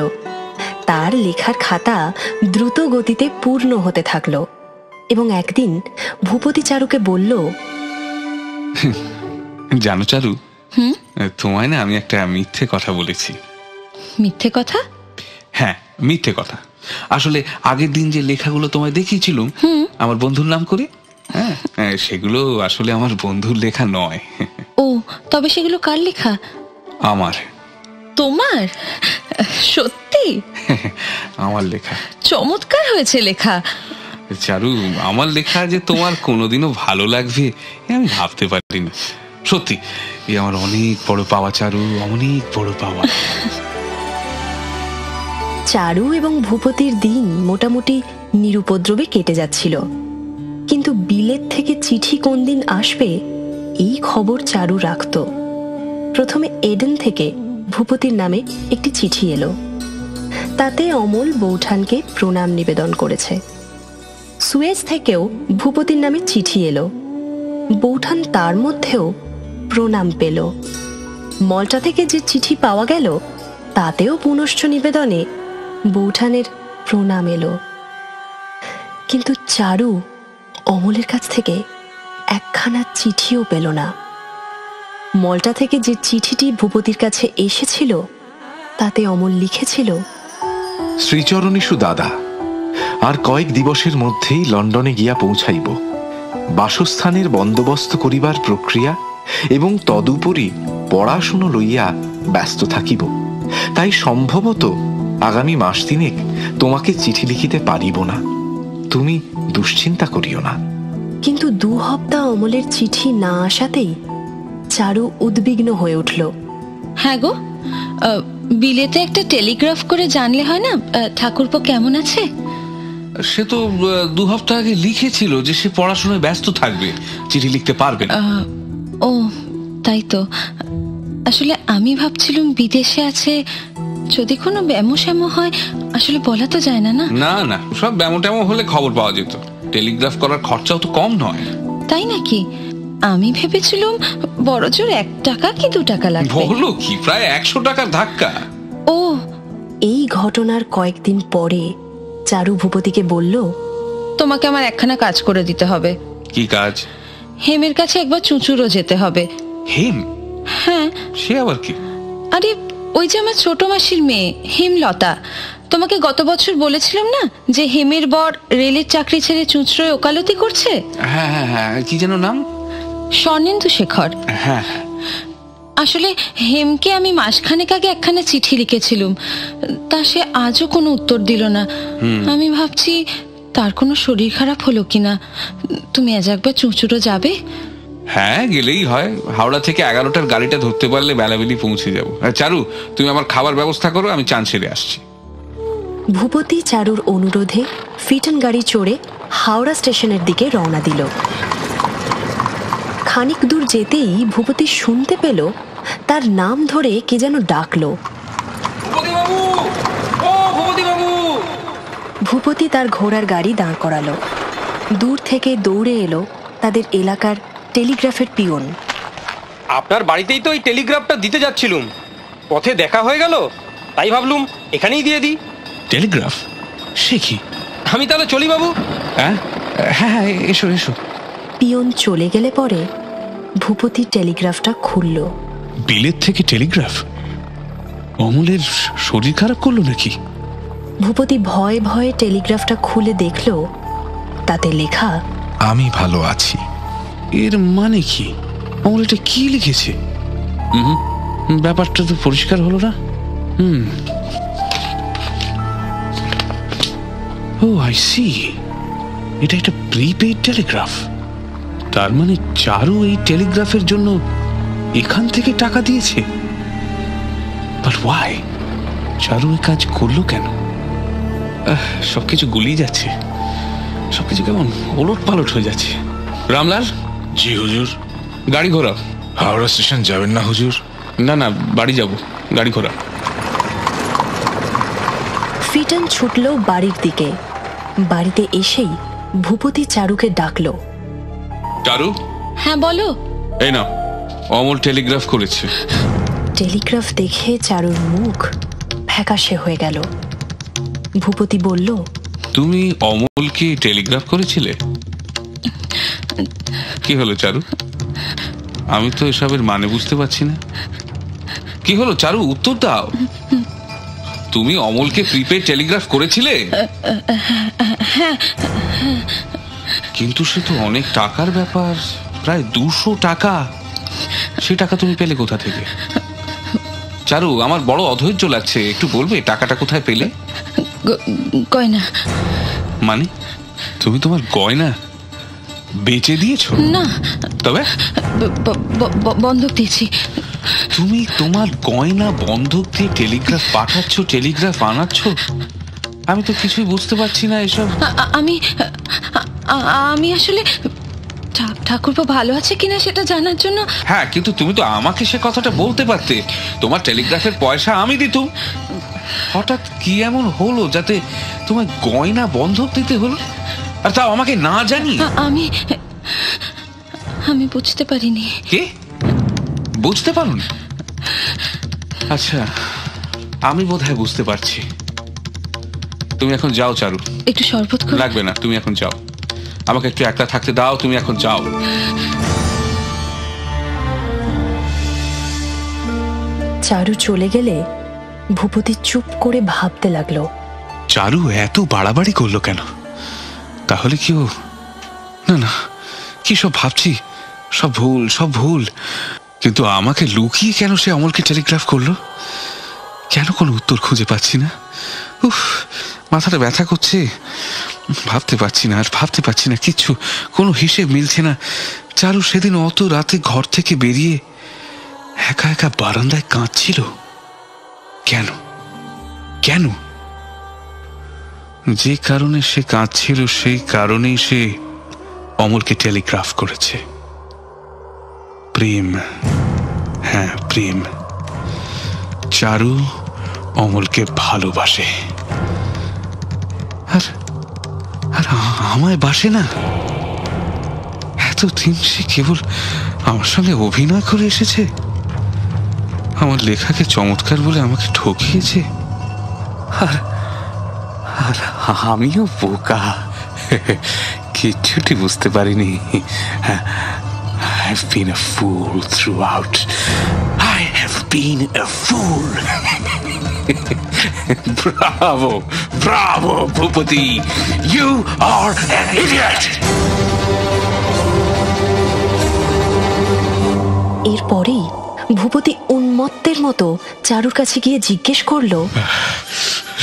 তার লেখার খাতা দ্রুত গতিতে পূর্ণ হতে থাকলো এবং একদিন ভূপতি চারুকে বলল, জানো চারু, তোমায় না আমি একটা মিথ্যে কথা বলেছি। মিথ্যে কথা? হ্যাঁ, মিথ্যে কথা। আসলে আগের দিন যে লেখাগুলো তোমায় দেখিয়েছিলাম আমার বন্ধুর নাম করে, হ্যাঁ, সেগুলো আসলে আমার বন্ধুর লেখা নয়। ও, তবে সেগুলো কার লেখা? আমার। তোমার? সত্যি? আমার লেখা। চমৎকার হয়েছে লেখা। চারু, আমার লেখা যে তোমার কোনোদিনও ভালো লাগবে আমি ভাবতে পারি না। সত্যি, এ আমার অনেক বড় পাওয়া চারু, অনেক বড় পাওয়া। চারু এবং ভূপতির দিন মোটামুটি নিরুপদ্রবে কেটে যাচ্ছিল, কিন্তু বিলেত থেকে চিঠি কোন দিন আসবে এই খবর চারু রাখত। প্রথমে এডেন থেকে ভূপতির নামে একটি চিঠি এলো। তাতে অমল বৌঠানকে প্রণাম নিবেদন করেছে। সুয়েজ থেকেও ভূপতির নামে চিঠি এলো। বৌঠান তার মধ্যেও প্রণাম পেল। মল্টা থেকে যে চিঠি পাওয়া গেল তাতেও পুনশ্চ নিবেদনে বৌঠানের প্রণাম এলো। কিন্তু চারু অমলের কাছ থেকে একখানা চিঠিও পেল না। মল্টা থেকে যে চিঠিটি ভূপতির কাছে এসেছিল তাতে অমল লিখেছিল, শ্রীচরণীষু দাদা, আর কয়েক দিবসের মধ্যেই লন্ডনে গিয়া পৌঁছাইব। বাসস্থানের বন্দোবস্ত করিবার প্রক্রিয়া এবং তদুপরি পড়াশুনো লইয়া ব্যস্ত থাকিব, তাই সম্ভবত আগামী মাস তিনেক তোমাকে চিঠি লিখিতে পারিব না। তুমি দুশ্চিন্তা করিও না। কিন্তু 2 সপ্তাহ অমলের চিঠি না আসাতেই চারু উদ্বিগ্ন হয়ে উঠল। হ্যাঁ গো, বিলেতে একটা টেলিগ্রাফ করে জানলে হয় না ঠাকুরপো কেমন আছে? সে তো 2 সপ্তাহ আগে লিখেছিল যে সে পড়াশোনায় ব্যস্ত থাকবে, চিঠি লিখতে পারবে না। ও, তাই তো। আসলে আমি ভাবছিলাম বিদেশে আছে, যদি কোনো ব্যামো শ্যামো হয়। আসলে বলা তো যায় না। না না না, সব ব্যামো ট্যামো হলে খবর পাওয়া যেত। টেলিগ্রাফ করার খরচাও তো কম নয়। তাই নাকি? আমি ভেবেছিলাম বড় জোর 1 টাকা কি 2 টাকা লাগবে। বলো কি, প্রায় 100 টাকার ধাক্কা। ও, এই ঘটনার কয়েকদিন পরে চারু ভূপতিকে বলল, তোমাকে আমার একখানা কাজ করে দিতে হবে। কি কাজ? হেমের কাছে একবার চুঁচুড়ো যেতে হবে। হেম? হ্যাঁ। সে আবার কি? আরে ওই যে আমার ছোট মাসির মেয়ে হেমলতা, তোমাকে গত বছর বলেছিলাম না যে হেমের বর রেলের চাকরি ছেড়ে চুঁচুড়োয় ওকালতি করছে। হ্যাঁ হ্যাঁ হ্যাঁ, কি যেন নাম? স্বর্ণেন্দু শেখর। হ্যাঁ। আসলে হেমকে আমি মাসখানেক আগে একখানা চিঠি লিখেছিলুম, তা সে আজও কোনো উত্তর দিল না। আমি ভাবছি তার কোনো শরীর খারাপ হলো কিনা। তুমি আজ একবার চুঁচুড়ো যাবে? হ্যাঁ, গেলেই হয়। হাওড়া থেকে 11টার গাড়িটা ধরতে পারলে বেলাবেলি পৌঁছে যাবো। চারু, তুমি আমার খাবার ব্যবস্থা করো, আমি চান সেরে আসছি। ভূপতি চারুর অনুরোধে ফিটন গাড়ি চড়ে হাওড়া স্টেশনের দিকে রওনা দিল। খানিক দূর যেতেই ভূপতি শুনতে পেল তার নাম ধরে কে যেন ডাকলো। ভূপতি তার ঘোড়ার গাড়ি দাঁড় করালো। দূর থেকে দৌড়ে এলো তাদের এলাকার টেলিগ্রাফের পিয়ন। আপনার বাড়িতেই তো এই টেলিগ্রাফটা দিতে যাচ্ছিলুম, পথে দেখা হয়ে গেল, তাই ভাবলুম এখানেই দিয়ে দিই। টেলিগ্রাফ? সে কি? আমি তাহলে চলি বাবু। হ্যাঁ হ্যাঁ, এসো এসো। পিয়ন চলে গেলে পরে ভূপতি টেলিগ্রাফটা খুলল। বিলেত থেকে টেলিগ্রাফ? অমলের শরীর খারাপ করলো নাকি? ভূপতি ভয়ে ভয়ে টেলিগ্রাফটা খুলে দেখল, তাতে লেখা, আমি ভালো আছি। এর মানে কি? অমল এটা কি লিখেছে? ব্যাপারটা তো পরিষ্কার হলো না। ও আই সি, এটা একটা প্রিপেইড টেলিগ্রাফ। তার মানে চারু এই টেলিগ্রাফের জন্য এখান থেকে টাকা দিয়েছে। But why? চারু এই কাজ করলো কেন? সবকিছু গুলিয়ে যাচ্ছে, সবকিছু কেমন ওলট পালট হয়ে যাচ্ছে। রামলাল? জি হুজুর। গাড়ি ঘোরা। হাওড়া স্টেশন যাবেন না হুজুর? না না, বাড়ি যাব, গাড়ি ঘোরা। ফিটন ছুটল বাড়ির দিকে। বাড়িতে এসেই ভূপতি চারুকে ডাকলো। চারু? হ্যাঁ বলো। এই নাও, অমল টেলিগ্রাফ করেছে। টেলিগ্রাফ দেখে চারুর মুখ ফ্যাকাশে হয়ে গেল। ভূপতি বলল, তুমি অমলকে টেলিগ্রাফ করেছিলে? কি হলো চারু? আমি তো এসবের মানে বুঝতে পারছি না। কি হলো চারু, উত্তর দাও। তুমি অমলকে প্রিপেড টেলিগ্রাফ করেছিলে? কিন্তু সে তো অনেক টাকার ব্যাপার, প্রায় 200 টাকা। সে টাকা তুমি পেলে কোথা থেকে? চারু, আমার বড় অধৈর্য লাগছে, একটু বলবে টাকাটা কোথায় পেলে? গয়না। মানে তুমি তোমার গয়না বেচে দিয়েছো? না। তবে? বন্ধক দিয়েছি। তুমি তোমার গয়না বন্ধক দিয়ে টেলিগ্রাফ পাঠাচ্ছ, টেলিগ্রাফ আনাচ্ছ? আমি তো কিছুই বুঝতে পারছি না এসব। আমি আসলে ঠাকুরপো ভালো আছে কিনা সেটা জানার জন্য। হ্যাঁ, কিন্তু তুমি তো আমাকে সে কথাটা বলতে পারতে। তোমার টেলিগ্রাফের পয়সা আমি দিতুম। হঠাৎ কি এমন হলো যাতে তোমার গয়না বন্ধক দিতে হলো, আর তাও আমাকে না জানি? আমি বুঝতে পারিনি। কে বুঝতে পারোনি? আচ্ছা, আমি বোধহয় বুঝতে পারছি। তুমি এখন যাও চারু। একটু শরবত করো। লাগবে না, তুমি এখন যাও। আমাকে একটু একলা থাকতে দাও, তুমি এখন যাও। চারু চলে গেলে ভূপতি চুপ করে ভাবতে লাগলো। চারু এত বাড়াবাড়ি করলো কেন? তাহলে কি ও... না না, কি সব ভাবছি, সব ভুল, সব ভুল। কিন্তু আমাকে লুকিয়ে কেন সে অমলকে টেলিগ্রাফ করলো? কেন কোনো উত্তর খুঁজে পাচ্ছি না। উফ, মাথাটা ব্যথা করছে। ভাবতে পারছি না, আর ভাবতে পারছি না কিচ্ছু, কোনো হিসেব মিলছে না। চারু সেদিন অত রাতে ঘর থেকে বেরিয়ে একা একা বারান্দায় কাঁদছিল। কেন? কেন? যে কারণে সে কাঁদছিল সেই কারণেই সে অমলকে টেলিগ্রাফ করেছে। প্রেম। হ্যাঁ, প্রেম। চারু অমলকে ভালোবাসে, আর আমায় বাসে না। এতদিন সে কেবল আমার সঙ্গে অভিনয় করে এসেছে, আমার লেখাকে চমৎকার বলে আমাকে ঠকিয়েছে। আর আর আমিও বোকা, কিচ্ছুটি বুঝতে পারিনি। I've been a fool throughout. I have been a fool. Bravo, bravo, Bhupati. You are an idiot. এরপরেই ভূপতি উন্মত্তের মতো চারুর কাছে গিয়ে জিজ্ঞেস করলো,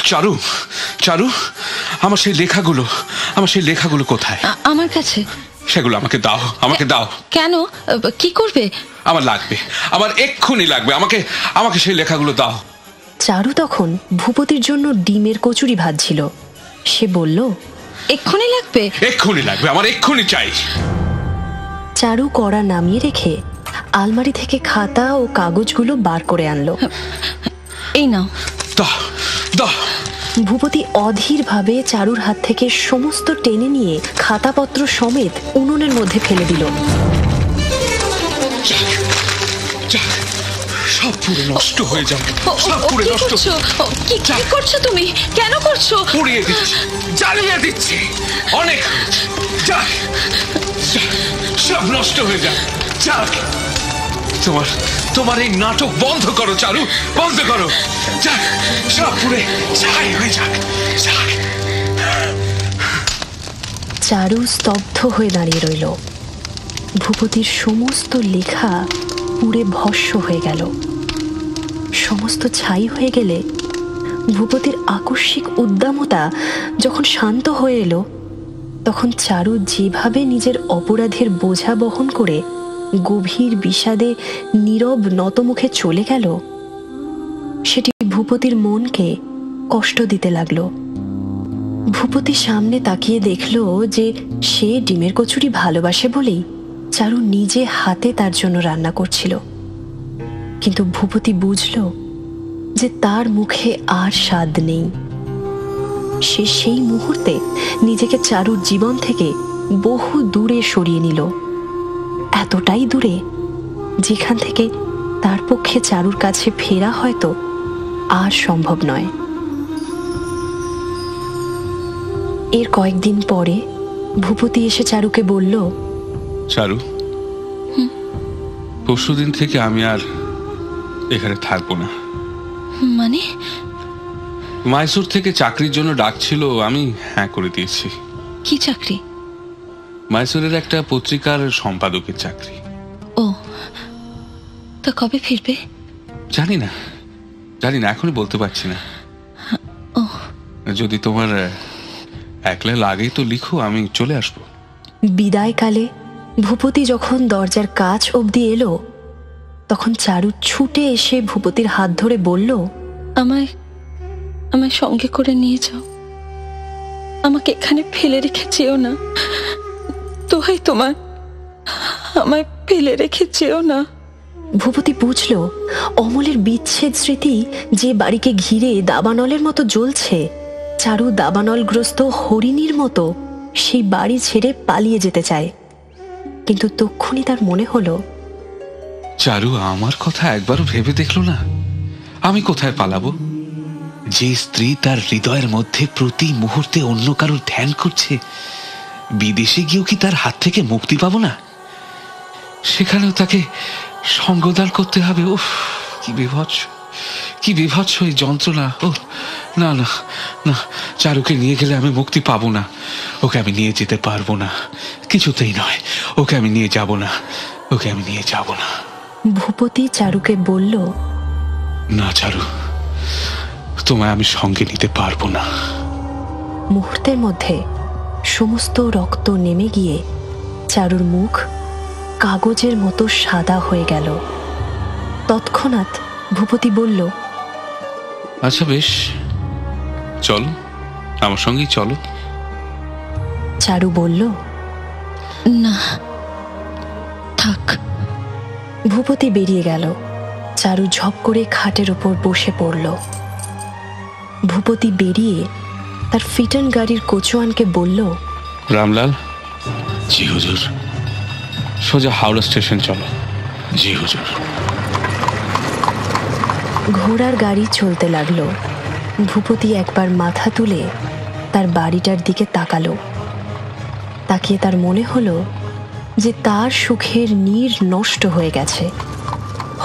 চারু, চারু, আমার সেই লেখাগুলো কোথায়? আমার কাছে। সেগুলো আমাকে দাও, আমাকে দাও। কেন, কি করবে? আমার লাগবে, আমার এক্ষুনি লাগবে, আমাকে সেই লেখাগুলো দাও। চারু তখন ভূপতির জন্য ডিমের কচুরি ভাজছিল। সে বলল, এক্ষুনি লাগবে? এক্ষুনি লাগবে, আমার এক্ষুনি চাই। চারু কড়া নামিয়ে রেখে আলমারি থেকে খাতা ও কাগজগুলো বার করে আনলো। এই নাও। দাও, দাও। ভূপতি অধীর ভাবে চারুর হাত থেকে সমস্ত টেনে নিয়ে খাতাপত্র সমেত উনুনের মধ্যে ফেলে দিল। সব পুরো নষ্ট হয়ে যাবে, সব পুরো নষ্ট। কি করছো তুমি? কেন করছো? পুড়িয়ে দিচ্ছি, জ্বালিয়ে দিচ্ছি, অনেক সব নষ্ট হয়ে যাবে। যাক, তোমার এই নাটক বন্ধ করো চারু, বন্ধ করো। যাক, সব পুড়ে ছাই হয়ে যাক। চারু স্তব্ধ হয়ে দাঁড়িয়ে রইল। ভূপতির সমস্ত লেখা পুড়ে ভস্ম হয়ে গেল। সমস্ত ছাই হয়ে গেলে ভূপতির আকস্মিক উদ্দামতা যখন শান্ত হয়ে এলো, তখন চারু যেভাবে নিজের অপরাধের বোঝা বহন করে গভীর বিষাদে নীরব নতমুখে চলে গেল, সেটি ভূপতির মনকে কষ্ট দিতে লাগলো। ভূপতি সামনে তাকিয়ে দেখল যে সে ডিমের কচুরি ভালোবাসে বলেই চারু নিজে হাতে তার জন্য রান্না করছিল। কিন্তু ভূপতি বুঝল যে তার মুখে আর স্বাদ নেই। সে সেই মুহূর্তে নিজেকে চারুর জীবন থেকে বহু দূরে সরিয়ে নিল, এতটাই দূরে যেখান থেকে তার পক্ষে চারুর কাছে ফেরা হয়তো আর সম্ভব নয়। এর কয়েকদিন পরে ভূপতি এসে চারুকে বলল, চারু, পরশুদিন থেকে আমি আর এখানে থাকবো না। মানে? মাইসোর থেকে চাকরির জন্য ডাকছিল, আমি হ্যাঁ করে দিয়েছি। কি চাকরি? মাইসোরের একটা পত্রিকার সম্পাদকের চাকরি। ও, তা কবে ফিরবে? জানি না, এখনই বলতে পারছি না। ও, যদি তোমার একলা লাগে তো লিখো, আমি চলে আসবো। বিদায়কালে ভূপতি যখন দরজার কাছ অবধি এলো, তখন চারু ছুটে এসে ভূপতির হাত ধরে বলল, আমায় সঙ্গে করে নিয়ে যাও, আমাকে এখানে ফেলে রেখে যেও না, দোহাই তোমার, আমায় ফেলে রেখে যেও না। ভূপতি বুঝল অমলের বিচ্ছেদ স্মৃতি যে বাড়িকে ঘিরে দাবানলের মতো জ্বলছে, চারু দাবানলগ্রস্ত হরিণীর মতো সেই বাড়ি ছেড়ে পালিয়ে যেতে চায়। কিন্তু তক্ষুনি তার মনে হলো, চারু আমার কথা একবারও ভেবে দেখলো না, আমি কোথায় পালাবো? যে স্ত্রী তার হৃদয়ের মধ্যে প্রতি মুহূর্তে অন্য কারোর ধ্যান করছে, বিদেশে গিয়েও কি তার হাত থেকে মুক্তি পাবো না? সেখানেও তাকে সঙ্গদান করতে হবে। উফ, কি বিভৎস এই যন্ত্রণা। ও না না না, চারুকে নিয়ে গেলে আমি মুক্তি পাবো না, ওকে আমি নিয়ে যেতে পারবো না, কিছুতেই নয়, ওকে আমি নিয়ে যাব না। ভূপতি চারুকে বলল, না চারু, তোমায় আমি সঙ্গে নিতে পারবো না। মুহূর্তের মধ্যে সমস্ত রক্ত নেমে গিয়ে চারুর মুখ কাগজের মতো সাদা হয়ে গেল। তৎক্ষণাৎ ভূপতি বলল, আচ্ছা বেশ, চলো, আমার সঙ্গেই চলো। চারু বলল, না, থাক। ভূপতি বেরিয়ে গেল। চারু ঝপ করে খাটের ওপর বসে পড়ল। ভূপতি বেরিয়ে তার ফিটন গাড়ির কোচওয়ানকে বলল, রামলাল। জি হুজুর। সোজা হাওড়া স্টেশন চলো। জি হুজুর। ঘোড়ার গাড়ি চলতে লাগলো। ভূপতি একবার মাথা তুলে তার বাড়িটার দিকে তাকালো। তাকিয়ে তার মনে হলো যে তার সুখের নীড় নষ্ট হয়ে গেছে,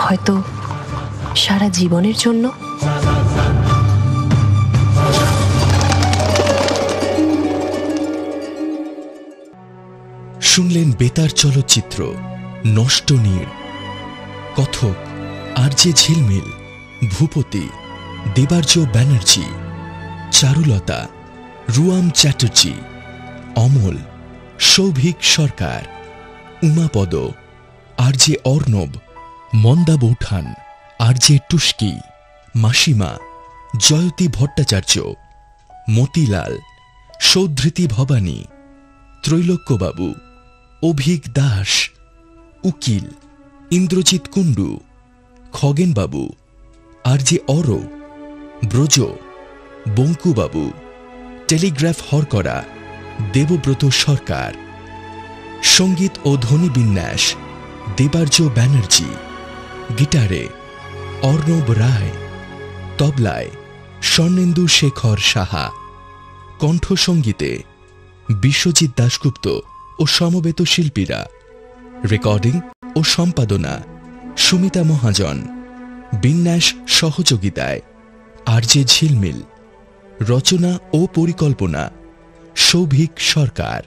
হয়তো সারা জীবনের জন্য। শুনলেন বেতার চলচ্চিত্র নষ্ট নীড়। কথক আরজে ঝিলমিল, ভূপতি দেবার্য ব্যানার্জি, চারুলতা রুয়াম চ্যাটার্জি, অমল সৌভিক সরকার, উমাপদ আরজে অর্ণব, মন্দা বৌঠান আরজে টুস্কি, মাসিমা জয়তী ভট্টাচার্য, মতিলাল সৌধৃতি ভবানী, ত্রৈলোক্যবাবু অভিক দাস, উকিল ইন্দ্রজিৎ কুণ্ডু, খগেনবাবু আরজে অর, ব্রজ বঙ্কুবাবু, টেলিগ্রাফ হরকরা দেবব্রত সরকার, সঙ্গীত ও ধ্বনি বিন্যাস দেবার্য ব্যানার্জি, গিটারে অর্ণব রায়, তবলায় স্বর্ণেন্দু শেখর সাহা, কণ্ঠসঙ্গীতে বিশ্বজিৎ দাশগুপ্ত ও সমবেত শিল্পীরা, রেকর্ডিং ও সম্পাদনা সুমিতা মহাজন, বিন্যাস সহযোগিতায় আরজে ঝিলমিল, রচনা ও পরিকল্পনা সৌভিক সরকার।